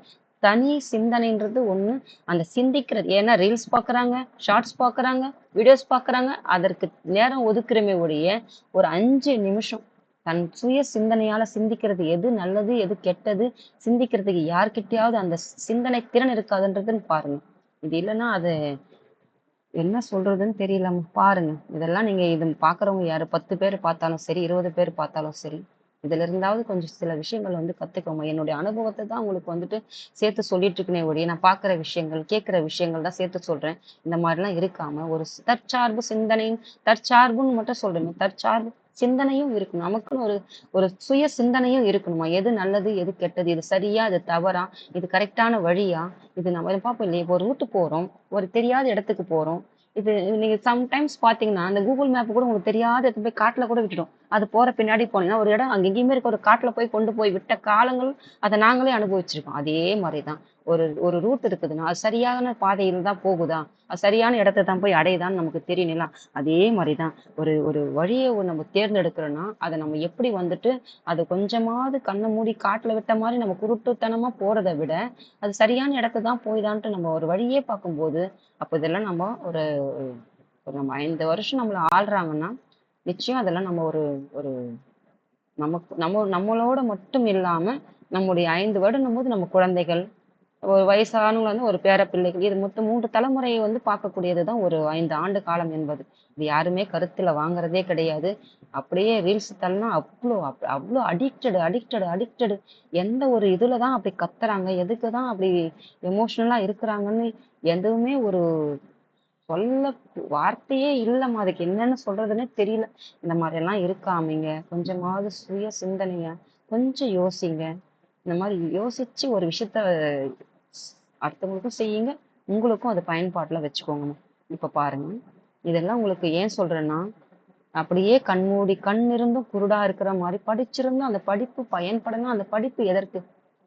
தனி சிந்தனைன்றது ஒண்ணு, அந்த சிந்திக்கிறது ஏன்னா ரீல்ஸ் பாக்குறாங்க, ஷார்ட்ஸ் பாக்குறாங்க, வீடியோஸ் பாக்குறாங்க, அதற்கு நேரம் ஒதுக்குறமே ஒழிய, ஒரு 5 நிமிஷம் தன் சுய சிந்தனையால சிந்திக்கிறது எது நல்லது, எது கெட்டது, சிந்திக்கிறதுக்கு யார்கிட்டயாவது அந்த சிந்தனை திறன் இருக்காதுன்றதுன்னு பாருங்க. இது இல்லன்னா அது என்ன சொல்றதுன்னு தெரியலம்மா. பாருங்க. இதெல்லாம் நீங்க இது பார்க்குறவங்க யாரு 10 பேர் பார்த்தாலும் சரி, 20 பேர் பார்த்தாலும் சரி, இதுல இருந்தாவது கொஞ்சம் சில விஷயங்கள் வந்து கத்துக்கோங்க. என்னுடைய அனுபவத்த தான் உங்களுக்கு வந்துட்டு சேர்த்து சொல்லிட்டு இருக்கேனே ஒழிய, நான் பார்க்குற விஷயங்கள், கேட்கிற விஷயங்கள் தான் சேர்த்து சொல்றேன். இந்த மாரிலாம் இருக்காம, ஒரு தற்சார்பு சிந்தனை, தற்சார்புன்னு மட்டும் சொல்றேங்க. தற்சார்பு சிந்தனையும் இருக்கணும். நமக்குன்னு ஒரு ஒரு சுய சிந்தனையும் இருக்கணுமா? எது நல்லது? எது கெட்டது? இது சரியா? இது தவறா? இது கரெக்ட்டான வழியா? இது நம்ம பார்ப்போம் இல்லையா? இப்போ ஒரு ரூட் போறோம். ஒரு தெரியாத இடத்துக்கு போறோம். இது நீங்க சம்டைம்ஸ் பார்த்தீங்கன்னா, அந்த Google மேப் கூட உங்களுக்கு தெரியாத இடத்துல போய் காட்டுல கூட விட்டுடும். அது போற பின்னாடி போனீங்கன்னா, ஒரு இடம் அங்க எங்கேயுமே இருக்க ஒரு காட்டுல போய் கொண்டு போய் விட்ட காலங்கள், அத நாங்களே அனுபவிச்சிருக்கோம். அதே மாரி தான். ஒரு ஒரு ரூட் இருக்குதுன்னா அது சரியான பாதையில் தான் போகுதா, அது சரியான இடத்த தான் போய் அடையுதான்னு நமக்கு தெரியணும்ல. அதே மாதிரிதான் ஒரு ஒரு வழியை நம்ம தேர்ந்தெடுக்கிறோம்னா அதை நம்ம எப்படி வந்துட்டு அது கொஞ்சமாவது கண்ணை மூடி காட்டுல விட்ட மாதிரி நம்ம குருட்டுத்தனமா போறதை விட அது சரியான இடத்த தான் போய்தான்ட்டு நம்ம ஒரு வழியே பார்க்கும்போது அப்ப இதெல்லாம் நம்ம ஒரு ஒரு நம்ம 5 வருஷம் நம்மள ஆள்றாங்கன்னா நிச்சயம் அதெல்லாம் நம்ம ஒரு ஒரு நமக்கு நம்மளோட மட்டும் இல்லாம நம்முடைய 5 வருடம் போது நம்ம குழந்தைகள் ஒரு வயசானவங்க வந்து ஒரு பேர பிள்ளைகள் இது மொத்தம் 3 தலைமுறையை வந்து பார்க்கக்கூடியதுதான் ஒரு 5 ஆண்டு காலம் என்பது. இது யாருமே கருத்துல வாங்குறதே கிடையாது. அப்படியே ரீல்ஸ் தள்ளனா அவ்வளோ அடிக்டடு எந்த ஒரு இதுலதான் அப்படி கத்துறாங்க, எதுக்குதான் அப்படி எமோஷனலா இருக்கிறாங்கன்னு எதுவுமே ஒரு சொல்ல வார்த்தையே இல்லம்மா. அதுக்கு என்னன்னு சொல்றதுன்னே தெரியல. இந்த மாதிரி எல்லாம் இருக்காமீங்க. கொஞ்சமாவது சுய சிந்தனைய கொஞ்சம் யோசிங்க. இந்த மாதிரி யோசிச்சு ஒரு விஷயத்த அடுத்தவங்களுக்கும் செய்யுங்க. உங்களுக்கும் அது பயன்பாட்டுல வச்சுக்கோங்கம்மா. இப்ப பாருங்க. இதெல்லாம் உங்களுக்கு ஏன் சொல்றேன்னா, அப்படியே கண்மூடி கண் இருந்தும் குருடா இருக்கிற மாதிரி படிச்சிருந்தும் அந்த படிப்பு பயன்படணும். அந்த படிப்பு எதற்கு?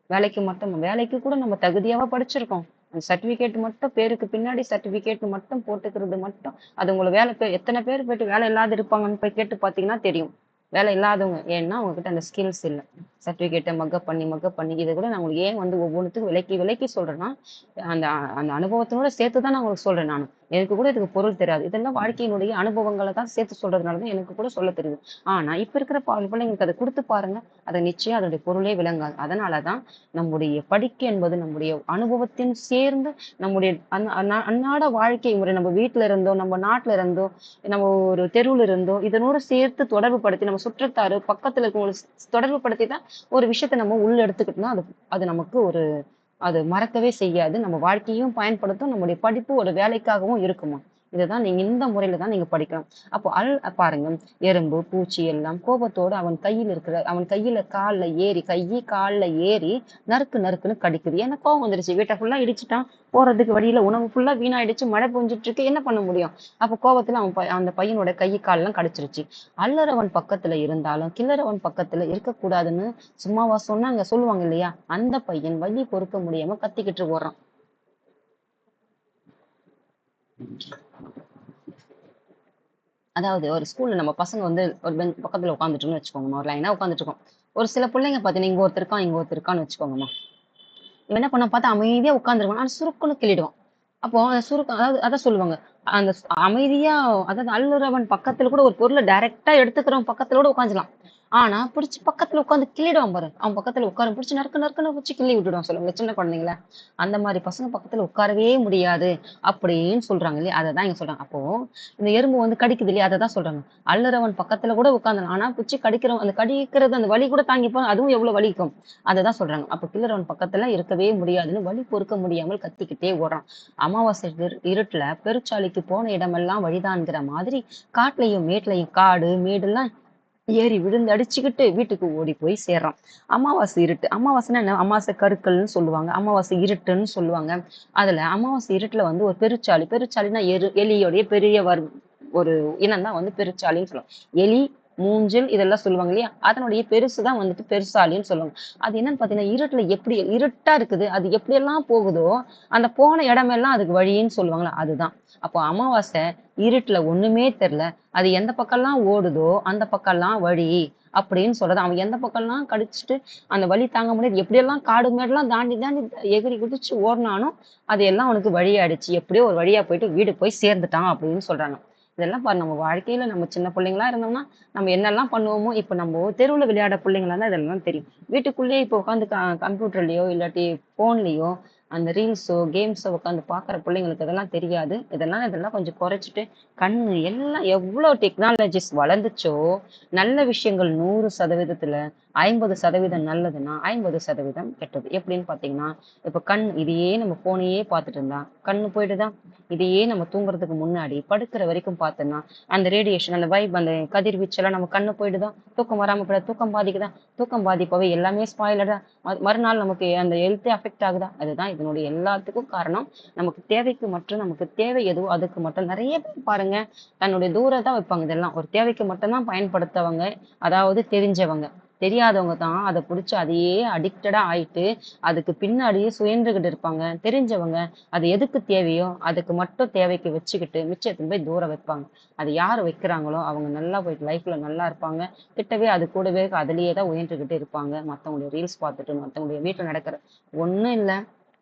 வேலைக்கு மட்டும் வேலைக்கு கூட நம்ம தகுதியாவா படிச்சிருக்கோம். அந்த சர்டிபிகேட் மட்டும் பேருக்கு பின்னாடி சர்டிபிகேட் மட்டும் போட்டுக்கிறது மட்டும் அது உங்களை எத்தனை பேர் போயிட்டு வேலை இல்லாத இருப்பாங்கன்னு போய் கேட்டு பார்த்தீங்கன்னா தெரியும். வேலை இல்லாதவங்க ஏன்னா உங்ககிட்ட அந்த ஸ்கில்ஸ் இல்லை. சர்டிபிகேட்டை மக்கப் பண்ணி இதை கூட நான் உங்களுக்கு ஏன் வந்து ஒவ்வொன்றுத்துக்கும் விலைக்கு விலைக்கு சொல்றேன்னா அந்த அந்த அனுபவத்தினோட சேர்த்து தான் நான் உங்களுக்கு சொல்றேன். நான் எனக்கு கூட இதுக்கு பொருள் தெரியாது. இதெல்லாம் வாழ்க்கையினுடைய அனுபவங்களை தான் சேர்த்து சொல்றதுனாலதான் எனக்கு கூட சொல்ல தெரியுது. ஆனா இப்ப இருக்கிற பிள்ளைங்களுக்கு அதை கொடுத்து பாருங்க. அதை நிச்சயம் அதனுடைய பொருளே விளங்காது. அதனாலதான் நம்முடைய படிக்க என்பது நம்முடைய அனுபவத்தின் சேர்ந்து நம்முடைய அன்னாட வாழ்க்கை முறை நம்ம வீட்டுல இருந்தோ நம்ம நாட்டுல இருந்தோ நம்ம ஒரு தெருவுல இருந்தோ இதனோட சேர்த்து தொடர்பு படுத்தி நம்ம சுற்றத்தாறு பக்கத்துல இருக்கவங்களுக்கு தொடர்பு படுத்தி தான் ஒரு விஷயத்த நம்ம உள்ள எடுத்துக்கிட்டோம்னா அது அது நமக்கு ஒரு அது மறக்கவே செய்யாது. நம்ம வாழ்க்கையும் பயன்படுத்தும். நம்முடைய படிப்பு ஒரு வேலைக்காகவும் இருக்குமா. இதுதான் நீங்க இந்த முறையில தான் நீங்க படிக்கணும். அப்போ பாருங்க. எறும்பு, பூச்சி எல்லாம் கோபத்தோடு அவன் கையில கால்ல ஏறி நறுக்குன்னு கடிக்குது. ஏன்னா கோவம் வந்துருச்சு. வீட்டை ஃபுல்லா இடிச்சுட்டான். போறதுக்கு வழியில உணவு ஃபுல்லா வீணாயிடுச்சு. மழை பெஞ்சிட்டு இருக்கு. என்ன பண்ண முடியும்? அப்ப கோவத்துல அந்த பையனோட கால் எல்லாம் கடிச்சிருச்சு. அல்லறவன் பக்கத்துல இருந்தாலும் கில்லறவன் பக்கத்துல இருக்கக்கூடாதுன்னு சும்மாவா சொன்னாங்க? சொல்லுவாங்க இல்லையா? அந்த பையன் வலி பொறுக்க முடியாம கத்திக்கிட்டு ஓடுறான். அதாவது ஒரு ஸ்கூல்ல நம்ம பசங்க வந்து ஒரு பெஞ்ச் பக்கத்துல உட்காந்துட்டோம்னு வச்சுக்கோங்கம்மா. ஒரு லைனா உட்காந்துட்டு இருக்கோம். ஒரு சில பிள்ளைங்க பாத்தீங்கன்னா இங்க ஒருத்தர் இருக்கான்னு வச்சுக்கோங்கம்மா. இவன் என்ன பண்ண பார்த்தா அமைதியா உட்காந்துருவான். ஆனா சுருக்குன்னு கிள்ளிடுவான். அப்போ அந்த சுருக்கம் அதாவது அதான் சொல்லுவாங்க. அந்த அமைதியா அதாவது அள்ளுறவன் பக்கத்துல கூட ஒரு பொருளை டைரக்டா எடுத்துக்கிறவன் பக்கத்துல கூட உட்காந்துலாம். ஆனா பிடிச்சு பக்கத்துல உட்காந்து கிள்ளிடுவான் பாரு. அவன் பக்கத்துல உட்கார பிடிச்சு நறுக்குன்னு வச்சு கிள்ளி விட்டுடுவான் சொல்லுவாங்க சின்ன குழந்தைங்கள. அந்த மாதிரி பசங்க பக்கத்துல உட்காரவே முடியாது அப்படின்னு சொல்றாங்க இல்லையா? அததான் இங்க சொல்றாங்க. அப்போ இந்த எறும்பு வந்து கடிக்குது இல்லையா? அததான் சொல்றாங்க. அள்ளுறவன் பக்கத்துல கூட உட்கார்ந்தலாம். ஆனா பிடிச்சு கடிக்கிறவன் அந்த கடிக்கிறது அந்த வலி கூட தாங்கிப்பான். அதுவும் எவ்வளவு வலிக்கும். அததான் சொல்றாங்க. அப்ப கில்லறவன் பக்கத்துல இருக்கவே முடியாதுன்னு வலி பொறுக்க முடியாமல் கத்திக்கிட்டே ஓடுறான். அமாவாசை இருட்டுல பெருச்சாளிக்கு போன இடமெல்லாம் வழிதான்ங்கிற மாதிரி காட்டுலயும் மேட்லயும் காடு மேடுலாம் ஏறி விழுந்து அடிச்சுக்கிட்டு வீட்டுக்கு ஓடி போய் சேர்றான். அமாவாசை இருட்டு. அமாவாசைன்னா என்ன? அமாவாசை கருக்கள்னு சொல்லுவாங்க. அமாவாசை இருட்டுன்னு சொல்லுவாங்க. அதுல அமாவாசை இருட்டுல வந்து ஒரு பெருச்சாளின்னா எலியோடைய பெரிய ஒரு இனம் தான் வந்து பெருச்சாளின்னு சொல்லுவாங்க. எலி, மூங்கில் இதெல்லாம் சொல்லுவாங்க இல்லையா? அதனுடைய பெருசுதான் வந்துட்டு பெருசாளின்னு சொல்லுவாங்க. அது என்னன்னு பாத்தீங்கன்னா இருட்டுல எப்படி இருட்டா இருக்குது. அது எப்படியெல்லாம் போகுதோ அந்த போன இடமெல்லாம் அதுக்கு வழின்னு சொல்லுவாங்களா? அதுதான். அப்போ அமாவாசை இருட்டுல ஒண்ணுமே தெரியல. அது எந்த பக்கம்லாம் ஓடுதோ அந்த பக்கம்லாம் வழி அப்படின்னு சொல்றது. அவன் எந்த பக்கம்லாம் கடிச்சிட்டு அந்த வலி தாங்க முடியாது எப்படியெல்லாம் காடு மேடெல்லாம் தாண்டி தாண்டி எகிரி குதிச்சு ஓடினாலும் அது எல்லாம் அவனுக்கு வழியாயிடுச்சு. எப்படியோ ஒரு வழியா போயிட்டு வீடு போய் சேர்ந்துட்டான் அப்படின்னு சொல்றாங்க. இதெல்லாம் பாரு நம்ம வாழ்க்கையில நம்ம சின்ன பிள்ளைங்களா இருந்தோம்னா நம்ம என்னெல்லாம் பண்ணுவோமோ இப்ப நம்ம தெருவுல விளையாட பிள்ளைங்களா இருந்தா இதெல்லாம் தெரியும். வீட்டுக்குள்ளேயே இப்ப உட்காந்து கம்ப்யூட்டர்லயோ இல்லாட்டி போன்லயோ அந்த ரீல்ஸோ கேம்ஸோ உட்காந்து பாக்குற பிள்ளைங்களுக்கு இதெல்லாம் தெரியாது. இதெல்லாம் கொஞ்சம் குறைச்சிட்டு கண்ணு எல்லாம் எவ்வளவு டெக்னாலஜிஸ் வளர்ந்துச்சோ நல்ல விஷயங்கள் 100%த்துல 50% நல்லதுன்னா 50% கெட்டது. எப்படின்னு பாத்தீங்கன்னா இப்ப கண் இதையே நம்ம போனையே பார்த்துட்டு இருந்தா கண்ணு போயிட்டுதான். இதையே நம்ம தூங்குறதுக்கு முன்னாடி படுக்கிற வரைக்கும் பார்த்தோம்னா அந்த ரேடியேஷன் அந்த வைப் அந்த கதிர்வீச்செல்லாம் நம்ம கண்ணு போயிடுதான். தூக்கம் வராம போயிட தூக்கம் பாதிக்குதான். தூக்கம் பாதிப்பவே எல்லாமே ஸ்பாயிலடா. மறுநாள் நமக்கு அந்த ஹெல்த்தே அஃபெக்ட் ஆகுதா? அதுதான் இதனுடைய எல்லாத்துக்கும் காரணம். நமக்கு தேவைக்கு மற்றும் நமக்கு தேவை எதுவோ அதுக்கு மட்டும் நிறைய பேர் பாருங்க தன்னுடைய தூரத்தை வைப்பாங்க. இதெல்லாம் ஒரு தேவைக்கு மட்டும்தான் பயன்படுத்தவங்க. அதாவது தெரிஞ்சவங்க தெரியாதவங்க தான் அதை பிடிச்சி அதையே அடிக்டடா ஆயிட்டு அதுக்கு பின்னாடியே சுயன்றுகிட்டு இருப்பாங்க. தெரிஞ்சவங்க அது எதுக்கு தேவையோ அதுக்கு மட்டும் தேவைக்கு வச்சுக்கிட்டு மிச்சத்தை போய் தூர வைப்பாங்க. அது யார் வைக்கிறாங்களோ அவங்க நல்லா போயிட்டு லைஃப்ல நல்லா இருப்பாங்க. கிட்டவே அது கூடவே அதுலயே தான் உயர்ந்துகிட்டு இருப்பாங்க. மத்தவங்களுடைய ரீல்ஸ் பார்த்துட்டு மத்தவங்களுடைய வீட்டுல நடக்கிற ஒண்ணும் இல்ல.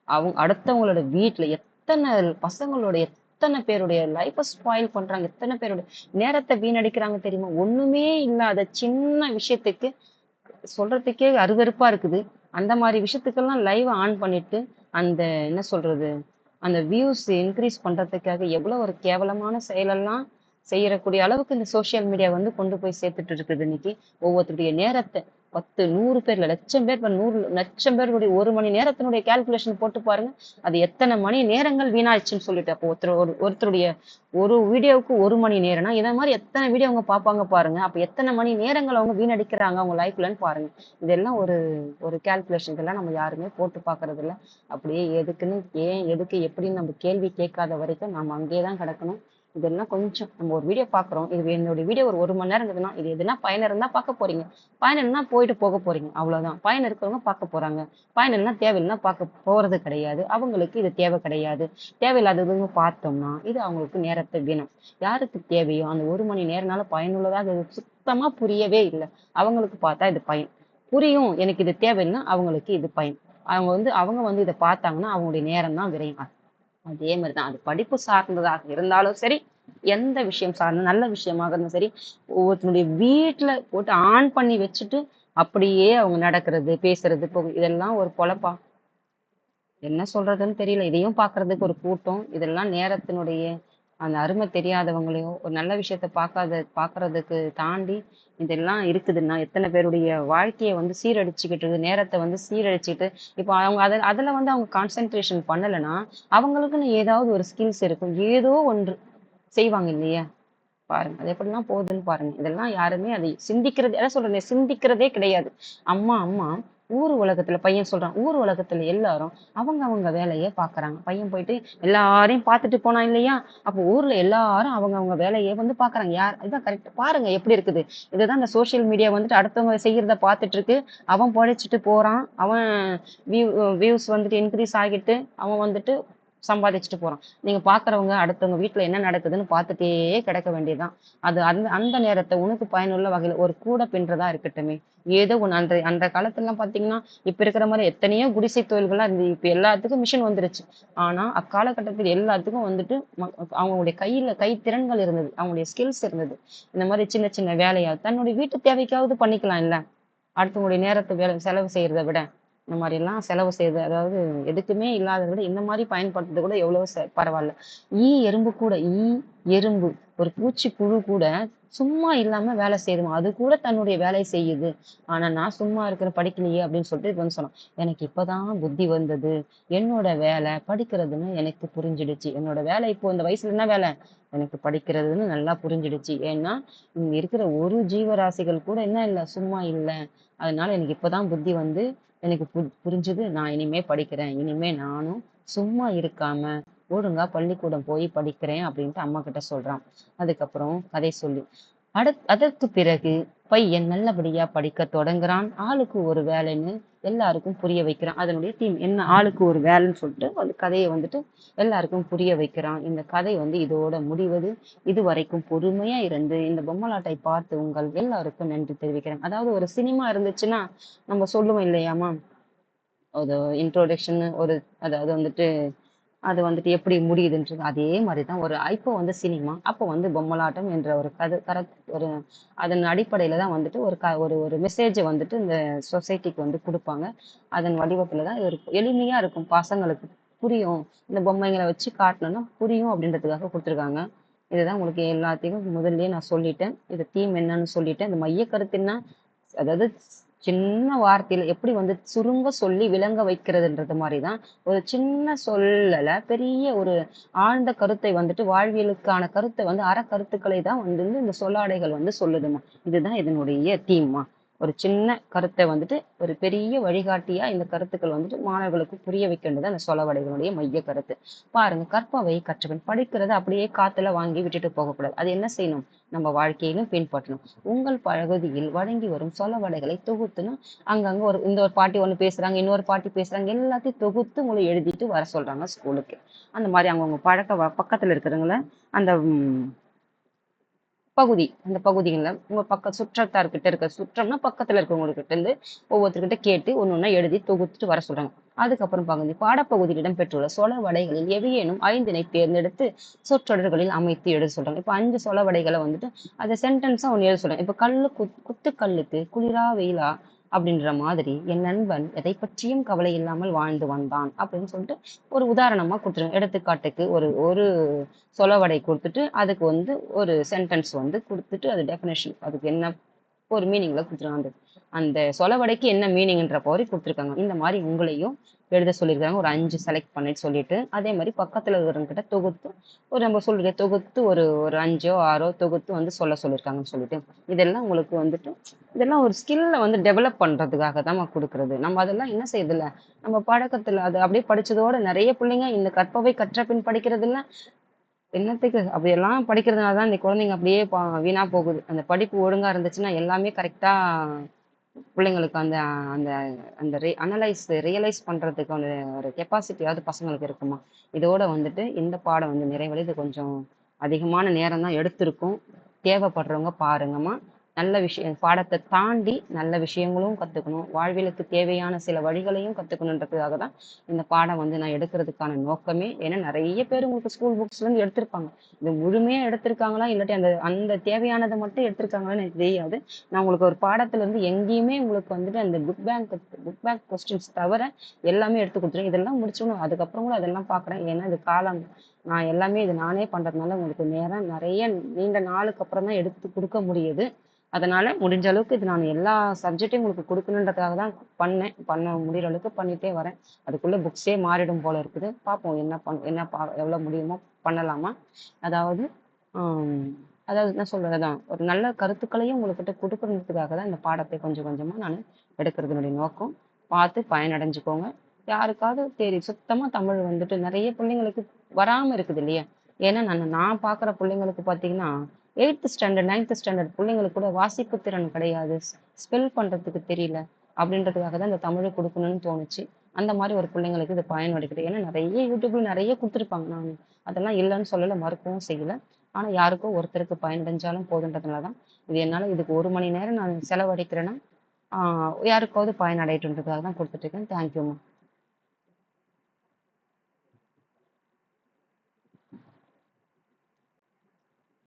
அவங்க அடுத்தவங்களோட வீட்டுல எத்தனை பசங்களோட எத்தனை பேருடைய லைஃப ஸ்பாயில் பண்றாங்க, எத்தனை பேருடைய நேரத்தை வீணடிக்கிறாங்க தெரியுமா? ஒண்ணுமே இல்லாத சின்ன விஷயத்துக்கு சொல்றதுக்கே அருவருப்பா இருக்குது. அந்த மாதிரி விஷயத்துக்கெல்லாம் லைவ் ஆன் பண்ணிட்டு அந்த என்ன சொல்றது அந்த வியூஸ் இன்க்ரீஸ் பண்றதுக்காக எவ்வளவு ஒரு கேவலமான செயலெல்லாம் செய்யக்கூடிய அளவுக்கு இந்த சோசியல் மீடியா வந்து கொண்டு போய் சேர்த்துட்டு இருக்குது இன்னைக்கு. ஒவ்வொருத்தருடைய நேரத்தை 10 100 பேர் இல்ல லட்சம் பேர் 100 லட்சம் பேருடைய 1 மணி நேரத்தினுடைய கால்குலேஷன் போட்டு பாருங்க. அது எத்தனை மணி நேரங்கள் வீணாச்சுன்னு சொல்லிட்டு அப்போ ஒருத்தருடைய ஒரு வீடியோவுக்கு 1 மணி நேரம்னா இதை மாதிரி எத்தனை வீடியோ அவங்க பார்ப்பாங்க பாருங்க. அப்ப எத்தனை மணி நேரங்கள் அவங்க வீணடிக்கிறாங்க அவங்க லைஃப்லன்னு பாருங்க. இதெல்லாம் ஒரு ஒரு கால்குலேஷன் இதெல்லாம் நம்ம யாருமே போட்டு பார்க்கறது இல்ல. அப்படியே எதுக்குன்னு ஏன் எதுக்கு எப்படின்னு நம்ம கேள்வி கேட்காத வரைக்கும் நம்ம அங்கேயே தான் கிடக்கணும். இதெல்லாம் கொஞ்சம் நம்ம ஒரு வீடியோ பார்க்குறோம். இது என்னுடைய வீடியோ ஒரு 1 மணி நேரம் இருக்குதுன்னா இது எதுனா பயன் இருந்தா பார்க்க போறீங்க. பயன் இல்லைன்னா போயிட்டு போக போறீங்க. அவ்வளவுதான். பயன் இருக்கிறவங்க பார்க்க போறாங்க. பயன் இல்லைன்னா தேவையில்லைன்னா பார்க்க போறது கிடையாது. அவங்களுக்கு இது தேவை கிடையாது. தேவையில்லாததுன்னு பார்த்தோம்னா இது அவங்களுக்கு நேரத்தை வீணம். யாருக்கு தேவையோ அந்த 1 மணி நேரம்னால பயனுள்ளதாக இது சுத்தமா புரியவே இல்லை. அவங்களுக்கு பார்த்தா இது பயன் புரியும். எனக்கு இது தேவைன்னா அவங்களுக்கு இது பயன். அவங்க வந்து இதை பார்த்தாங்கன்னா அவங்களுடைய நேரம் தான் விரையும். அதே மாதிரிதான் அது படிப்பு சார்ந்ததாக இருந்தாலும் சரி, எந்த விஷயம் சார்ந்த நல்ல விஷயமாக இருந்தாலும் சரி, ஒவ்வொருத்தனுடைய வீட்டுல போட்டு ஆன் பண்ணி வச்சுட்டு அப்படியே அவங்க நடக்கிறது பேசுறது இதெல்லாம் ஒரு பொழப்பா? என்ன சொல்றதுன்னு தெரியல. இதையும் பார்க்கறதுக்கு ஒரு கூட்டம். இதெல்லாம் நேரத்தினுடைய அந்த அருமை தெரியாதவங்களையோ ஒரு நல்ல விஷயத்த பார்க்கறதுக்கு தாண்டி இதெல்லாம் இருக்குதுன்னா எத்தனை பேருடைய வாழ்க்கையை வந்து சீரழிச்சுக்கிட்டு நேரத்தை வந்து சீரழிச்சுட்டு இப்போ அவங்க அதுல வந்து அவங்க கான்சென்ட்ரேஷன் பண்ணலைன்னா அவங்களுக்குன்னு ஏதாவது ஒரு ஸ்கில்ஸ் இருக்கும். ஏதோ ஒன்று செய்வாங்க இல்லையா? பாருங்க அது எப்படிலாம் போகுதுன்னு பாருங்க. இதெல்லாம் யாருமே அதை சிந்திக்கிறது அதான் சொல்றேன் சிந்திக்கிறதே கிடையாது. அம்மா அம்மா ஊர் உலகத்துல பையன் சொல்றான். ஊர் உலகத்துல எல்லாரும் அவங்க வேலையை பாக்குறாங்க. பையன் போயிட்டு எல்லாரையும் பார்த்துட்டு போனான் இல்லையா? அப்போ ஊர்ல எல்லாரும் அவங்க வேலையை வந்து பாக்குறாங்க. யார் இதான் கரெக்ட் பாருங்க எப்படி இருக்குது. இதுதான் இந்த சோசியல் மீடியா வந்துட்டு அடுத்தவங்க செய்யறத பார்த்துட்டு இருக்கு. அவன் பொழைச்சிட்டு போறான். அவன் வியூஸ் வந்துட்டு இன்க்ரீஸ் ஆகிட்டு அவன் வந்துட்டு சம்பாதிச்சுட்டு போறான். நீங்க பாக்குறவங்க அடுத்தவங்க வீட்டுல என்ன நடக்குதுன்னு பார்த்துட்டே கிடக்க வேண்டியதுதான். அது அந்த அந்த நேரத்தை உனக்கு பயனுள்ள வகையில ஒரு கூட பின்றதா இருக்கட்டுமே. ஏதோ ஒண்ணு அந்த அந்த காலத்துல எல்லாம் பாத்தீங்கன்னா இப்ப இருக்கிற மாதிரி எத்தனையோ குடிசை தொழில்களா இருந்து இப்ப எல்லாத்துக்கும் மிஷின் வந்துருச்சு. ஆனா அக்காலகட்டத்தில் எல்லாத்துக்கும் வந்துட்டு அவங்களுடைய கைத்திறன்கள் இருந்தது. அவங்களுடைய ஸ்கில்ஸ் இருந்தது. இந்த மாதிரி சின்ன சின்ன வேலையா தன்னுடைய வீட்டு தேவைக்காவது பண்ணிக்கலாம் இல்ல. அடுத்தவங்களுடைய நேரத்தை செலவு செய்யறதை விட இந்த மாதிரி எல்லாம் செலவு செய்யுது. அதாவது எதுக்குமே இல்லாததை விட இந்த மாதிரி பயன்படுத்துறது கூட எவ்வளவு பரவாயில்ல. எறும்பு ஒரு பூச்சி புழு கூட சும்மா இல்லாம வேலை செய்யுமா? அது கூட தன்னுடைய வேலையை செய்யுது. ஆனா நான் சும்மா இருக்கிற படிக்கலையே அப்படின்னு சொல்லிட்டு வந்து சொன்னோம். எனக்கு இப்பதான் புத்தி வந்தது. என்னோட வேலை படிக்கிறதுன்னு எனக்கு புரிஞ்சிடுச்சு. என்னோட வேலை இப்போ இந்த வயசுல என்ன வேலை? எனக்கு படிக்கிறதுன்னு நல்லா புரிஞ்சிடுச்சு. ஏன்னா இங்க இருக்கிற ஒரு ஜீவராசிகள் கூட என்ன இல்லை சும்மா இல்லை. அதனால எனக்கு இப்பதான் புத்தி வந்து எனக்கு புரிஞ்சுது. நான் இனிமே படிக்கிறேன். இனிமே நானும் சும்மா இருக்காம ஒழுங்கா பள்ளிக்கூடம் போய் படிக்கிறேன் அப்படின்ட்டு அம்மா கிட்ட சொல்றான். அதுக்கப்புறம் கதை சொல்லி அதற்கு பிறகு பையன் நல்லபடியா படிக்க தொடங்குறான். ஆளுக்கு ஒரு வேலைன்னு எல்லாருக்கும் புரிய வைக்கிறான். அதனுடைய தீம் என்ன? ஆளுக்கு ஒரு வேலைன்னு சொல்லிட்டு அந்த கதையை வந்துட்டு எல்லாருக்கும் புரிய வைக்கிறான். இந்த கதை வந்து இதோட முடிவது. இதுவரைக்கும் பொறுமையா இருந்து இந்த பொம்மலாட்டை பார்த்து உங்கள் எல்லாருக்கும் நன்றி தெரிவிக்கிறேன். அதாவது ஒரு சினிமா இருந்துச்சுன்னா நம்ம சொல்லுவோம் இல்லையாமா? ஒரு இன்ட்ரோடக்ஷன் ஒரு அதாவது வந்துட்டு அது வந்துட்டு எப்படி முடியுதுன்றது அதே மாதிரிதான் இப்போ வந்து சினிமா அப்போ வந்து பொம்மலாட்டம் என்ற ஒரு ஒரு அதன் அடிப்படையில தான் வந்துட்டு ஒரு ஒரு மெசேஜை வந்துட்டு இந்த சொசைட்டிக்கு வந்து கொடுப்பாங்க. அதன் வடிவத்துல தான் ஒரு எளிமையா இருக்கும். பசங்களுக்கு புரியும். இந்த பொம்மைங்களை வச்சு காட்டணும்னா புரியும் அப்படின்றதுக்காக கொடுத்துருக்காங்க. இதுதான் உங்களுக்கு எல்லாத்தையும் முதல்லயே நான் சொல்லிட்டேன். இது தீம் என்னன்னு சொல்லிட்டேன். இந்த மைய கருத்து என்ன? அதாவது சின்ன வார்த்தையில எப்படி வந்து சுருங்க சொல்லி விளங்க வைக்கிறதுன்றது மாதிரிதான் ஒரு சின்ன சொல்லல பெரிய ஒரு ஆழ்ந்த கருத்தை வந்துட்டு வாழ்வியலுக்கான கருத்தை வந்து அறக்கருத்துக்களை தான் வந்து இந்த சொல்லாடைகள் வந்து சொல்லுதுமா. இதுதான் இதனுடைய தீம்மா. ஒரு சின்ன கருத்தை வந்துட்டு ஒரு பெரிய வழிகாட்டியா இந்த கருத்துக்கள் வந்துட்டு மாணவர்களுக்கு புரிய வைக்கின்றது அந்த சொலவடைகளுடைய மைய கருத்து. பாருங்க, கற்பவை கற்றபின் படிக்கிறத அப்படியே காத்துல வாங்கி விட்டுட்டு போகக்கூடாது. அது என்ன செய்யணும்? நம்ம வாழ்க்கையிலும் பின்பற்றணும். உங்கள் பகுதியில் வழங்கி வரும் சொலவடைகளை தொகுத்துனா அங்கங்க இந்த ஒரு பாட்டி ஒண்ணு பேசுறாங்க, இன்னொரு பாட்டி பேசுறாங்க, எல்லாத்தையும் தொகுத்து உங்களை எழுதிட்டு வர சொல்றாங்க ஸ்கூலுக்கு. அந்த மாதிரி அவங்கவுங்க பக்கத்துல இருக்கிறவங்கள அந்த அந்த பகுதிகள்ல உங்க சுற்றத்தார்கிட்ட இருக்க சுற்றம்னா பக்கத்துல இருக்கவங்ககிட்ட இருந்து ஒவ்வொருத்தர்கிட்ட கேட்டு ஒண்ணா எழுதி தொகுத்துட்டு வர சொல்றாங்க. அதுக்கப்புறம் பாடப்பகுதியில் இடம்பெற்றுள்ள சொலவடைகளில் எவையேனும் 5னை தேர்ந்தெடுத்து சொற்றொடர்களில் அமைத்து எழுத சொல்றாங்க. இப்ப 5 சொலவடைகளை வந்துட்டு அதை சென்டென்ஸா ஒண்ணு எழுத சொல்றாங்க. இப்ப குத்து கல்லுக்கு குளிரா வெயிலா அப்படின்ற மாதிரி என் நண்பன் எதை பற்றியும் கவலை இல்லாமல் வாழ்ந்து வந்தான் அப்படின்னு சொல்லிட்டு ஒரு உதாரணமா கொடுத்துருங்க. எடுத்துக்காட்டுக்கு ஒரு ஒரு சொலவடை கொடுத்துட்டு அதுக்கு ஒரு சென்டென்ஸ் கொடுத்துட்டு அது டெஃபினேஷன் அதுக்கு என்ன ஒரு மீனிங்ல கொடுத்துருக்காங்க. அந்த அந்த சொலவடைக்கு என்ன மீனிங்ன்ற மாதிரி கொடுத்துருக்காங்க. இந்த மாதிரி உங்களையும் எழுத சொல்லியிருக்காங்க. ஒரு 5 செலக்ட் பண்ணிட்டு சொல்லிட்டு அதே மாதிரி பக்கத்துல இருக்கிறவங்கிட்ட தொகுத்து நம்ம சொல்ற தொகுத்து ஒரு ஒரு 5ஓ 6ஓ தொகுத்து சொல்ல சொல்லியிருக்காங்கன்னு சொல்லிட்டு இதெல்லாம் உங்களுக்கு இதெல்லாம் ஒரு ஸ்கில்ல டெவலப் பண்றதுக்காக தான் கொடுக்கறது. நம்ம அதெல்லாம் என்ன செய்யுதுல்ல நம்ம பழக்கத்துல அது அப்படியே படிச்சதோட நிறைய பிள்ளைங்க இந்த கற்பவை கற்ற பின் படிக்கிறது இல்ல என்னத்துக்கு அப்படியெல்லாம் படிக்கிறதுனால தான் இந்த குழந்தைங்க அப்படியே வீணா போகுது. அந்த படிப்பு ஒழுங்கா இருந்துச்சுன்னா எல்லாமே கரெக்டா பிள்ளைங்களுக்கு அந்த அந்த அந்த ரியலைஸ் பண்றதுக்கான ஒரு கெப்பாசிட்டியாவது பசங்களுக்கு இருக்குமா? இதோட இந்த பாடம் நிறைவடையுது. இது கொஞ்சம் அதிகமான நேரம் தான் எடுத்திருக்கும். தேவைப்படுறவங்க பாருங்கம்மா. நல்ல விஷயம் பாடத்தை தாண்டி நல்ல விஷயங்களும் கத்துக்கணும். வாழ்வியலுக்கு தேவையான சில வழிகளையும் கத்துக்கணுன்றதுக்காக தான் இந்த பாடம் நான் எடுக்கிறதுக்கான நோக்கமே. ஏன்னா நிறைய பேர் உங்களுக்கு ஸ்கூல் புக்ஸ்ல இருந்து எடுத்திருப்பாங்க. இது முழுமையா எடுத்திருக்காங்களா இல்லாட்டி அந்த அந்த தேவையானதை மட்டும் எடுத்திருக்காங்களான்னு எனக்கு தெரியாது. நான் உங்களுக்கு ஒரு பாடத்துல இருந்து எங்கேயுமே உங்களுக்கு அந்த புக் பேங்க் கொஸ்டின்ஸ் தவிர எல்லாமே எடுத்து கொடுத்துருவேன். இதெல்லாம் முடிச்சோன்னு அதுக்கப்புறம் கூட அதெல்லாம் பார்க்குறேன். ஏன்னா இது காலம் நான் எல்லாமே இது நானே பண்றதுனால உங்களுக்கு நேரம் நிறைய நீண்ட நாளுக்கு அப்புறம் தான் எடுத்து கொடுக்க முடியுது. அதனால முடிஞ்ச அளவுக்கு இது நான் எல்லா சப்ஜெக்டையும் உங்களுக்கு கொடுக்கணுன்றதுக்காக தான் பண்ண முடிகிற அளவுக்கு பண்ணிட்டே வரேன். அதுக்குள்ள புக்ஸே மாறிடும் போல இருக்குது. பார்ப்போம் எவ்வளோ முடியுமோ பண்ணலாமா. அதாவது அதாவது என்ன சொல்றதுதான் ஒரு நல்ல கருத்துக்களையும் உங்ககிட்ட கொடுக்கறதுக்காக தான் இந்த பாடத்தை கொஞ்சம் கொஞ்சமா நான் எடுக்கிறதுனுடைய நோக்கம். பார்த்து பயனடைஞ்சுக்கோங்க. யாருக்காவது சுத்தமா தமிழ் நிறைய பிள்ளைங்களுக்கு வராம இருக்குது இல்லையா? ஏன்னா நான் பார்க்குற பிள்ளைங்களுக்கு பார்த்தீங்கன்னா 8th ஸ்டாண்டர்ட் 9th ஸ்டாண்டர்ட் பிள்ளைங்களுக்கு கூட வாசிப்பு திறன் கிடையாது. ஸ்பெல் பண்றதுக்கு தெரியல அப்படின்றதுக்காக தான் இந்த தமிழை கொடுக்கணும்னு தோணுச்சு. அந்த மாதிரி ஒரு பிள்ளைங்களுக்கு இது பயன்படுகிறது. ஏன்னா நிறைய யூடியூப்ல நிறைய கொடுத்துருப்பாங்க. நான் அதெல்லாம் இல்லைன்னு சொல்லல, மறுக்கவும் செய்யல. ஆனா யாருக்கோ ஒருத்தருக்கு பயனடைஞ்சாலும் போதுன்றதுனாலதான் இது என்னால இதுக்கு 1 மணி நேரம் நான் செலவழிக்கிறேன்னா யாருக்காவது பயனடையட்டுன்றதுக்காக தான் கொடுத்துட்டு இருக்கேன். தேங்க்யூம்மா.